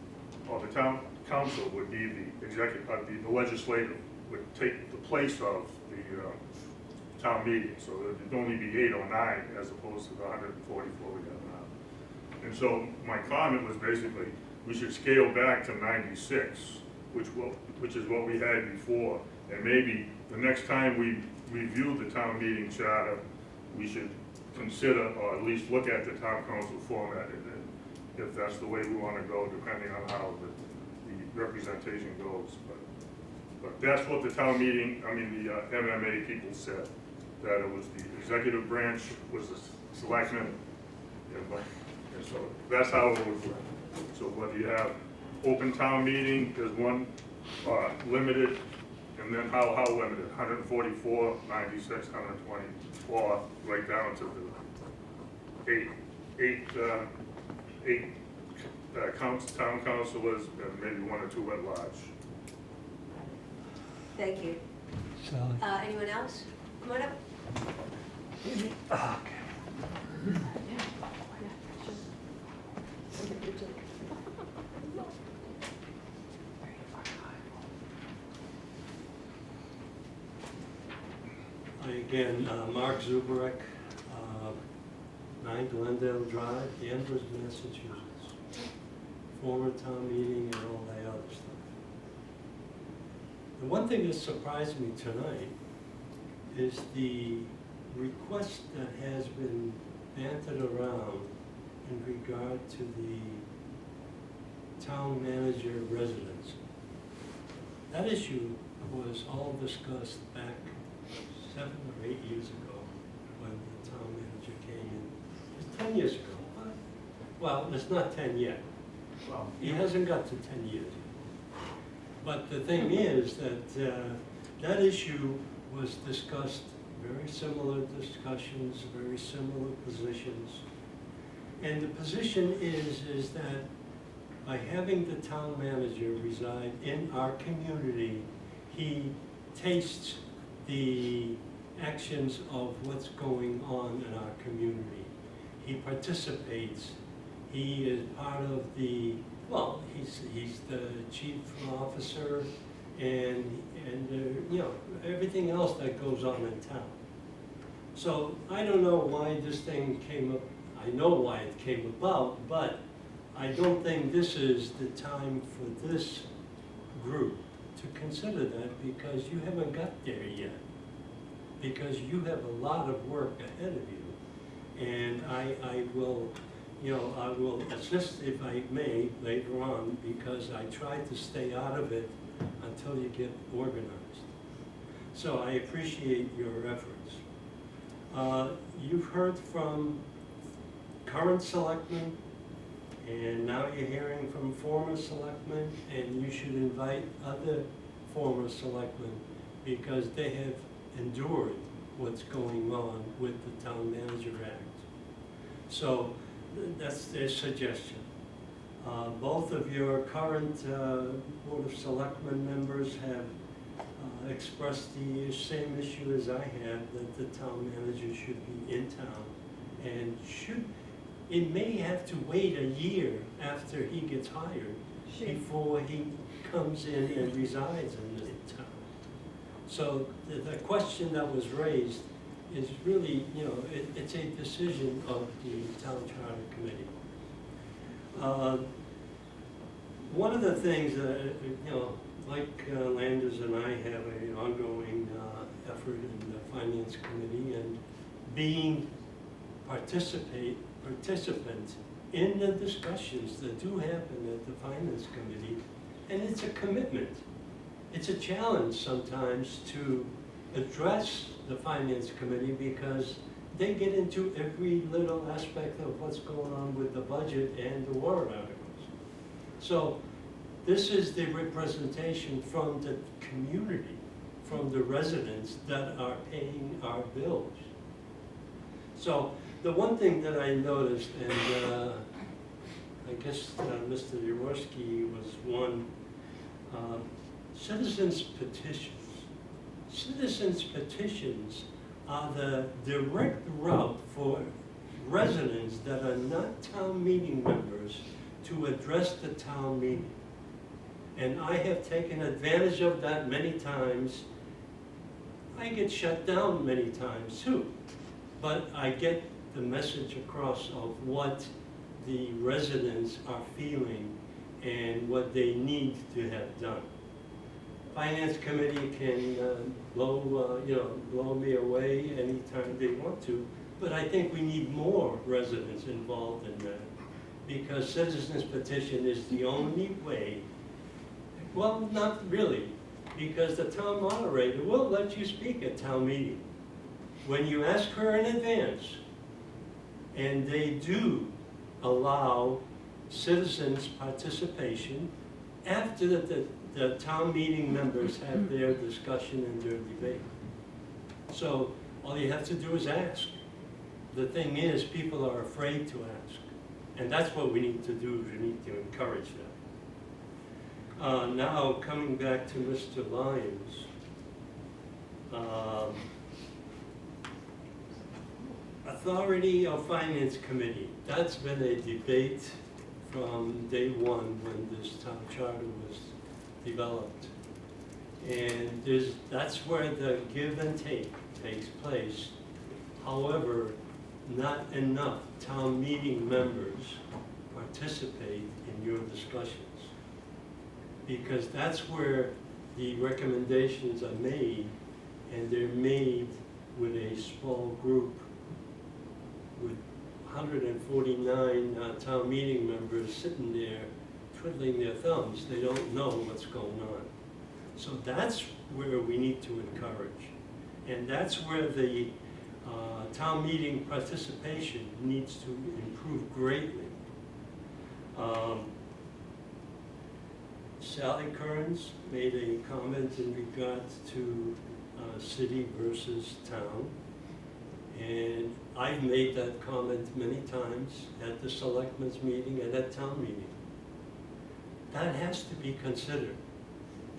or the town council would be the executive, the legislative, would take the place of the town meeting. So it'd only be 8 or 9 as opposed to the 144 we have now. And so my comment was basically, we should scale back to 96, which is what we had before. And maybe the next time we review the town meeting charter, we should consider, or at least look at the town council format, and if that's the way we want to go, depending on how the representation goes. But that's what the town meeting, the MMA people said, that it was the executive branch was the selectmen, and so that's how it would work. So whether you have open town meeting, there's one limited, and then how limited? 144, 96, 124, right down to the eight town councilors, and maybe 1 or 2 at large. Thank you. Sally. Anyone else? Come on up. Again, Mark Zuberek, 9 Glendale Drive, Danvers, Massachusetts. Former town meeting and all that other stuff. The one thing that surprised me tonight is the request that has been bantered around in regard to the town manager residency. That issue was all discussed back 7 or 8 years ago when the town manager came in. It's 10 years ago. Well, it's not 10 yet. Well, He hasn't got to 10 years yet. But the thing is that that issue was discussed, very similar discussions, very similar positions. And the position is that by having the town manager reside in our community, he tastes the actions of what's going on in our community. He participates He is part of the, well, he's the chief officer and you know, everything else that goes on in town. So I don't know why this thing came up. I know why it came about, but I don't think this is the time for this group to consider that, because you haven't got there yet. Because you have a lot of work ahead of you. And I will, you know, I will assist if I may later on, because I try to stay out of it until you get organized. So I appreciate your efforts. You've heard from current selectmen, and now you're hearing from former selectmen, and you should invite other former selectmen, because they have endured what's going on with the Town Manager Act. So that's their suggestion. Both of your current Board of Selectmen members have expressed the same issue as I have, that the town manager should be in town, and it may have to wait a year after he gets hired before he comes in and resides in the town. So the question that was raised is really, you know, it's a decision of the Town Charter Committee. One of the things that, you know, Mike Landers and I have an ongoing effort in the Finance Committee, and being participant in the discussions that do happen at the Finance Committee, and it's a commitment. It's a challenge sometimes to address the Finance Committee, because they get into every little aspect of what's going on with the budget and the warrant articles. So this is the representation from the community, from the residents that are paying our bills. So the one thing that I noticed, and I guess Mr. Jaworski was one, citizens petitions. Citizens petitions are the direct route for residents that are not town meeting members to address the town meeting. And I have taken advantage of that many times. I get shut down many times too, but I get the message across of what the residents are feeling and what they need to have done. Finance Committee can blow me away anytime they want to, but I think we need more residents involved in that, because citizens petition is the only way. Well, not really, because the town moderator will let you speak at town meeting when you ask her in advance, and they do allow citizens participation after the town meeting members have their discussion and their debate. So all you have to do is ask. The thing is, people are afraid to ask, and that's what we need to do. We need to encourage that. Now, coming back to Mr. Lyons, Authority of Finance Committee, that's been a debate from day one when this town charter was developed. And that's where the give and take takes place. However, not enough town meeting members participate in your discussions, because that's where the recommendations are made, and they're made with a small group with 149 town meeting members sitting there twiddling their thumbs. They don't know what's going on. So that's where we need to encourage. And that's where the town meeting participation needs to improve greatly. Sally Kearns made a comment in regards to city versus town. And I've made that comment many times at the selectmen's meeting and at town meeting. That has to be considered,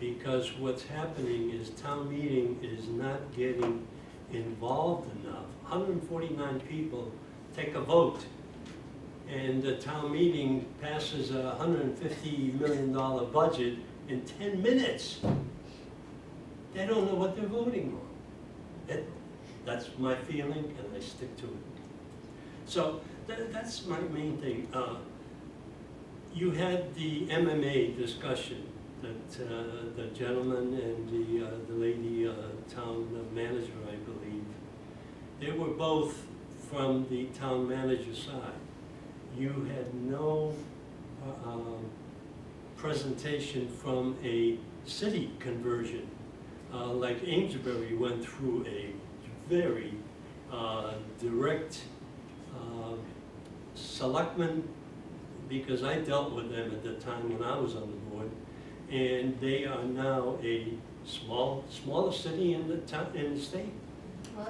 because what's happening is town meeting is not getting involved enough. 149 people take a vote, and the town meeting passes a $150 million budget in 10 minutes. They don't know what they're voting on. That's my feeling, and I stick to it. So that's my main thing. You had the MMA discussion that the gentleman and the lady town manager, I believe, they were both from the town manager side. You had no presentation from a city conversion. Like Amesbury went through a very direct selectman, because I dealt with them at the time when I was on the board, and they are now a smaller city in the state. Well,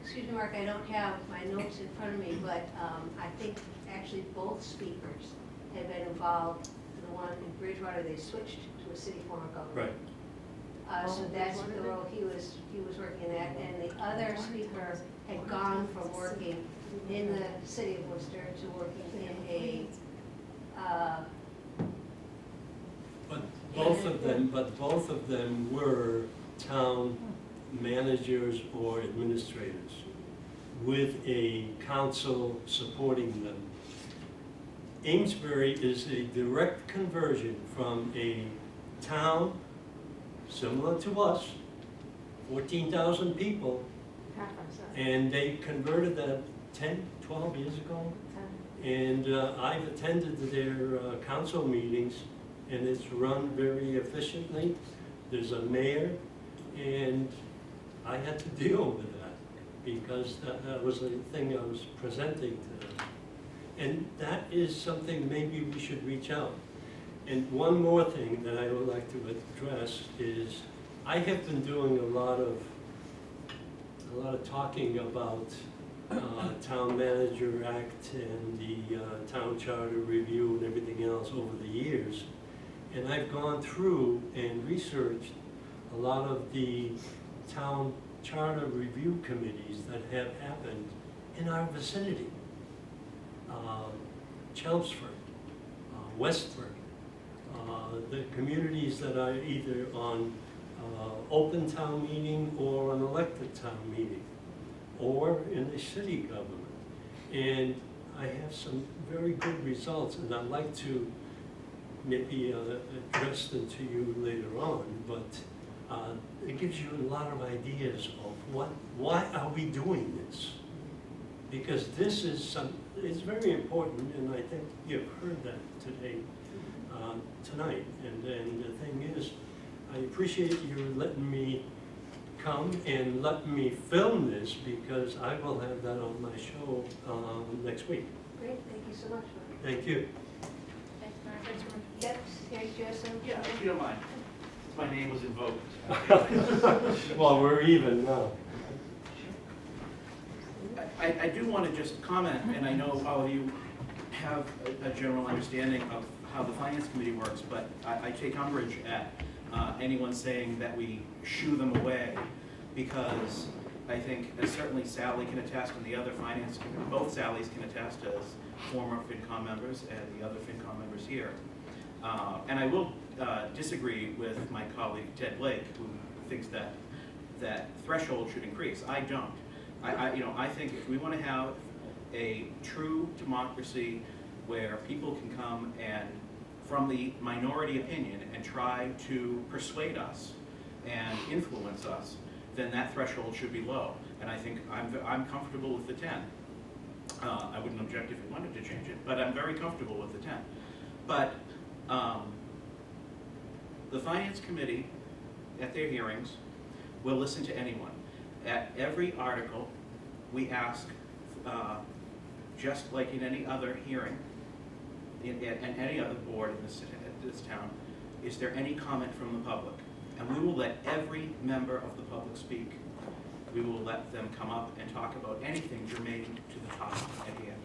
excuse me, Mark, I don't have my notes in front of me, but I think actually both speakers have been involved. The one in Bridgewater, they switched to a city form of government. Right. So that's the role he was working at, and the other speaker had gone from working in the city of Worcester to working in a, But both of them were town managers or administrators with a council supporting them. Amesbury is a direct conversion from a town similar to us, 14,000 people, and they converted that 10, 12 years ago. And I've attended their council meetings, and it's run very efficiently. There's a mayor, and I had to deal with that because that was the thing I was presenting to them. And that is something maybe we should reach out. And one more thing that I would like to address is I have been doing a lot of talking about Town Manager Act and the Town Charter Review and everything else over the years. And I've gone through and researched a lot of the Town Charter Review committees that have happened in our vicinity. Chelmsford, Westford, the communities that are either on open town meeting or an elected town meeting, or in the city government. And I have some very good results, and I'd like to maybe address them to you later on, but it gives you a lot of ideas of why are we doing this? Because this is it's very important, and I think you've heard that today, tonight. And the thing is, I appreciate you letting me come and letting me film this, because I will have that on my show next week. great, thank you so much. Thank you. Thanks, Mark. Yep, here's Jason. Yeah, if you don't mind. My name was invoked. Well, we're even now. I do want to just comment, and I know all of you have a general understanding of how the Finance Committee works, but I take umbrage at anyone saying that we shoo them away, because I think, as certainly Sally can attest, and the other Finance Committee, both Sallys can attest as former FinCom members and the other FinCom members here. And I will disagree with my colleague Ted Blake, who thinks that threshold should increase. I don't. I think if we want to have a true democracy where people can come and, from the minority opinion, and try to persuade us and influence us, then that threshold should be low. And I think I'm comfortable with the 10. I wouldn't object if you wanted to change it, but I'm very comfortable with the 10. But the Finance Committee, at their hearings, will listen to anyone. At every article, we ask, just like in any other hearing, in any other board in this town, is there any comment from the public? And we will let every member of the public speak. We will let them come up and talk about anything germane to the topic at hand.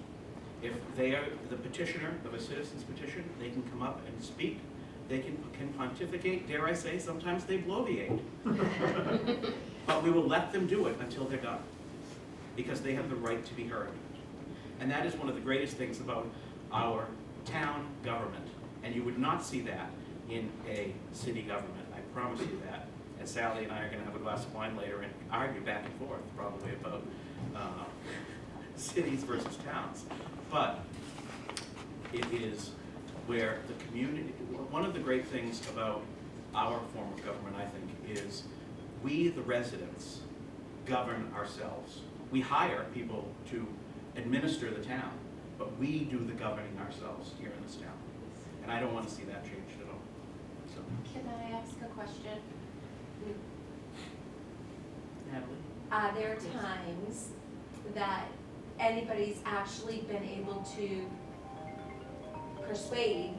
If they are the petitioner of a citizen's petition, they can come up and speak. They can pontificate, dare I say, sometimes they bloviate. But we will let them do it until they're done, because they have the right to be heard. And that is one of the greatest things about our town government. And you would not see that in a city government, I promise you that. And Sally and I are gonna have a glass of wine later and argue back and forth probably about cities versus towns. But it is where the community, one of the great things about our form of government, I think, is we, the residents, govern ourselves. We hire people to administer the town, but we do the governing ourselves here in this town. And I don't want to see that changed at all. So, Can I ask a question? Natalie? There are times that anybody's actually been able to persuade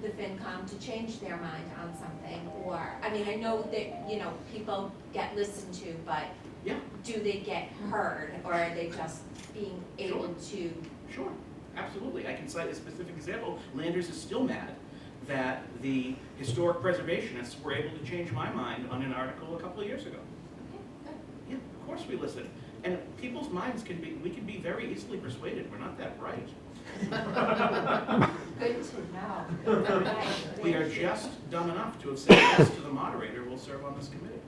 the FinCom to change their mind on something, or, I mean, I know that, you know, people get listened to, but Yeah. do they get heard, or are they just being able to? Sure, absolutely. I can cite a specific example. Landers is still mad that the historic preservationists were able to change my mind on an article a couple of years ago. Yeah, of course we listen. And people's minds can be, we can be very easily persuaded. We're not that bright. Good to know. Right. We are just dumb enough to have said yes to the moderator who will serve on this committee.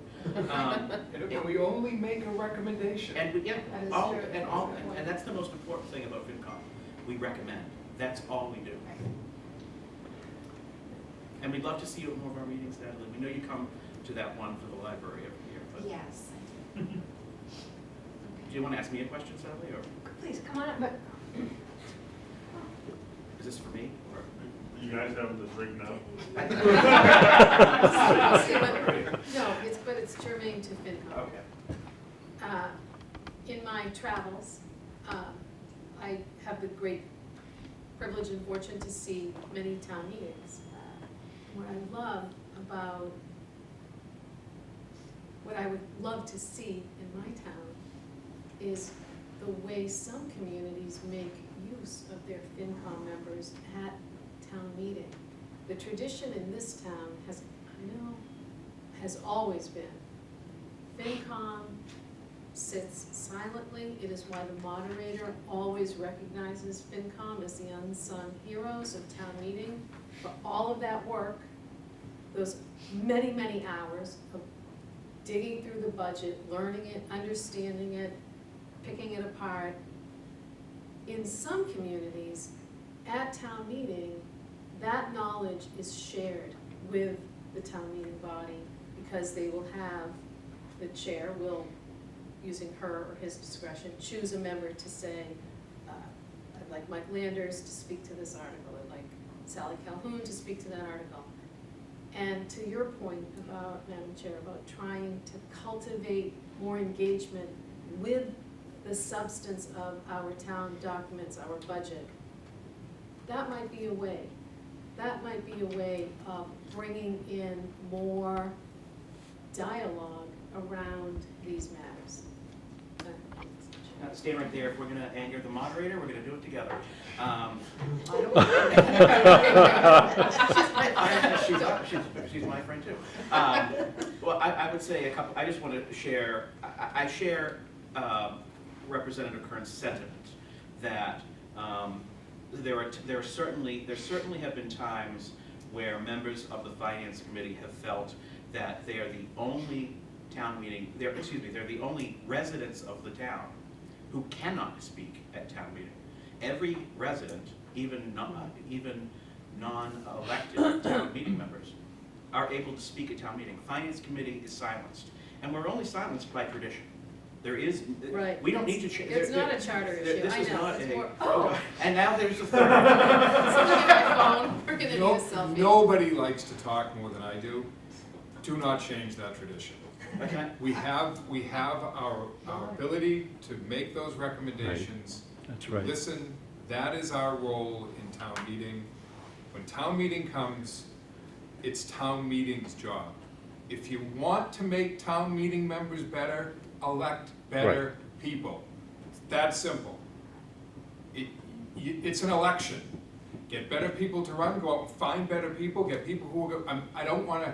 And we only make a recommendation. And we, yeah, That is all, true. and all, and that's the most important thing about FinCom. We recommend. That's all we do. And we'd love to see you at more of our meetings, Natalie. We know you come to that one for the library every year. But Yes. do you want to ask me a question, Sally, or Please, come on up, but is this for me? Or? You guys have the drink now? No, but it's germane to FinCom. Okay. In my travels, I have the great privilege and fortune to see many town meetings. What I love about, what I would love to see in my town is the way some communities make use of their FinCom members at town meeting. The tradition in this town has, I know, has always been FinCom sits silently. It is why the moderator always recognizes FinCom as the unsung heroes of town meeting for all of that work, those many, many hours of digging through the budget, learning it, understanding it, picking it apart. In some communities, at town meeting, that knowledge is shared with the town meeting body because they will have, the chair will, using her or his discretion, choose a member to say, I'd like Mike Landers to speak to this article, I'd like Sally Calhoun to speak to that article. And to your point about, Madam Chair, about trying to cultivate more engagement with the substance of our town documents, our budget, that might be a way. That might be a way of bringing in more dialogue around these matters. Stand right there. If we're going to anger the moderator, we're going to do it together. She's my friend too. Well, I would say a couple. I just want to share. I share Representative Kern's sentiment that there certainly have been times where members of the Finance Committee have felt that they are the only town meeting. They're the only residents of the town who cannot speak at town meeting. Every resident, even non-elected town meeting members, are able to speak at town meeting. Finance Committee is silenced, and we're only silenced by tradition. There is, Right. we don't need to change. It's not a charter issue, This I is know. not It's a, more- oh, and now there's a third. Somebody get my phone, we're gonna need a selfie. Nobody likes to talk more than I do. Do not change that tradition. Okay. We have our ability to make those recommendations. That's to right. Listen, that is our role in town meeting. When town meeting comes, it's town meeting's job. If you want to make town meeting members better, elect better people. It's that simple. It's an election. Get better people to run, go out and find better people, get people who will go, I don't wanna,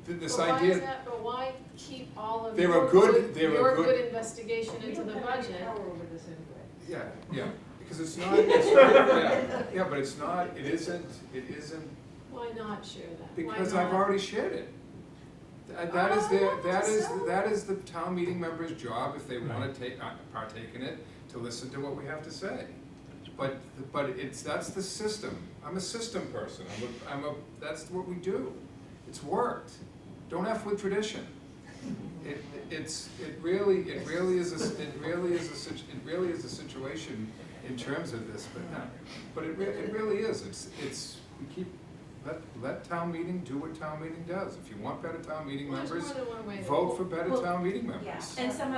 this But idea. why is that, but why keep all of They're a your good- they're a your good- good investigation into the We don't have any budget? power over this anyway. Yeah, Because it's not, yeah, but it's not, it isn't, Why not share that? Why because not? I've already shared it. That is the town meeting member's job, if they want to partake in it, to listen to what we have to say. But that's the system. I'm a system person. That's what we do. It's worked. Don't F with tradition. It really is a situation in terms of this, but it really is. Let town meeting do what town meeting does. If you want better town meeting members, vote for better town meeting members. Yeah, and some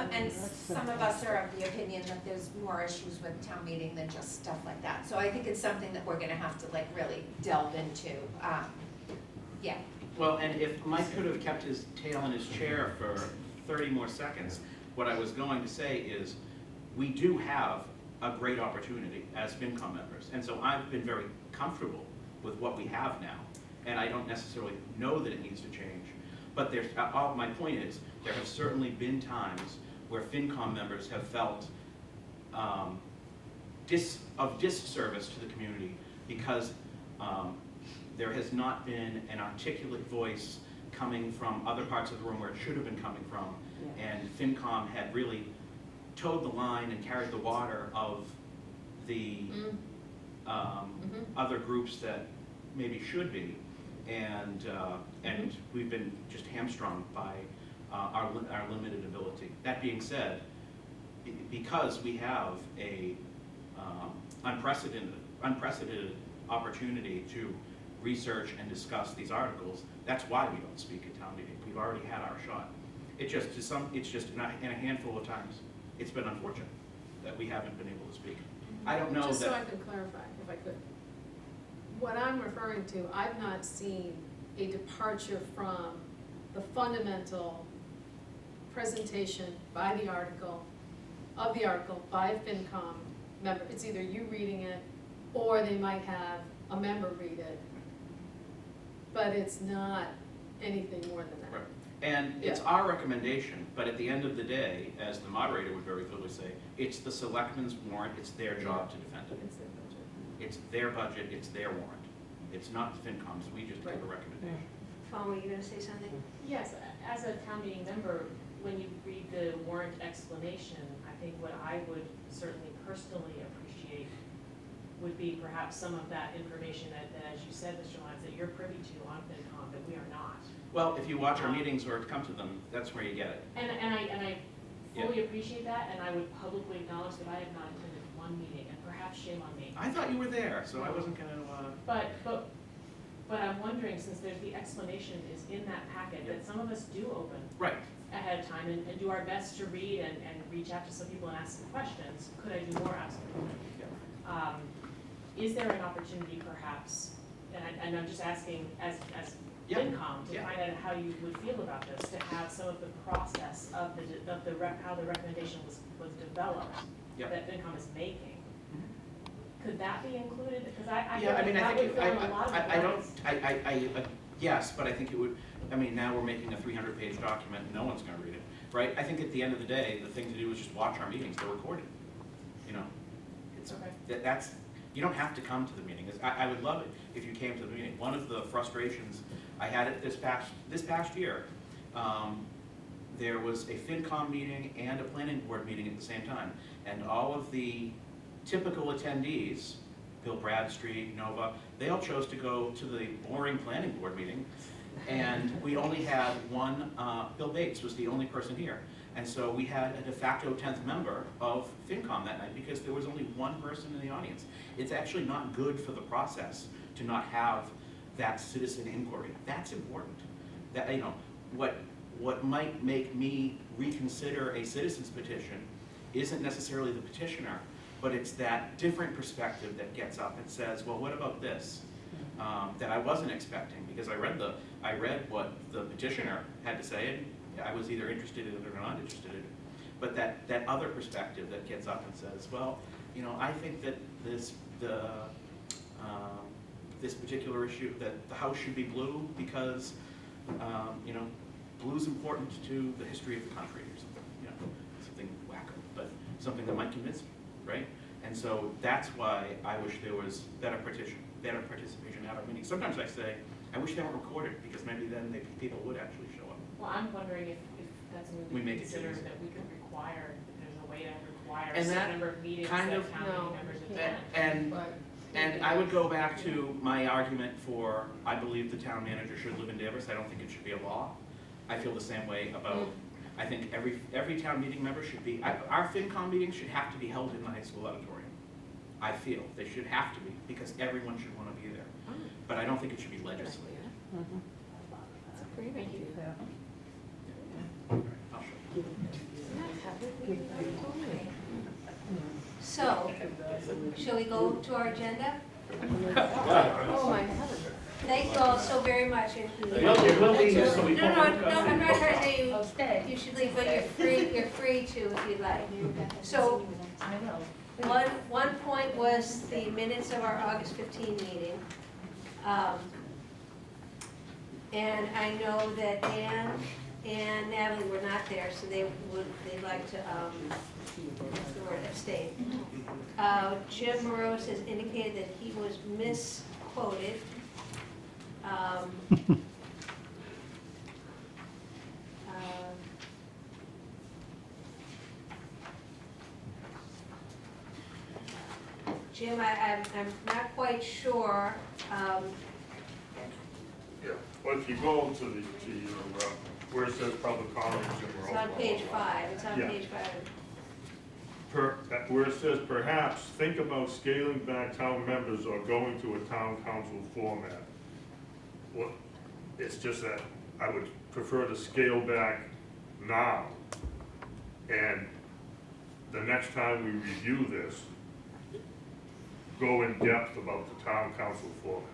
of us are of the opinion that there's more issues with town meeting than just stuff like that. So I think it's something that we're gonna have to like really delve into, yeah. Well, and if Mike could have kept his tail in his chair for 30 more seconds, what I was going to say is, we do have a great opportunity as FinCom members. And so I've been very comfortable with what we have now. And I don't necessarily know that it needs to change. But my point is, there have certainly been times where FinCom members have felt disservice to the community because there has not been an articulate voice coming from other parts of the room where it should have been coming from. Yeah. And FinCom had really towed the line and carried the water of the other groups that maybe should be. And we've been just hamstrung by our limited ability. That being said, because we have a unprecedented opportunity to research and discuss these articles, that's why we don't speak at town meeting. We've already had our shot. It's just in a handful of times, it's been unfortunate that we haven't been able to speak. I don't know Just that. so I can clarify, if I could. What I'm referring to, I've not seen a departure from the fundamental presentation by the article, by a FinCom member. It's either you reading it, or they might have a member read it. But it's not anything more than that. Right. And it's our recommendation, but at the end of the day, as the moderator would very clearly say, it's the selectmen's warrant, it's their job to defend it. It's their budget. It's their budget, it's their warrant. It's not the FinCom's, we just give a recommendation. Paul, were you gonna say something? Yes, as a town meeting member, when you read the warrant explanation, I think what I would certainly personally appreciate would be perhaps some of that information that as you said, Mr. Lyons, that you're privy to on FinCom, that we are not. Well, if you watch our meetings or come to them, that's where you get it. And I fully appreciate that, and I would publicly acknowledge that I have not attended one meeting, and perhaps shame on me. I thought you were there, so I wasn't gonna, But I'm wondering, since there's the explanation is in that packet, that some of us do open right ahead of time and do our best to read and reach out to some people and ask some questions. Could I do more? Absolutely. Is there an opportunity perhaps, and I'm just asking as FinCom to find out how you would feel about this, to have some of the process of how the recommendation was developed that FinCom is making? Could that be included? Because I feel like that would fill in a lot of blanks. Yes, but I think it would, now we're making a 300-page document, and no one's gonna read it, right? I think at the end of the day, the thing to do is just watch our meetings, they're recorded. It's, that's, you don't have to come to the meeting. I would love it if you came to the meeting. One of the frustrations I had at this past year, there was a FinCom meeting and a planning board meeting at the same time. And all of the typical attendees, Bill Bradstreet, Nova, they all chose to go to the boring planning board meeting. And we only had one, Bill Bates was the only person here. And so we had a de facto 10th member of FinCom that night because there was only one person in the audience. It's actually not good for the process to not have that citizen inquiry. That's important. That, what might make me reconsider a citizen's petition isn't necessarily the petitioner, but it's that different perspective that gets up and says, well, what about this? That I wasn't expecting, because I read what the petitioner had to say, and I was either interested in it or not interested in it. But that other perspective that gets up and says, well, I think that this particular issue, that the house should be blue because blue's important to the history of the country or something, something wacko, but something that might convince me, right? And so that's why I wish there was better participation at our meetings. Sometimes I say, I wish they weren't recorded, because maybe then people would actually show up. Well, I'm wondering if that's something We we make could it consider, easy. that we could require, if there's a way to require a And certain that number of meetings kind that of- town No. meeting members attend. And I would go back to my argument for, I believe the town manager should live in Danvers. I don't think it should be a law. I feel the same way about, I think every town meeting member should be, our FinCom meetings should have to be held in the high school auditorium. I feel they should have to be, because everyone should want to be there. But I don't think it should be legislated. That's a great idea. I'll show you. So, shall we go to our agenda? Oh, my heavens. Thank you all so very much. And- We'll leave this so we No, don't. I'm not trying to say you should leave, but you're free to if you'd like. So, one point was the minutes of our August 15 meeting. And I know that Ann and Natalie were not there, so they'd like to, what's the word, abstain. Jim Morose has indicated that he was misquoted. Jim, I'm not quite sure, Yeah, well, if you go to the, where it says public comments, it's on page 5, it's on Yeah. page 5. where it says perhaps think about scaling back town members or going to a town council format. Well, it's just that I would prefer to scale back now. And the next time we review this, go in depth about the town council format.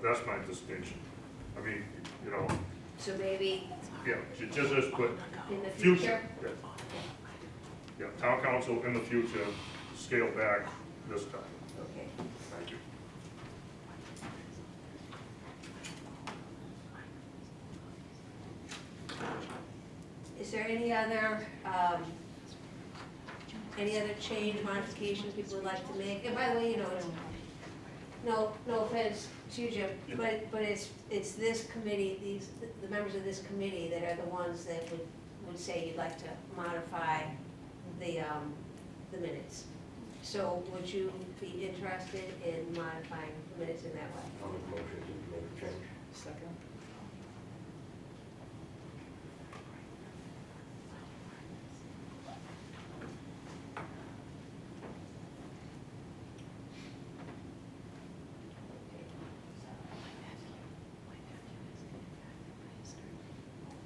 That's my distinction. I mean, you know, So maybe yeah, just put in the future. future? Yeah. Yeah, town council in the future, scale back this time. Okay. Thank you. Is there any other change, modifications people would like to make? And by the way, you know, it's, no offense to you, Jim, but it's this committee, the members of this committee that are the ones that would say you'd like to modify the minutes. So would you be interested in modifying the minutes in that way? I'll make a motion to make a change. Second.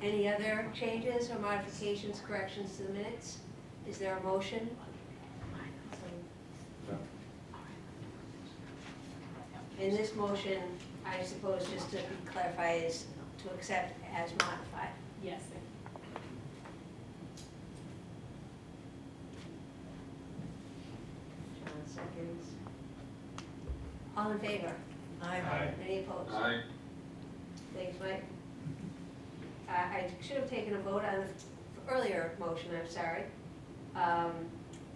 Any other changes or modifications, corrections to the minutes? Is there a motion? In this motion, I suppose, just to clarify, is to accept as modified. Yes. John seconds. All in favor? Aye. Any opposed? Aye. Thanks, Mike. I should have taken a vote on the earlier motion, I'm sorry.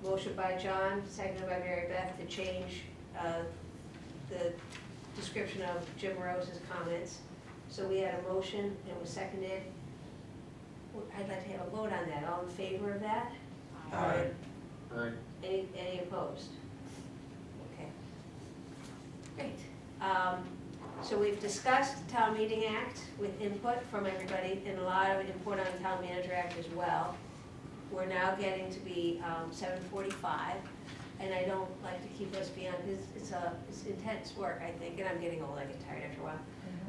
Motion by John, seconded by Mary Beth to change the description of Jim Rose's comments. So we had a motion, it was seconded. I'd like to have a vote on that. All in favor of that? Aye. Aye. Any opposed? Okay. Great. So we've discussed Town Meeting Act with input from everybody and a lot of input on Town Manager Act as well. We're now getting to be 7:45, and I don't like to keep us beyond, because it's intense work, I think, and I'm getting old, I get tired after a while.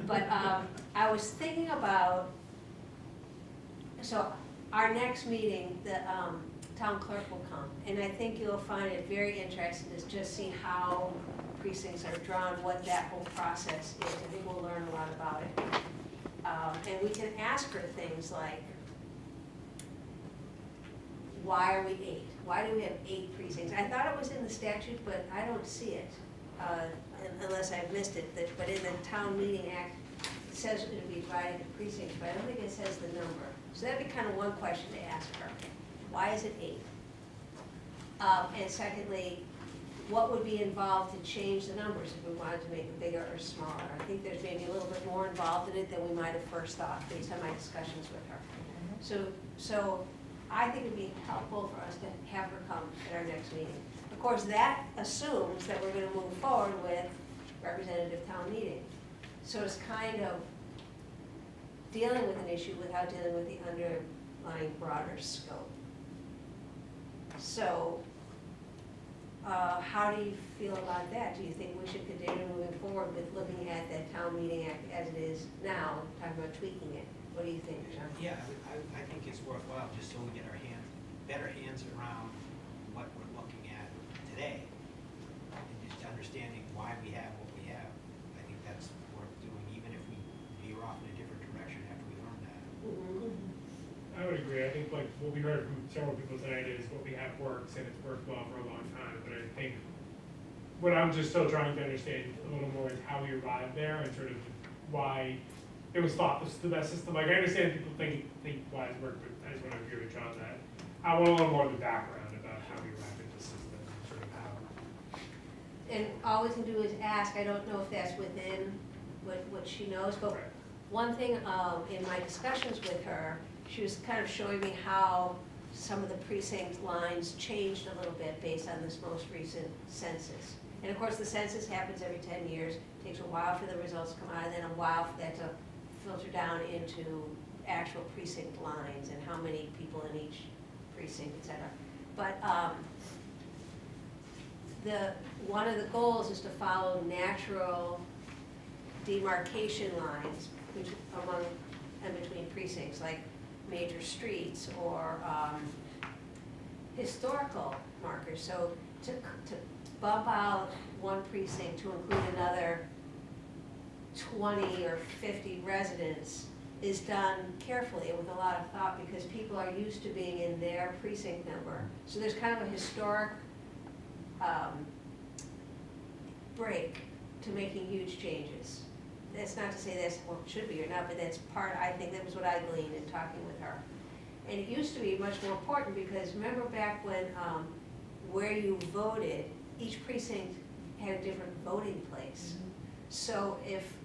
But I was thinking about, so our next meeting, the town clerk will come, and I think you'll find it very interesting to just see how precincts are drawn, what that whole process is. I think we'll learn a lot about it. And we can ask her things like, why are we 8? Why do we have 8 precincts? I thought it was in the statute, but I don't see it, unless I've missed it. But in the Town Meeting Act, it says it would be divided into precincts, but I don't think it says the number. So that'd be kind of one question to ask her. Why is it 8? And secondly, what would be involved to change the numbers if we wanted to make it bigger or smaller? I think there's maybe a little bit more involved in it than we might have first thought, based on my discussions with her. So I think it'd be helpful for us to have her come at our next meeting. Of course, that assumes that we're gonna move forward with representative town meeting. So it's kind of dealing with an issue without dealing with the underlying broader scope. So, how do you feel about that? Do you think we should continue moving forward with looking at that town meeting act as it is now, talking about tweaking it? What do you think, John? Yeah, I think it's worthwhile, just so we get our better hands around what we're looking at today. And just understanding why we have what we have. I think that's worth doing, even if we veer off in a different direction after we learn that. I would agree. I think like what we heard from several people tonight is what we have works and it's worked well for a long time. But I think what I'm just still trying to understand a little more is how we arrived there and sort of why it was thought this is the best system. Like I understand people think why it's worked, but I just want to agree with John that I want a little more of the background about how we arrived at the system and sort of how. And all we can do is ask. I don't know if that's within what she knows, but one thing in my discussions with her, she was kind of showing me how some of the precinct lines changed a little bit based on this most recent census. And of course, the census happens every 10 years. It takes a while for the results to come out, and then a while for that to filter down into actual precinct lines and how many people in each precinct, et cetera. But one of the goals is to follow natural demarcation lines among and between precincts, like major streets or historical markers. So to bump out one precinct to include another 20 or 50 residents is done carefully and with a lot of thought, because people are used to being in their precinct number. So there's kind of a historic break to making huge changes. That's not to say that's what it should be or not, but that's part, I think that was what I gleaned in talking with her. And it used to be much more important, because remember back when where you voted, each precinct had a different voting place. So if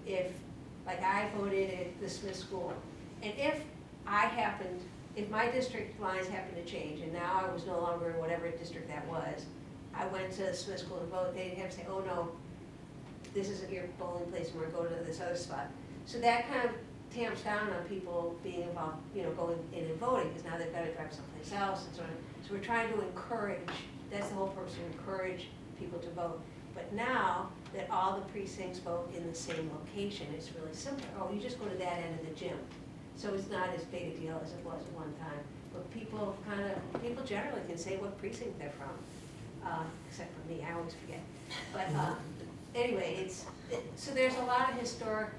like I voted at the Smith School, and if my district lines happened to change, and now I was no longer in whatever district that was, I went to the Smith School to vote, they'd have to say, oh no, this isn't your polling place, and we're going to this other spot. So that kind of tamps down on people being involved, going in and voting, because now they've got to drive someplace else and so on. So we're trying to encourage, that's the whole purpose, to encourage people to vote. But now that all the precincts vote in the same location, it's really simple. Oh, you just go to that end of the gym. So it's not as big a deal as it was at one time. But people generally can say what precinct they're from, except for me, I always forget. But anyway, so there's a lot of historic,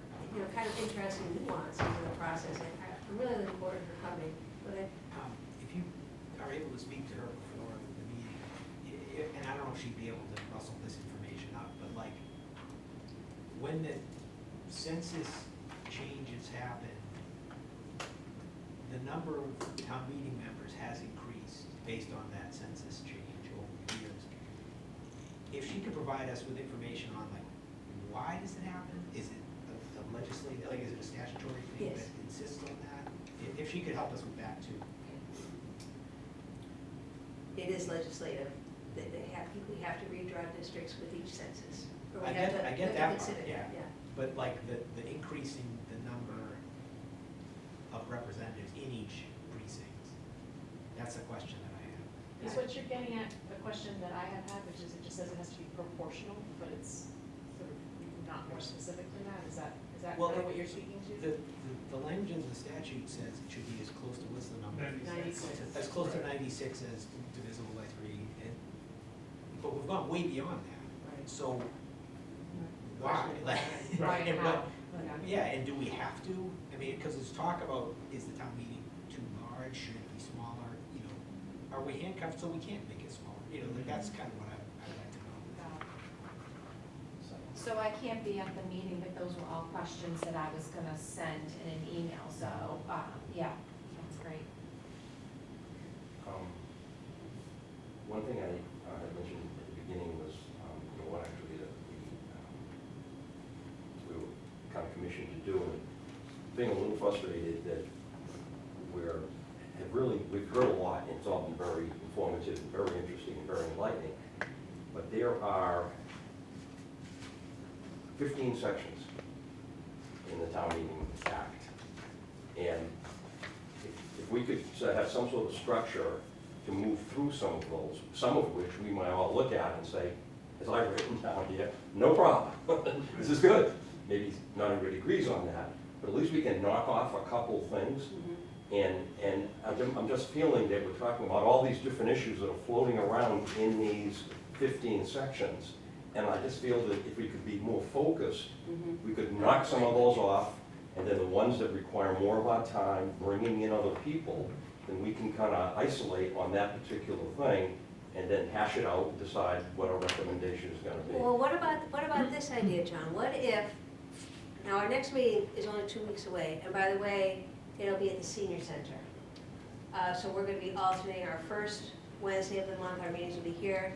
kind of interesting nuances in the process. I'm really looking forward to her coming. But if you are able to speak to her before the meeting, and I don't know if she'd be able to rustle this information up, but like, when the census changes happen, the number of town meeting members has increased based on that census change over the years. If she could provide us with information on like, why does it happen? Is it the legislative, like, is it a statutory thing Yes. that insists on that? If she could help us with that too. it is legislative. We have to redraw districts with each census. Or we I have get to- that we have to part, consider it, yeah. But like the increasing the number of representatives in each precinct, that's a question that I have. Is what you're getting at, the question that I have had, which is it just says it has to be proportional, but it's sort of not more specific than that, is that Well, kind of what you're speaking to? The language in the statute says it should be as close to, what's the number? 96. As close to 96 as divisible by 3, but we've gone way beyond that. Right. So, why? Like, Why and how? Yeah, and do we have to? I mean, because there's talk about, is the town meeting too large, should it be smaller, are we handcuffed so we can't make it smaller? Like, that's kind of what I'd like to know. So I can't be at the meeting, but those were all questions that I was gonna send in an email, so, yeah, that's great. When one thing I had mentioned at the beginning was, what actually we were kind of commissioned to do, and being a little frustrated that we've heard a lot, and it's all been very informative, and very interesting, and very enlightening, but there are 15 sections in the Town Meeting Act, and if we could have some sort of structure to move through some of those, some of which we might all look at and say, as I've written down here, no problem, this is good. Maybe not everybody agrees on that, but at least we can knock off a couple things. And I'm just feeling that we're talking about all these different issues that are floating around in these 15 sections. And I just feel that if we could be more focused, we could knock some of those off, and then the ones that require more of our time, bringing in other people, then we can kind of isolate on that particular thing, and then hash it out and decide what our recommendation is going to be. Well, what about this idea, John? What if, now our next meeting is only 2 weeks away, and by the way, it'll be at the Senior Center. So we're going to be alternating our first Wednesday of the month, our meetings will be here.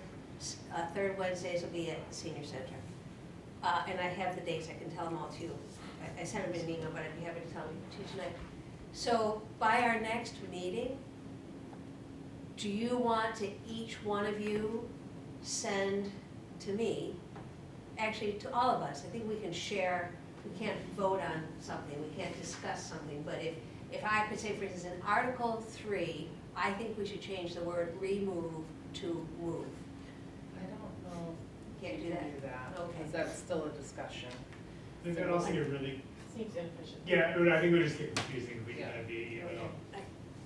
Third Wednesdays will be at the Senior Center. And I have the dates, I can tell them all to you. I sent them an email, but I'd be happy to tell you tonight. So by our next meeting, do you want to each one of you send to me, actually to all of us, I think we can share, we can't vote on something, we can't discuss something, but if I could say, for instance, in Article 3, I think we should change the word remove to move. I don't know. Can't do You that? can do that, Okay. because that's still a discussion. I think that also get really, Seems inefficient. yeah, I think it would just get confusing if we Yeah. had to be,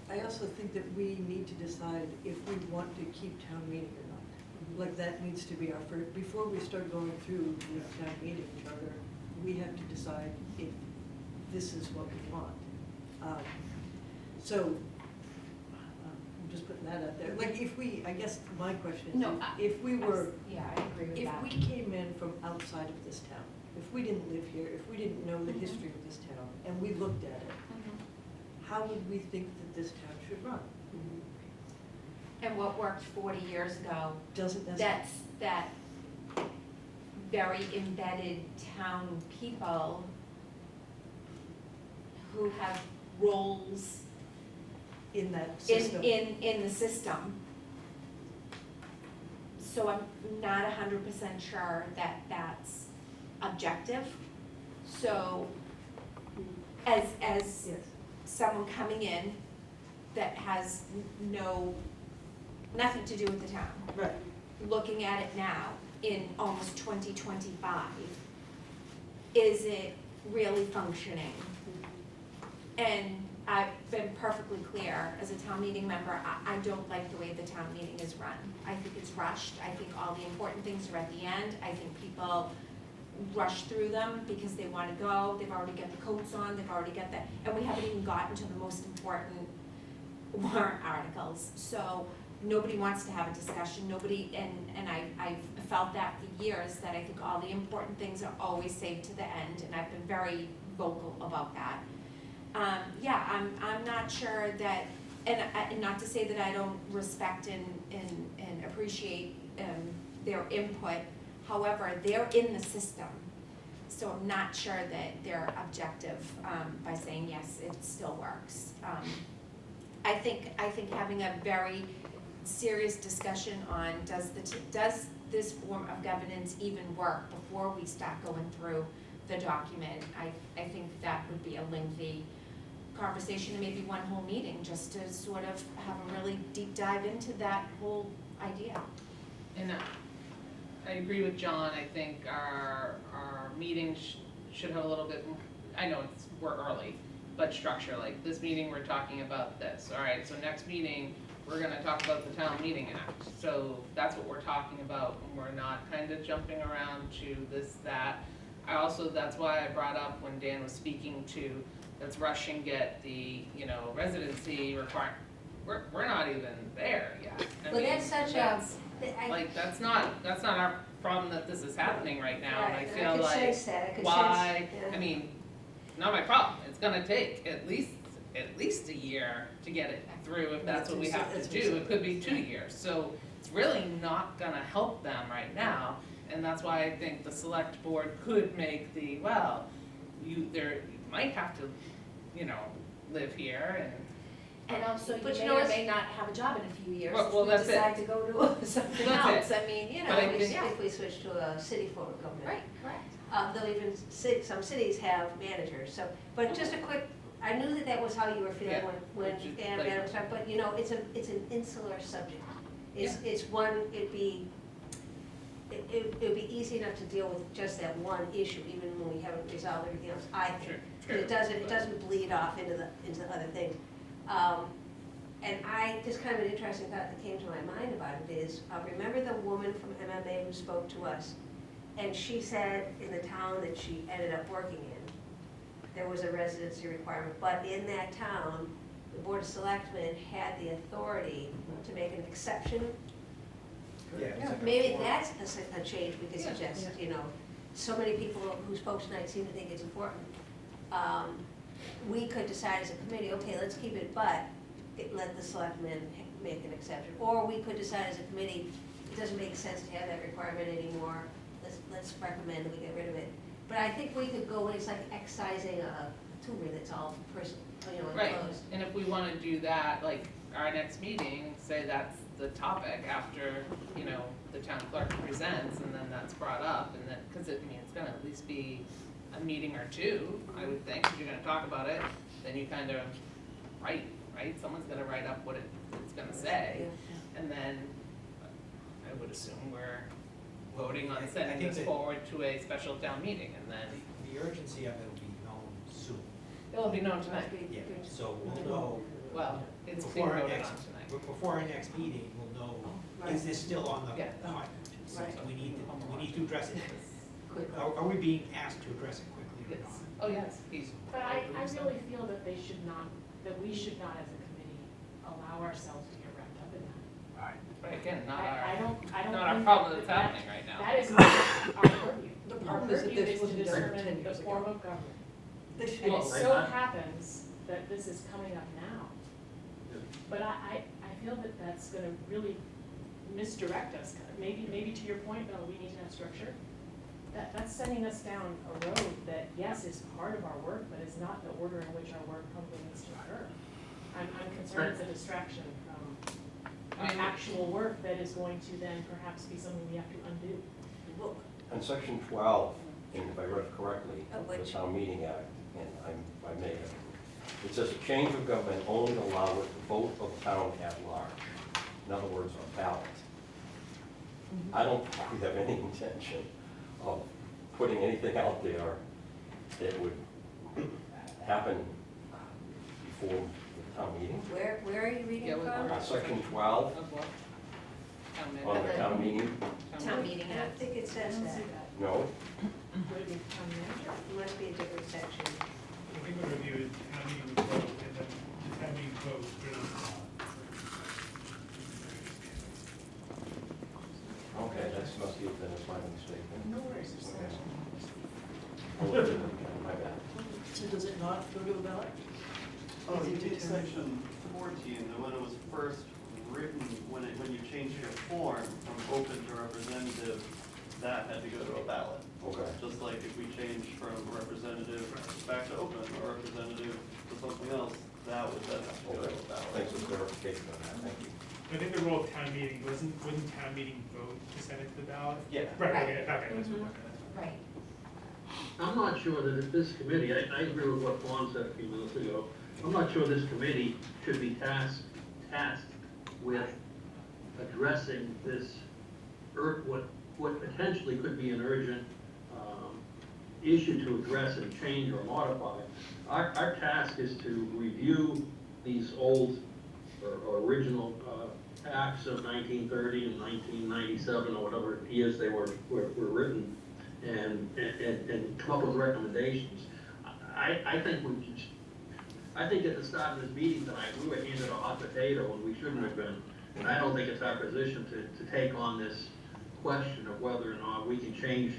I also think that we need to decide if we want to keep town meeting or not. Like, that needs to be our first, before we start going through the town meeting charter, we have to decide if this is what we want. So, I'm just putting that out there. Like, if we, I guess my question is, No, if we were, Yeah, I agree with if that. we came in from outside of this town, if we didn't live here, if we didn't know the Mhm. history of this town, and we looked at it, how would we think that this town should run? And what worked 40 years ago, Doesn't necessarily. that very embedded town people who have roles In that in, system. in the system. So I'm not 100% sure that that's objective. So as Yes. someone coming in that has nothing to do with the town, Right. looking at it now in almost 2025, is it really functioning? And I've been perfectly clear, as a town meeting member, I don't like the way the town meeting is run. I think it's rushed, I think all the important things are at the end, I think people rush through them because they wanna go, they've already got the coats on, they've already got that, and we haven't even gotten to the most important warrant articles. So nobody wants to have a discussion, nobody, and I've felt that for years, that I think all the important things are always saved to the end, and I've been very vocal about that. I'm not sure that, and not to say that I don't respect and appreciate their input, however, they're in the system. So I'm not sure that they're objective by saying, yes, it still works. I think having a very serious discussion on does this form of governance even work before we start going through the document, I think that would be a lengthy conversation, and maybe one whole meeting, just to sort of have a really deep dive into that whole idea. And I agree with John, I think our meetings should have a little bit, I know we're early, but structure, like this meeting, we're talking about this, all right, so next meeting, we're gonna talk about the Town Meeting Act. So that's what we're talking about, and we're not kind of jumping around to this, that. That's why I brought up when Dan was speaking to, let's rush and get the, residency requirement. We're not even there yet. Well, that's such a, Like, that's not our problem that this is happening right now, and I Right, feel I could like, sense that, I could why, sense, yeah. I mean, not my problem, it's gonna take at least a year to get it through, if that's what we have to do, it could be 2 years, so it's really not gonna help them right now. And that's why I think the select board could make the, well, you might have to, live here And also, you But you may know or what's- may not have a job in a few years Well, if we that's it. decide to go to something That's else. I mean, But I If we- think- yeah. If we switch to a city form of government. Right, correct. Though even some cities have managers, so, but just a quick, I knew that was how you were feeling Yeah. when Which is Ann like- Madam started, but it's an insular subject. It's one, it would be easy enough to deal with just that one issue, even when we haven't resolved everything else, I think. True. But it doesn't bleed off into the other things. And just kind of an interesting thought that came to my mind about it is, remember the woman from MMA who spoke to us? And she said in the town that she ended up working in, there was a residency requirement, but in that town, the Board of Selectmen had the authority to make an exception. Yeah, it's like a Maybe form. that's a change we could suggest, so many people who spoke tonight seem to think it's important. We could decide as a committee, okay, let's keep it, but let the selectmen make an exception. Or we could decide as a committee, it doesn't make sense to have that requirement anymore, let's recommend we get rid of it. But I think we could go, it's like excising a tumor that's all Right, enclosed. and if we wanna do that, like, our next meeting, say that's the topic after, the town clerk presents, and then that's brought up, and then, cause it's gonna at least be a meeting or two, I would think, if you're gonna talk about it, then you kind of write, someone's gonna write up what it's gonna say, and then I would assume we're voting on I sending think this that- forward to a special town meeting, and then The urgency of it will be known soon. it'll be known tonight. Yeah, so we'll know. Well, it's being before our voted next- on tonight. Before our next meeting, we'll know, Right. is this still on the Yeah. hot? So Right. we need to address it. Quick. Are we being asked to address it quickly or not? Yes. Oh, yes, he's. But I really feel that we should not as a committee allow ourselves to get wrapped up in that. Right. But again, not I don't not our think problem that that's happening right now. That is not our purview. The Our problem is that purview this is to wasn't done 10 determine the years form ago. of government. This And it is- so happens that this is coming up now. But I feel that that's gonna really misdirect us. Maybe to your point, Bill, we need to have structure. That's sending us down a road that, yes, is part of our work, but is not the order in which our work probably needs to occur. I'm concerned it's a distraction from our actual work that is going to then perhaps be something we have to undo. Look, On section 12, and if I read it correctly, Of of the which? Town Meeting Act, and I may have, it says a change of government only allowed the vote of the town at large. In other words, a ballot. I don't think we have any intention of putting anything out there that would happen before the town meeting. where are you reading Yeah, from? Section 12 Of what? Town on the manager. town meeting, Town meeting I don't act. think it says that. no, Would it be town manager? It must be a different section. We would review the town meeting vote, and then the town meeting vote okay, that's must be, then it's my mistake. then. No worries. Okay. My bad. So does it not go to a ballot? Oh, Is you it did determined? section 14, and when it was first written, when you changed your form from open to representative, that had to go to a ballot. Okay. Just like if we change from representative back to open or representative to something else, that would then have to go to Okay, a ballot. thanks for clarification on that, thank you. I think the role of town meeting, wouldn't town meeting vote to send it to the ballot? Yeah. Right, Right. okay, that's what, Right. I'm not sure that if this committee, I agree with what Vaughn said a few minutes ago, I'm not sure this committee should be tasked with addressing this, what potentially could be an urgent issue to address and change or modify. Our task is to review these old or original acts of 1930 and 1997 or whatever years they were written, and come up with recommendations. I think at the start of this meeting tonight, we were handed a hot potato and we shouldn't have been. And I don't think it's our position to take on this question of whether or not we can change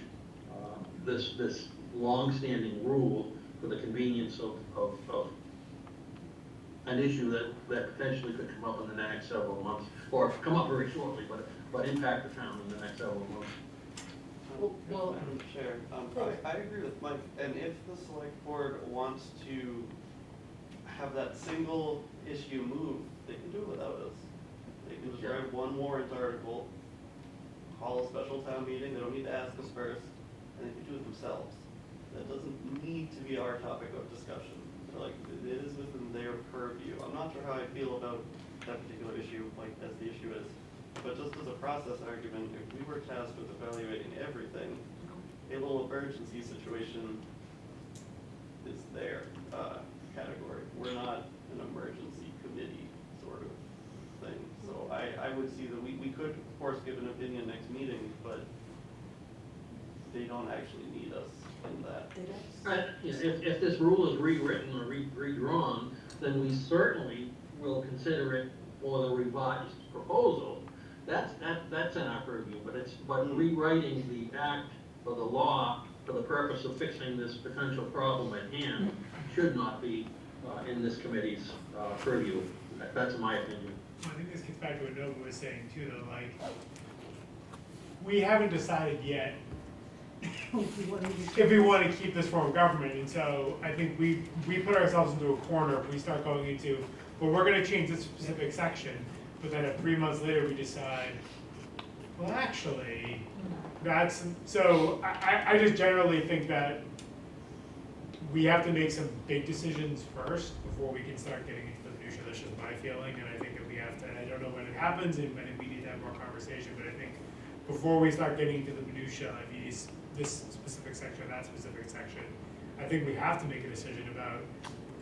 this long-standing rule for the convenience of an issue that potentially could come up in the next several months, or come up very shortly, but impact the town in the next several months. Well, Madam Chair, I agree with Mike, and if the select board wants to have that single issue move, they can do it without us. They can just write one warrant article, call a special town meeting, they don't need to ask us first, and they can do it themselves. That doesn't need to be our topic of discussion. Like, it is within their purview. I'm not sure how I feel about that particular issue, like, as the issue is. But just as a process argument, if we were tasked with evaluating everything, a little emergency situation is their category. We're not an emergency committee sort of thing. So I would see that we could, of course, give an opinion next meeting, but they don't actually need us in that. If this rule is rewritten or redrawn, then we certainly will consider it for the revised proposal. That's in our purview, but rewriting the act or the law for the purpose of fixing this potential problem at hand should not be in this committee's purview. That's my opinion. I think this gets back to what Nova was saying too, though, like, we haven't decided yet if we want to keep this form of government, and so I think we put ourselves into a corner if we start going into, well, we're gonna change this specific section, but then if 3 months later we decide, well, actually, that's, so I just generally think that we have to make some big decisions first before we can start getting into the minutia. That's just my feeling, and I think that we have to, and I don't know when it happens, and when we need to have more conversation, but I think before we start getting into the minutia of this specific section, that specific section, I think we have to make a decision about,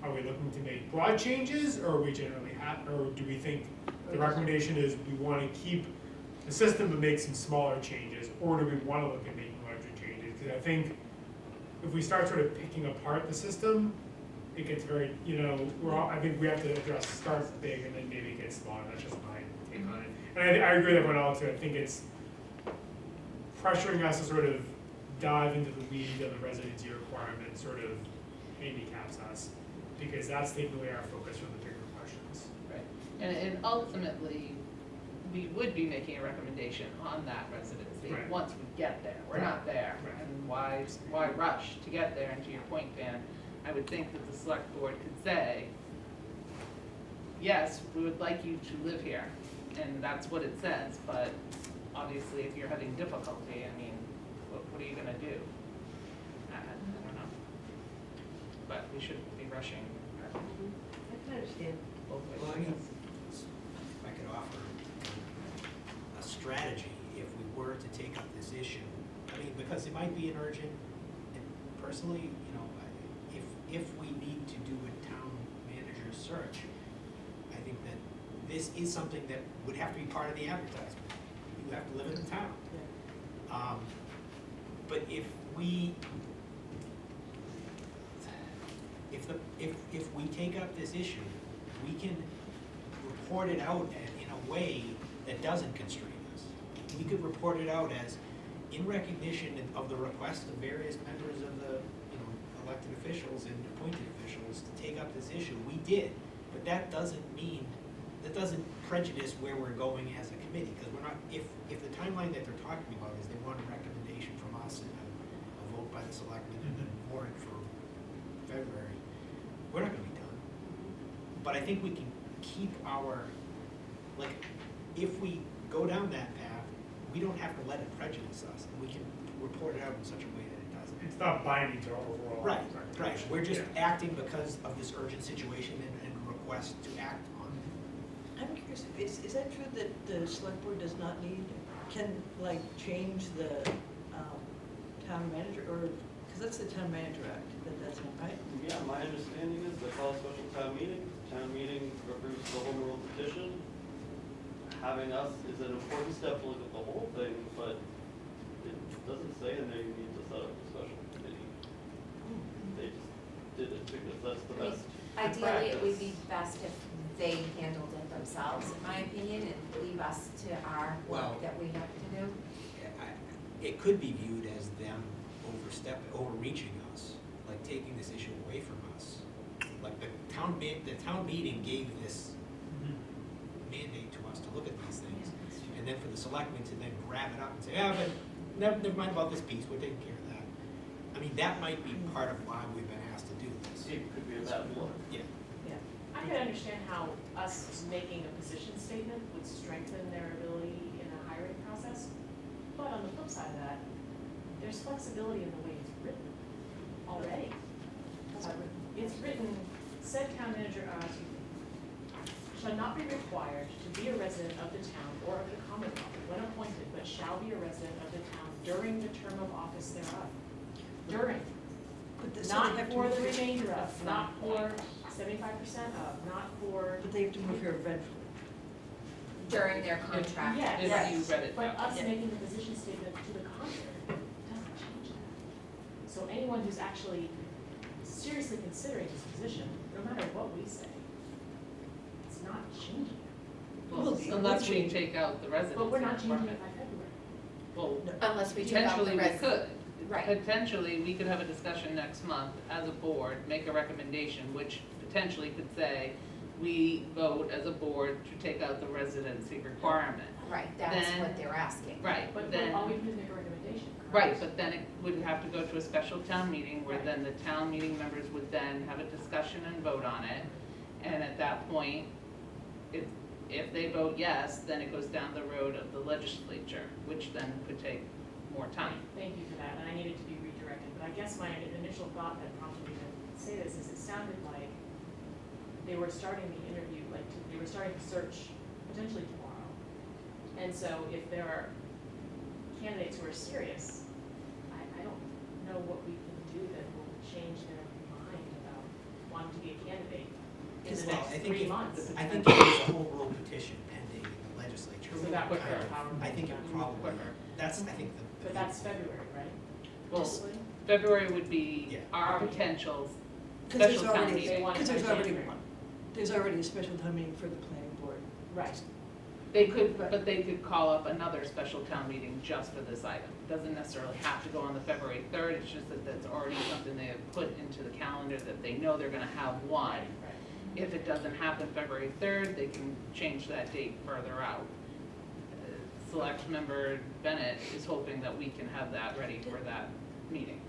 are we looking to make broad changes, or are we generally or do we think the recommendation is we want to keep the system but make some smaller changes, or do we want to look at making larger changes? Because I think if we start sort of picking apart the system, it gets very, I think we have to address, start big and then maybe get smaller. That's just my take on it. And I agree with everyone else, I think it's pressuring us to sort of dive into the weeds of the residency requirement sort of handicaps us, because that's taking away our focus from the bigger questions. right, and ultimately, we would be making a recommendation on that residency Right. once we get there. We're not there, Right. and why rush to get there? And to your point, Dan, I would think that the select board could say, yes, we would like you to live here, and that's what it says, but obviously if you're having difficulty, I mean, what are you gonna do? I don't know. But we shouldn't be rushing. I can understand. both ways. Well, I mean, if I could offer a strategy, if we were to take up this issue, I mean, because it might be an urgent, and personally, if we need to do a town manager search, I think that this is something that would have to be part of the advertisement. You have to live in the town. But if we take up this issue, we can report it out in a way that doesn't constrain us. We could report it out as in recognition of the request of various members of the elected officials and appointed officials to take up this issue. We did, but that doesn't prejudice where we're going as a committee, because we're not, if the timeline that they're talking about is they want a recommendation from us and a vote by the selectmen and then warrant for February, we're not gonna be done. But I think we can keep if we go down that path, we don't have to let it prejudice us, and we can report it out in such a way that it doesn't. It's not binding to our overall. Right. We're just acting because of this urgent situation and request to act on it. I'm curious, is that true that the select board does not can change the town manager, or, because that's the town manager act, that's not right? Yeah, my understanding is they call a special town meeting approves the home rule petition. Having us is an important step to look at the whole thing, but it doesn't say in there you need to set up a special committee. They just did it because that's the best Ideally, it would be practice. best if they handled it themselves, in my opinion, and leave us to our Well- work that we have to do. It could be viewed as them overreaching us, like taking this issue away from us. Like the the town meeting gave this mandate to us to look at these things, and then for the selectmen to then grab it up and say, but never mind about this piece, we're taking care of that. I mean, that might be part of why we've been asked to do this. It could be a bad blow. Yeah. I could understand how us making a position statement would strengthen their ability in a hiring process. But on the flip side of that, there's flexibility in the way it's written already. It's written, said town manager, shall not be required to be a resident of the town or of the Commonwealth when appointed, but shall be a resident of the town during the term of office thereof. During. Not for the remainder of, not for 75% of, not for. But they have to move here eventually. During their contract. Yes, If yes. you read it But down. us making the position statement to the contrary doesn't change that. So anyone who's actually seriously considering this position, no matter what we say, it's not changing it. Well, unless we take out the residence. But we're not changing it by February. Well, Unless we take out the potentially we resident. could. Right. Potentially, we could have a discussion next month as a board, make a recommendation, which potentially could say, we vote as a board to take out the residency requirement. Right, that's Then- what they're asking. Right, But then, all we can do is make a recommendation, correct? right, but then it would have to go to a special town meeting, where then the town meeting members would then have a discussion and vote on it. And at that point, if they vote yes, then it goes down the road of the legislature, which then could take more time. Thank you for that, and I needed to be redirected, but I guess my initial thought that prompted me to say this is it sounded like they were starting the interview, they were starting the search potentially tomorrow. And so if there are candidates who are serious, I don't know what we can do that will change their mind about wanting to be a candidate in the next 3 months. I think if there's a home rule petition pending in the legislature. So that would kind of- hurt. I think it probably, that's, I think But that's February, right? Well, Possibly? February would be Yeah. our potential Because special town meeting. They want it by January. There's already a special town meeting for the planning board. Right. They could, but they could call up another special town meeting just for this item. It doesn't necessarily have to go on the February 3rd, it's just that that's already something they have put into the calendar that they know they're gonna have one. Right. If it doesn't happen February 3rd, they can change that date further out. Select member Bennett is hoping that we can have that ready for that meeting.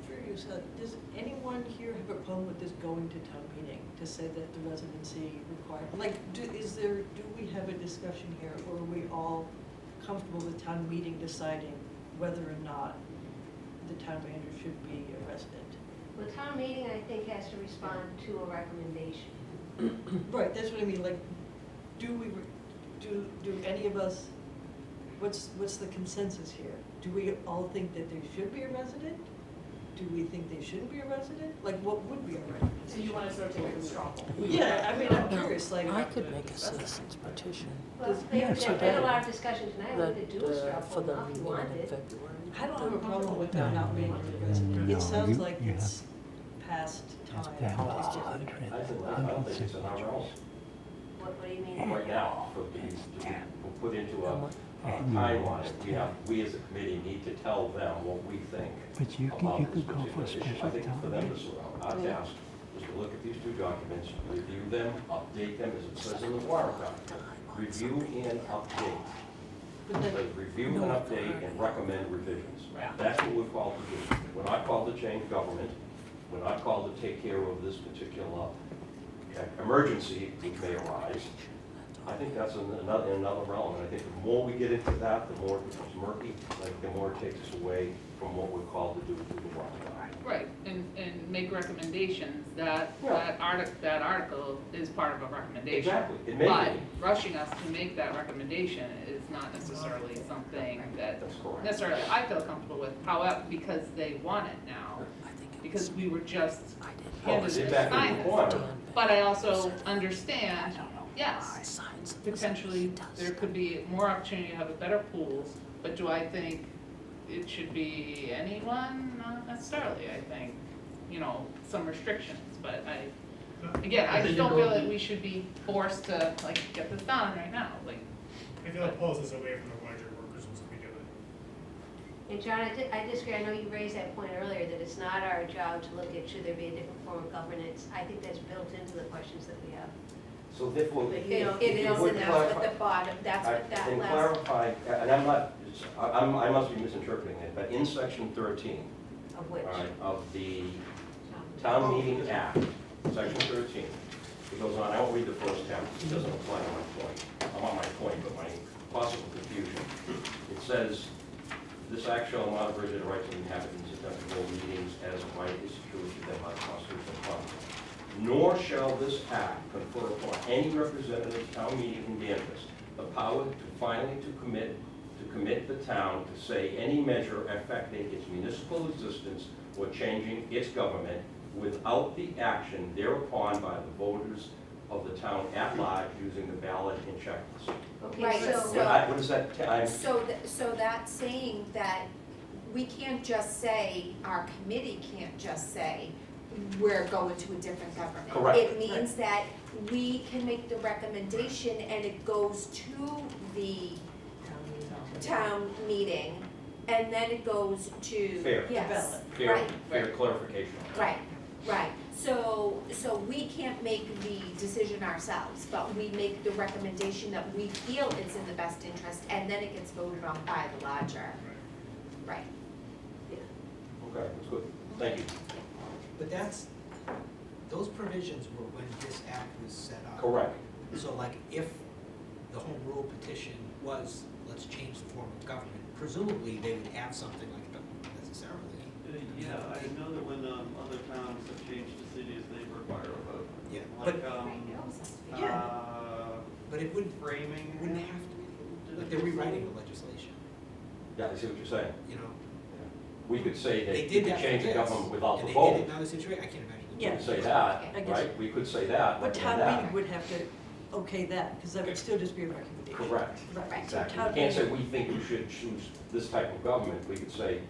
Curious, does anyone here have a problem with this going to town meeting to say that the residency requirement, like, do we have a discussion here, or are we all comfortable with town meeting deciding whether or not the town manager should be a resident? The town meeting, I think, has to respond to a recommendation. Right, that's what I mean, like, do any of us, what's the consensus here? Do we all think that there should be a resident? Do we think they shouldn't be a resident? Like, what would be a resident? So you want to sort of take a straw poll? Yeah, I mean, I'm curious, like. I could make a citizen's petition. Well, there's been a lot of discussion tonight, we could do a straw For poll the now if you meeting wanted. in February. I don't have a problem with them not being a resident. It sounds like it's past time. I don't think it's in our realm What do you mean? right now, to be put into a timeline. We as a committee need to tell them what we think But you about this could go for a particular issue. special I think town for them to meeting. sort out, our task is to look at these two documents, review them, update them, as it says in the warrant document. Review and update. But It then, says review and update and recommend revisions. That's what we're called to do. We're not called to change government. We're not called to take care of this particular emergency which may arise. I think that's in another realm, and I think the more we get into that, the more it becomes murky, like the more it takes us away from what we're called to do through the warrant document. Right, and make recommendations, that article is part of a recommendation. Exactly, it may But be. rushing us to make that recommendation is not necessarily something that That's correct. necessarily I feel comfortable with, however, because they want it now, because we were just handed Sit this back in the assignment. corner. But I also understand, yes, potentially there could be more opportunity to have a better pool, but do I think it should be anyone? Not necessarily, I think, some restrictions, but I just don't feel that we should be forced to, get this done right now, I feel it pulls us away from the larger workers' we do it. And John, I disagree, I know you raised that point earlier, that it's not our job to look at should there be a different form of governance. I think that's built into the questions that we have. So therefore, But if you know, if it you is, would and that's clarify. what the bottom, that's what that And last. clarify, and I'm not, I must be misinterpreting it, but in section 13, Of which? all right, of the Town Meeting Act, section 13, it goes on, I won't read the first half, it doesn't apply to my point. I'm on my point, but my possible confusion. It says, this act shall not abridge the rights of the inhabitants of the whole meetings as right is secured to them by the constitutional clause. Nor shall this act confer upon any representative town meeting in Danvers the power to finally commit the town to say any measure affecting its municipal existence or changing its government without the action thereupon by the voters of the town at large using the ballot and checklist. Okay, Right, so. What is that? So that's saying that we can't just say, our committee can't just say, we're going to a different government. Correct. It means that we can make the recommendation and it goes to the town meeting, and then it goes to. Fair. Yes, Fair, right, fair clarification. right, right. So we can't make the decision ourselves, but we make the recommendation that we feel it's in the best interest, and then it gets voted on by the larger. Right. Okay, that's good. Thank you. But those provisions were when this act was set up. Correct. So like if the home rule petition was, let's change the form of government, presumably they would have something like that necessarily. Yeah, I know that when other towns have changed to cities, they require a vote. Yeah, Like, but it wouldn't, framing. it wouldn't have to be, like they're rewriting the legislation, Yeah, I see what you're saying. you know? We could say that They you did could that change for the this, government without the and they vote. did it in other situations, I can't imagine. We Yeah. could say that, I guess- right? We could say that. But and town that. meeting would have to okay that, because that would still just be a recommendation. Correct. Right, so Exactly. town You can't say, meeting- we think you should choose this type of government. We could say,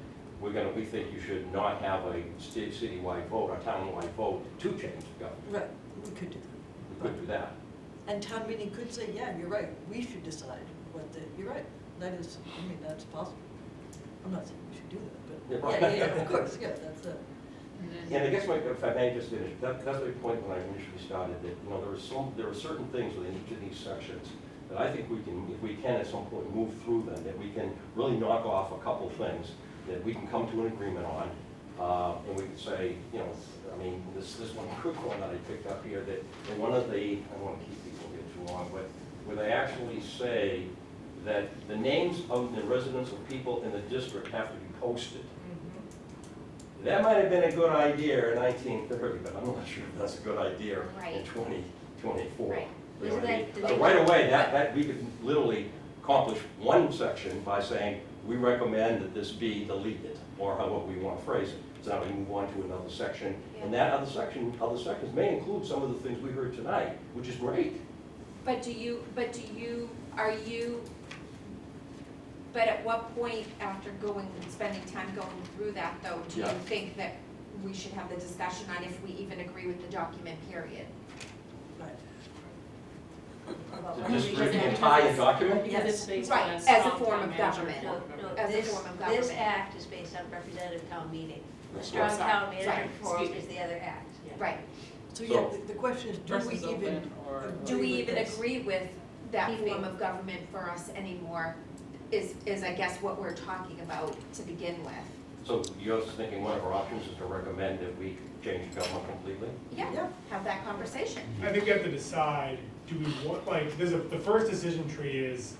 we think you should not have a citywide vote, a townwide vote to change the government. Right, we could do We could do that. that. And town meeting could say, yeah, you're right, we should decide what you're right. That is, I mean, that's possible. I'm not saying we should do that, but, Yeah, yeah, of course, yeah, that's it. And I guess if I may just finish, that's the point when I initially started, that, you know, there are certain things within each of these sections that I think we can, if we can at some point move through them, that we can really knock off a couple things that we can come to an agreement on, and we can say, you know, I mean, this one quick one that I picked up here, that in one of the, I don't want to keep people here too long, but where they actually say that the names of the residents of people in the district have to be posted. That might have been a good idea in 1930, but I'm not sure if that's a good idea in Right. 2024. Right. You know what I mean? Isn't that- So right away, that we could literally accomplish one section by saying, we recommend that this be deleted, or however we want to phrase it. So now we move on to another section, and that other sections may include some of the things we heard tonight, which is great. But at what point after spending time going through that though, do you Yeah. think that we should have the discussion on if we even agree with the document, period? Just read the entire document? Because it's based Right, on a as a strong form town of manager. government. No, As a this, form of this government. act is based on representative town meeting. The Right. strong Sorry. town manager Right. forum Excuse is the other act. Right. So, yeah, the question is, do we Versus even open or- Do we with even this? agree with that Keeping- form of government for us anymore, is I guess what we're talking about to begin with. So you're thinking one of our options is to recommend that we change government completely? Yeah, have that conversation. I think we have to decide, do we want, like, the first decision tree is,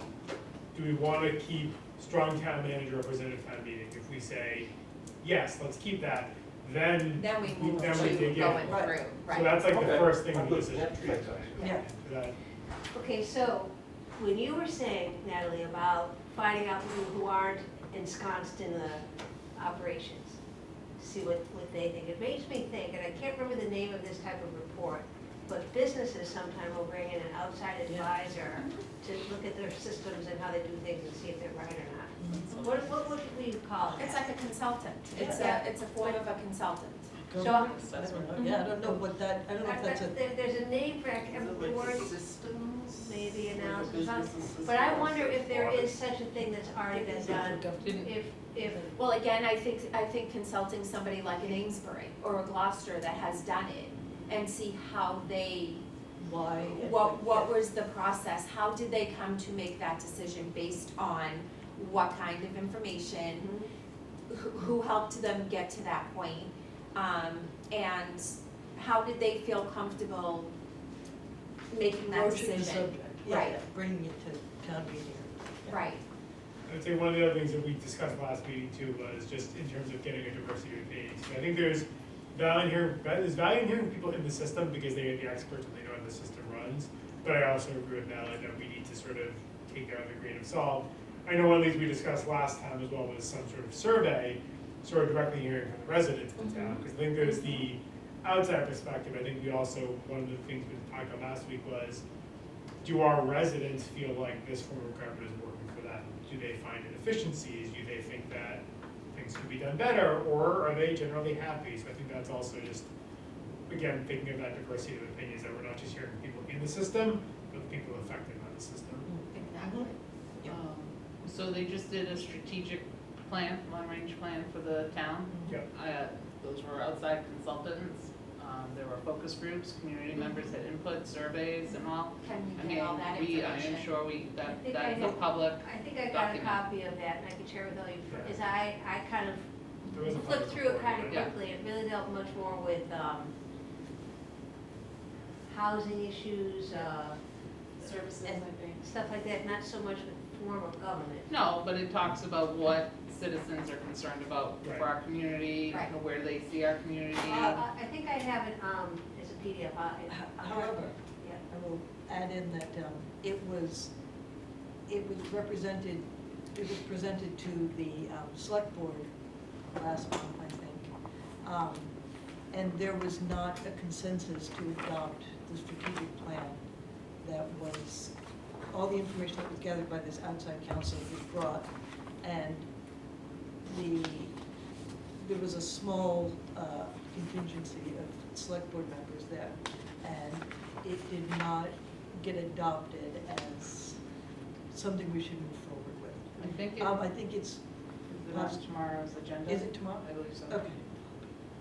do we want to keep strong town manager representative town meeting? If we say, yes, let's keep that, then Then we move then we to dig in. going Right. through, right. So that's like the Okay. first thing I'm on the good. decision That tree. makes sense. Yeah. That- Okay, so when you were saying, Natalie, about finding out people who aren't ensconced in the operations, see what they think, it makes me think, and I can't remember the name of this type of report, but businesses sometime will bring in an outside advisor to look at their systems and how they do things and see if they're right or not. What would we call it? It's like a consultant. It's Yeah. a form of a consultant. government assessment, yeah, I don't know what that, I don't know if that's a. There's a name for it, Is it the like word systems? maybe Like a analysis, business something. assistant? But I wonder if there is such a thing that's already been done, Didn't- if, Well, again, I think consulting somebody like an Amesbury or a Gloucester that has done it and see how they, Why? what was the process? How did they come to make that decision based on what kind of information? Who helped them get to that point? And how did they feel comfortable making that Broaching the decision? subject, yeah, Right. yeah, bringing it to town meeting. Yeah. Right, I would say one of the other things that we discussed last meeting too was just in terms of getting a diversity of opinions. I think there's value in hearing people in the system because they are the experts and they know how the system runs. But I also agree with Natalie that we need to sort of take that with a grain of salt. I know one of the things we discussed last time as well was some sort of survey, sort of directly hearing from the residents of the town. Because I think there's the outside perspective. I think we also, one of the things we talked about last week was, do our residents feel like this form of government is working for them? Do they find inefficiencies? Do they think that things could be done better? Or are they generally happy? So I think that's also just, again, thinking of that diversity of opinions, that we're not just hearing from people in the system, but the people affected by the system. exactly. So they just did a strategic plan, long-range plan for the town. Yep. Those were outside consultants. There were focus groups, community members had input, surveys and all. Can I we mean, get all that I information? am sure I that's think a public I think I got a document. copy of that, and I can share with all you, because I kind There was a of flipped through it kind of Yeah. quickly. It really dealt much more with, housing issues, Services, I and think. stuff like that, not so much with form of government. No, but it talks about what citizens are concerned about Right. for our community, Right. where they see our community. I think I have it, as a PDF. However, Yeah. I will add in that it was presented to the select board last month, I think. And there was not a consensus to adopt the strategic plan that was, all the information that was gathered by this outside council was brought. And there was a small contingency of select board members there, and it did not get adopted as something we should move forward with. I think I think it's, Is it on tomorrow's agenda? is it tomorrow? I believe so. Okay.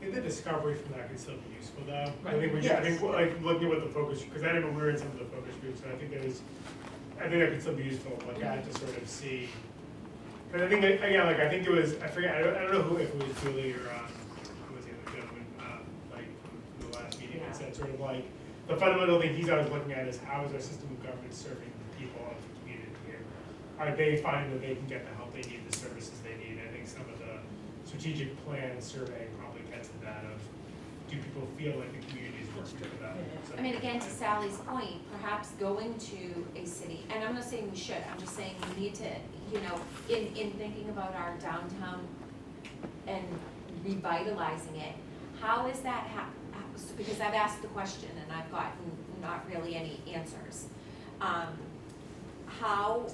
I think the discovery from that can still be useful though. I Right. think Yes. like looking at what the focus, because I remember we were in some of the focus groups, and I think that can still be useful to look at to sort of see. But I think, again, like, I think it was, I forget, I don't know if it was Julie or, who was the other gentleman, like, from the last meeting, that said sort of like, the fundamental thing he's always looking at is how is our system of government serving the people of the community here? Are they finding that they can get the help they need, the services they need? I think some of the strategic plan survey probably gets to that of, do people feel like the community is working for them? So- I mean, again, to Sally's point, perhaps going to a city, and I'm not saying we should, I'm just saying we need to, in thinking about our downtown and revitalizing it, how is that because I've asked the question and I've gotten not really any answers. How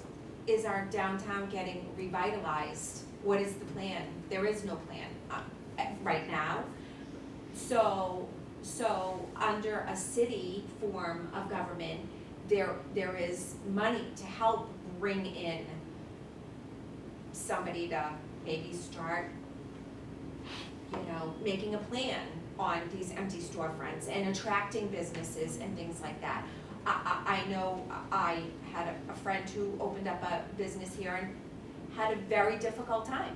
is our downtown getting revitalized? What is the plan? There is no plan right now. So under a city form of government, there is money to help bring in somebody to maybe start, making a plan on these empty storefronts and attracting businesses and things like that. I know I had a friend who opened up a business here and had a very difficult time.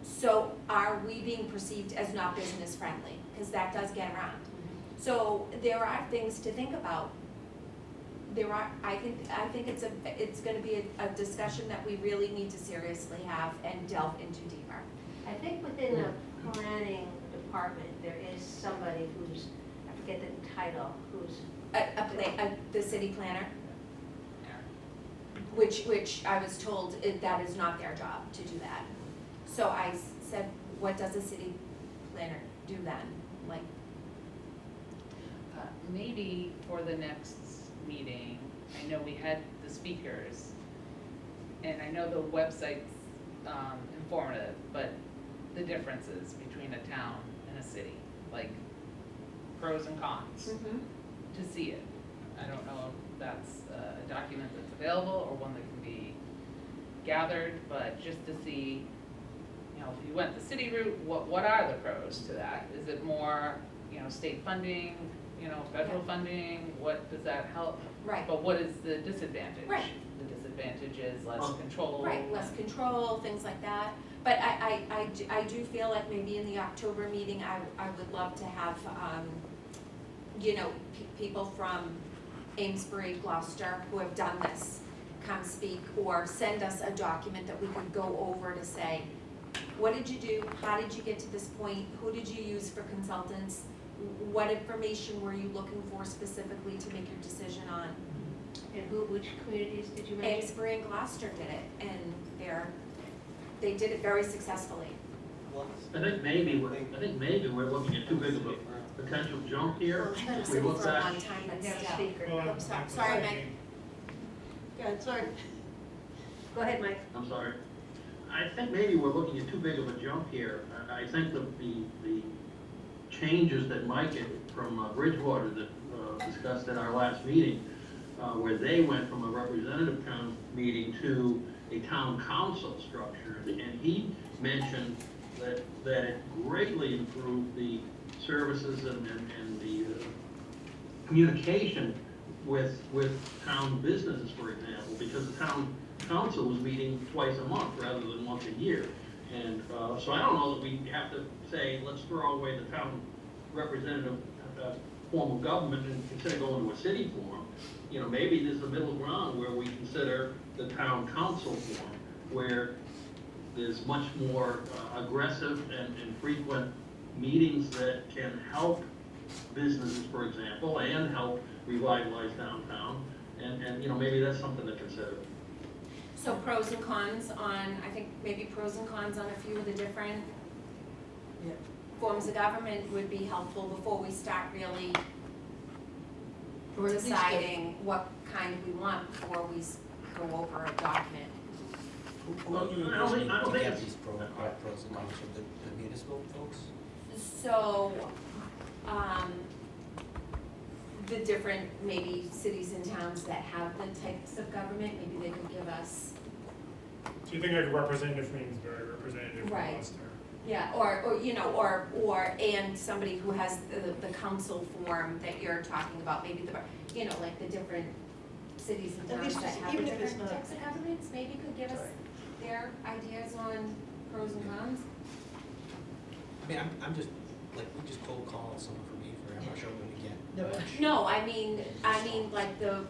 So are we being perceived as not business friendly? Because that does get around. So there are things to think about. I think it's gonna be a discussion that we really need to seriously have and delve into deeper. I think within the planning department, there is somebody who's, I forget the title, who's. The city planner, which I was told that is not their job to do that. So I said, what does a city planner do then? Like, Maybe for the next meeting, I know we had the speakers, and I know the website's informative, but the differences between a town and a city, like pros and cons, to see it. I don't know if that's a document that's available or one that can be gathered, but just to see, you know, if you went the city route, what are the pros to that? Is it more, you know, state funding, you know, federal funding, what does that help? Right. But what is the disadvantage? Right. The disadvantage is less control. Right, less control, things like that. But I do feel like maybe in the October meeting, I would love to have, you know, people from Amesbury, Gloucester, who have done this, come speak, or send us a document that we could go over to say, what did you do? How did you get to this point? Who did you use for consultants? What information were you looking for specifically to make your decision on? And which communities did you mention? Amesbury and Gloucester did it, and they did it very successfully. I think maybe we're looking at too big of a potential jump here. I've been a If city we for look a back, long time, but We have a still. speaker. Well, I'm sorry, Meg. Yeah, sorry. Go ahead, Mike. I'm sorry. I think maybe we're looking at too big of a jump here. I think the changes that Mike from Bridgewater that discussed at our last meeting, where they went from a representative town meeting to a town council structure, and he mentioned that it greatly improved the services and the communication with town businesses, for example, because the town council was meeting twice a month rather than once a year. And so I don't know that we have to say, let's throw away the town representative form of government and consider going to a city form. You know, maybe there's a middle ground where we consider the town council form, where there's much more aggressive and frequent meetings that can help businesses, for example, and help revitalize downtown. And you know, maybe that's something to consider. So pros and cons on, I think maybe pros and cons on a few of the different forms of government would be helpful before we start really Or at least deciding what kind we want before we go over a document. Who are you I don't think- envisioning I don't to think get it's- these pros and cons from the municipal folks? So, the different maybe cities and towns that have the types of government, maybe they could give us, So you think like a representative from Amesbury, representative from Right. Gloucester? yeah, or, you know, or, and somebody who has the council form that you're talking about, maybe the, you know, like the different cities and At towns least that just- have the even if it's different not- types of governments, maybe could give us Sorry. their ideas on pros and cons? I mean, I'm just, like, we just cold call someone from Avery, I'm not sure we're gonna get No. much. No, I mean like the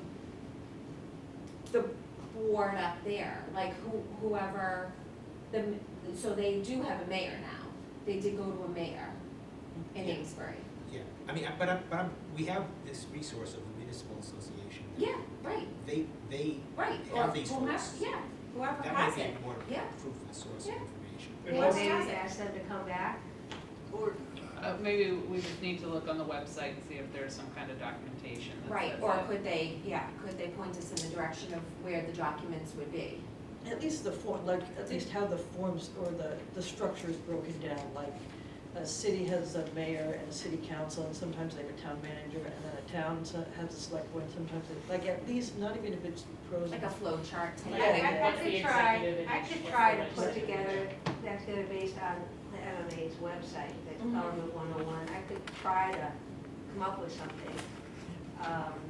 board up there, like whoever, so they do have a mayor now. They did go to a mayor in Yeah. Amesbury. Yeah, I mean, we have this resource of the municipal association. Yeah, right, They right. have Or these whomever- folks. Yeah, whoever That has might it. be a more Yeah. fruitful source of Yeah. information. And Well, also, maybe Maybe ask them to come back. Or, Maybe we just need to look on the website and see if there's some kind of documentation that Right, says or it. could they point us in the direction of where the documents would be? at least the form, like, at least how the forms or the structure is broken down, like, a city has a mayor and a city council, and sometimes they have a town manager, and then a town has a select board, sometimes, like, at least, not even if it's pros. Like a flow chart type? Yeah. What's the executive and I could what's try the to put legislative? together, that's gonna be based on the MMA's website, that's Mhm. Government 101. I could try to come up with something.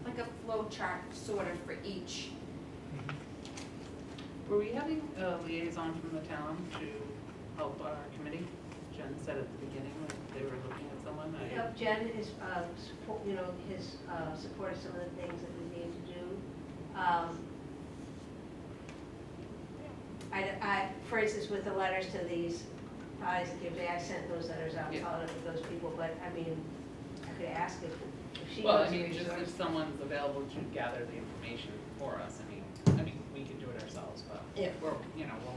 Like a flow chart sort of for each. Were we having a liaison from the town to help our committee? Jen said at the beginning when they were looking at someone. Jen is, support, you know, his, support of some of the things that we need to do. For instance, with the letters to these pies that give me, I sent those letters out, Yeah. followed up with those people, but I mean, I could ask if she Well, knows I the mean, just resource. if someone's available to gather the information for us, I mean, we could do it ourselves, but Yeah. we're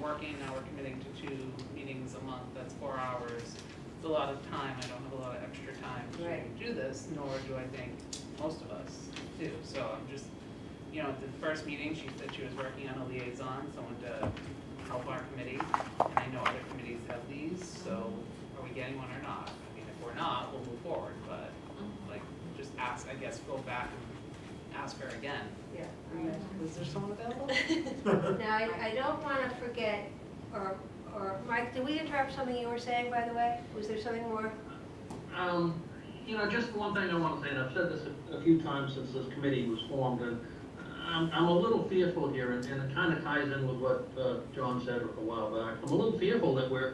working, now we're committing to 2 meetings a month, that's 4 hours. It's a lot of time, I don't have a lot of extra time to Right. do this, nor do I think most of us do. So I'm just, at the first meeting, she said she was working on a liaison, someone to help our committee. And I know other committees have these, so are we getting one or not? I mean, if or not, we'll move forward, but like, just ask, I guess, go back and ask her again. Yeah. Was there someone available? Now, I don't wanna forget, or Mike, did we interrupt something you were saying, by the way? Was there something more? You know, just one thing I want to say, and I've said this a few times since this committee was formed, and I'm a little fearful here, and it kind of ties in with what John said a while back. I'm a little fearful that we're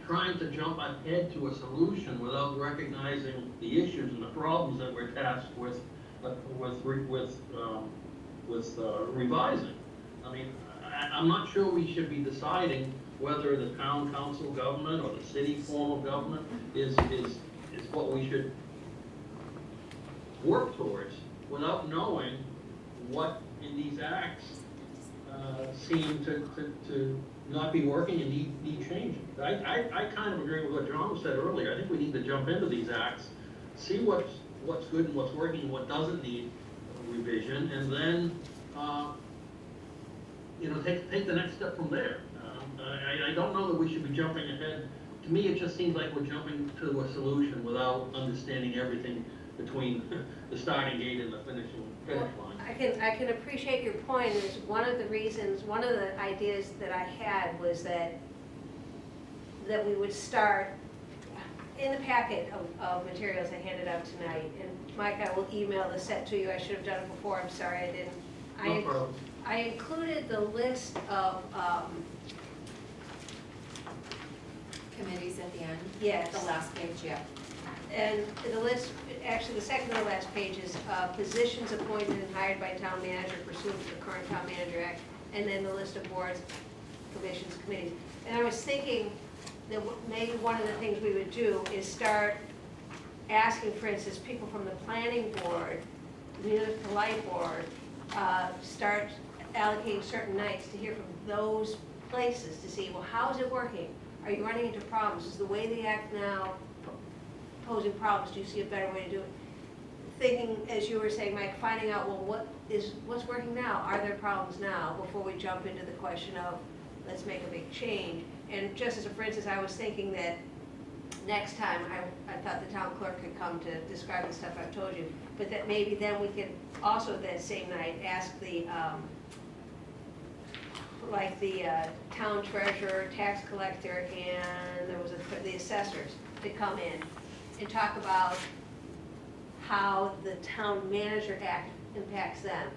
trying to jump ahead to a solution without recognizing the issues and the problems that we're tasked with revising. I mean, I'm not sure we should be deciding whether the town council government or the city form of government is what we should work towards without knowing what in these acts seem to not be working and need changing. I kind of agree with what John said earlier. I think we need to jump into these acts, see what's good and what's working and what doesn't need revision, and then take the next step from there. I don't know that we should be jumping ahead. To me, it just seems like we're jumping to a solution without understanding everything between the starting gate and the finish line. I can appreciate your point. Is one of the ideas that I had was that we would start in the packet of materials I handed out tonight. And Mike, I will email the set to you. I should have done it before. I'm sorry I didn't. No problem. I included the list of Committees at the end? Yes. The last page, yeah. And the list, actually, the second to the last page is positions appointed and hired by town manager pursuant to the current town manager act, and then the list of boards, commissions, committees. And I was thinking that maybe one of the things we would do is start asking, for instance, people from the planning board, municipal light board, start allocating certain nights to hear from those places to see, well, how is it working? Are you running into problems? Is the way they act now posing problems? Do you see a better way to do it? Thinking, as you were saying, Mike, finding out, well, what's working now? Are there problems now? Before we jump into the question of, let's make a big change. And just as a for instance, I was thinking that next time, I thought the town clerk could come to describe the stuff I've told you, but that maybe then we could also that same night ask the, town treasurer, tax collector, and there was the assessors to come in and talk about how the town manager act impacts them.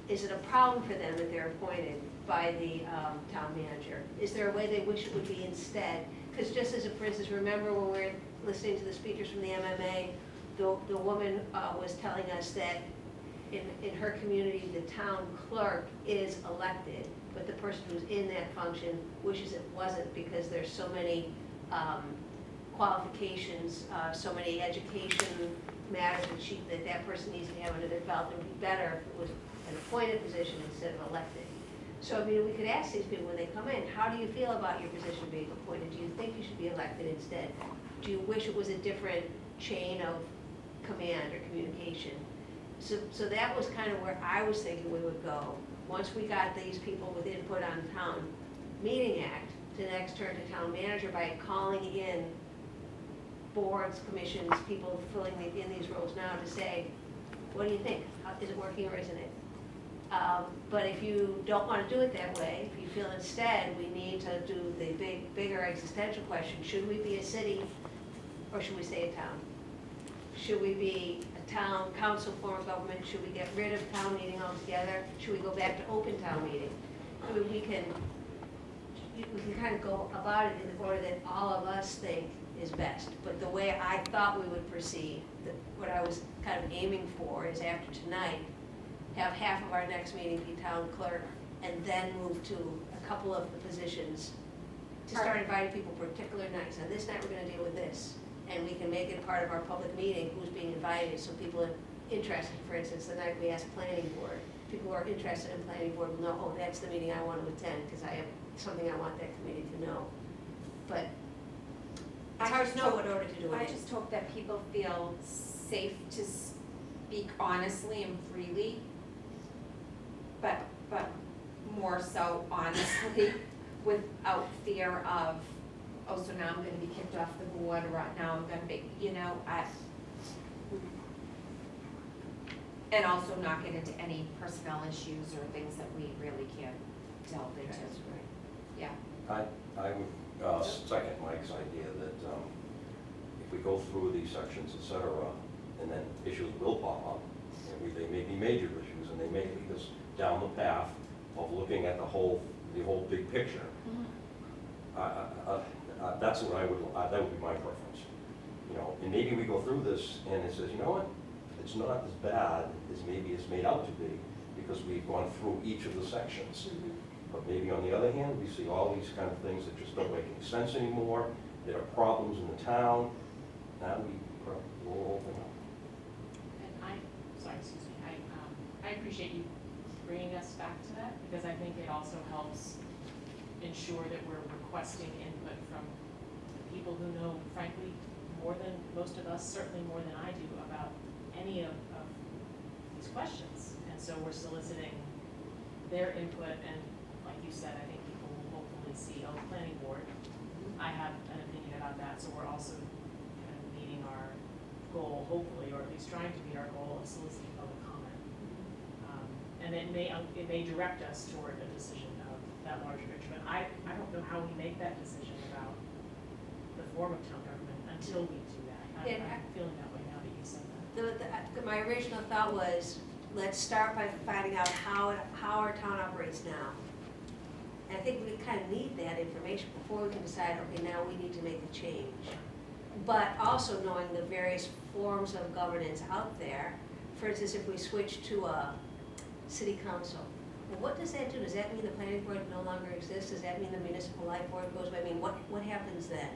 Is it a problem for them that they're appointed by the town manager? Is there a way they wish it would be instead? Because just as a, for instance, remember when we were listening to the speakers from the MMA, the woman was telling us that in her community, the town clerk is elected, but the person who's in that function wishes it wasn't because there's so many qualifications, so many education matters that person needs to have under their belt. It would be better if it was an appointed position instead of elected. So, I mean, we could ask these people when they come in, how do you feel about your position being appointed? Do you think you should be elected instead? Do you wish it was a different chain of command or communication? So that was kind of where I was thinking we would go. Once we got these people with input on Town Meeting Act, to next turn to town manager by calling in boards, commissions, people filling in these roles now to say, what do you think? Is it working or isn't it? But if you don't want to do it that way, if you feel instead we need to do the bigger existential question, should we be a city or should we stay a town? Should we be a town council form of government? Should we get rid of town meeting altogether? Should we go back to open town meeting? I mean, we can kind of go about it in the order that all of us think is best. But the way I thought we would proceed, what I was kind of aiming for is after tonight, have half of our next meeting be town clerk, and then move to a couple of the positions to start inviting people particular nights. Now this night we're gonna deal with this, and we can make it part of our public meeting, who's being invited, so people are interested. For instance, the night we ask planning board, people who are interested in planning board will know, oh, that's the meeting I want to attend, because I have something I want that committee to know. But it's hard to know what order to do it in. I just hope that people feel safe to speak honestly and freely, but more so honestly, without fear of oh, so now I'm gonna be kicked off the board, or now I'm gonna be, you know, and also not get into any personnel issues or things that we really can't delve into. That's right. Yeah. I would second Mike's idea that if we go through these sections, et cetera, and then issues will pop up, and they may be major issues, and they may lead us down the path of looking at the whole big picture. That's what I would, that would be my preference. You know, and maybe we go through this and it says, you know what, it's not as bad as maybe it's made out to be, because we've gone through each of the sections. But maybe on the other hand, we see all these kind of things that just don't make any sense anymore, there are problems in the town, now we'll open up. And excuse me, I appreciate you bringing us back to that, because I think it also helps ensure that we're requesting input from people who know, frankly, more than most of us, certainly more than I do, about any of these questions. And so we're soliciting their input, and like you said, I think people will hopefully see, oh, planning board, I have an opinion about that, so we're also kind of meeting our goal, hopefully, or at least trying to meet our goal of soliciting public comment. And it may direct us toward a decision of that larger picture. But I don't know how we make that decision about the form of town government until we do that. I'm feeling that way now that you said that. My original thought was, let's start by finding out how our town operates now. And I think we kind of need that information before we can decide, okay, now we need to make a change. But also knowing the various forms of governance out there. For instance, if we switch to a city council, well, what does that do? Does that mean the planning board no longer exists? Does that mean the municipal light board goes away? I mean, what happens then?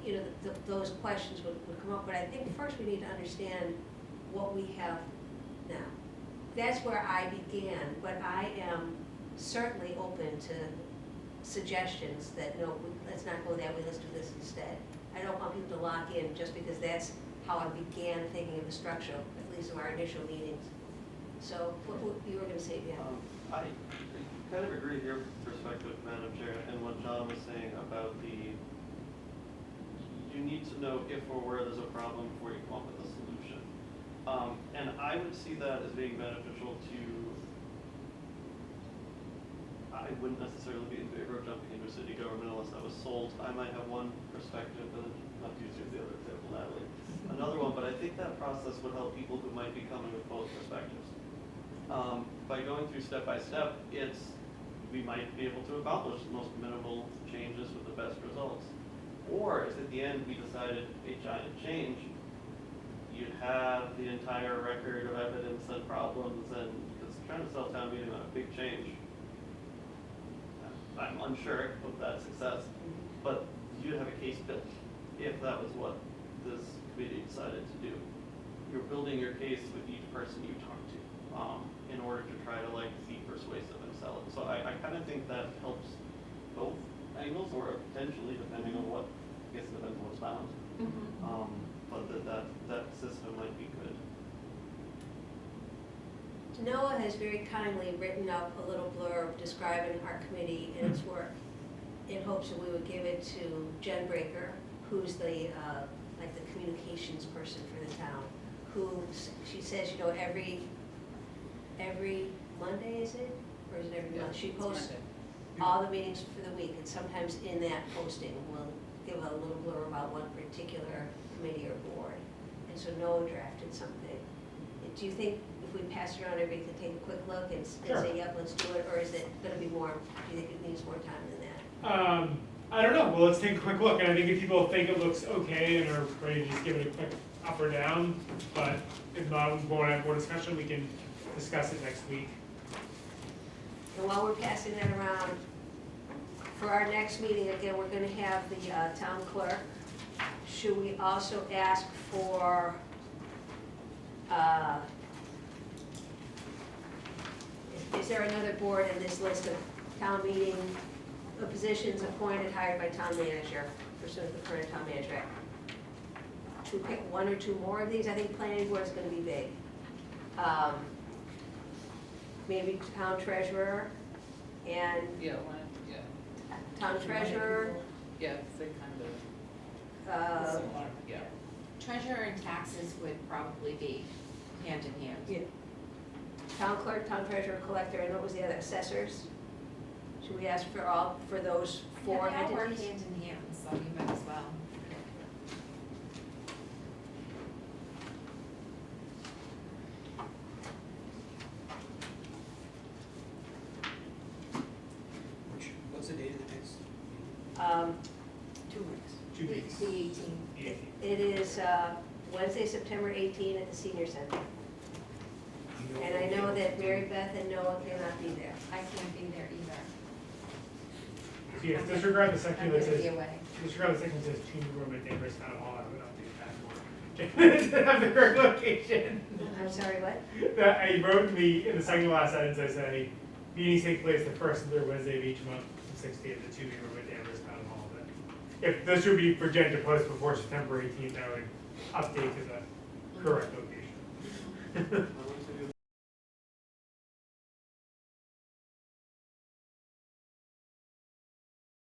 You know, those questions would come up, but I think first we need to understand what we have now. That's where I began, but I am certainly open to suggestions that, no, let's not go that way, let's do this instead. I don't want people to lock in just because that's how I began thinking of the structure, at least in our initial meetings. So what you were going to say, Dan? I kind of agree with your perspective, Madam Chair, and what John was saying about you need to know if or where there's a problem before you come up with a solution. And I would see that as being beneficial to, I wouldn't necessarily be in favor of jumping into city government unless I was sold. I might have one perspective, but not to use the other example, Natalie. Another one, but I think that process would help people who might be coming with both perspectives. By going through step by step, we might be able to accomplish the most minimal changes with the best results. Or if at the end we decided a giant change, you'd have the entire record of evidence and problems, and because trying to sell town meeting on a big change, I'm unsure of that success, but you'd have a case built if that was what this committee decided to do. You're building your case with each person you talk to in order to try to be persuasive and sell it. So I kind of think that helps both angles, or potentially depending on what, I guess it depends on what's found. But that system might be good. Noah has very kindly written up a little blurb describing our committee and its work in hopes that we would give it to Jen Breaker, who's the communications person for the town, who she says, you know, every Monday, is it? Or is it every month? She posts all the meetings for the week, and sometimes in that posting we'll give a little blurb about one particular committee or board. And so Noah drafted something. Do you think if we pass it around, everybody can take a quick look and say, yep, let's do it, or is it going to be more, do you think it needs more time than that? I don't know. Well, let's take a quick look. And I think if people think it looks okay and are ready to just give it a quick up or down, but if not, we want to have more discussion, we can discuss it next week. And while we're passing that around, for our next meeting, again, we're going to have the town clerk. Should we also ask for is there another board in this list of town meeting positions appointed, hired by town manager, pursuant to the current town manager act? Should we pick one or two more of these? I think planning board is going to be big. Maybe town treasurer and town treasurer Yeah, they kind of, Uh, similar, yeah. Treasurer and taxes would probably be hand in hand. Yeah. Town clerk, town treasurer, collector, and what was the other, assessors? Should we ask for all, for those four Yeah, they all work entities? hand in hand, so you might as well. What's the date of the next? 2 weeks. 2 weeks. The 18th. Yeah. It is Wednesday, September 18 at the senior center. And I know that Mary Beth and Noah cannot be there. I can't be there either. So yes, disregard the I'm section gonna that says, be away. disregard the section that says change room at Danvers Town Hall, I would update that. Have the correct location. I'm sorry, what? That I wrote in the second to last sentence, I say, meetings take place the first and third Wednesday of each month, from 6 to 8 at the 2 room at Danvers Town Hall. But if this would be for Jen to post before September 18th, I would update to the correct location.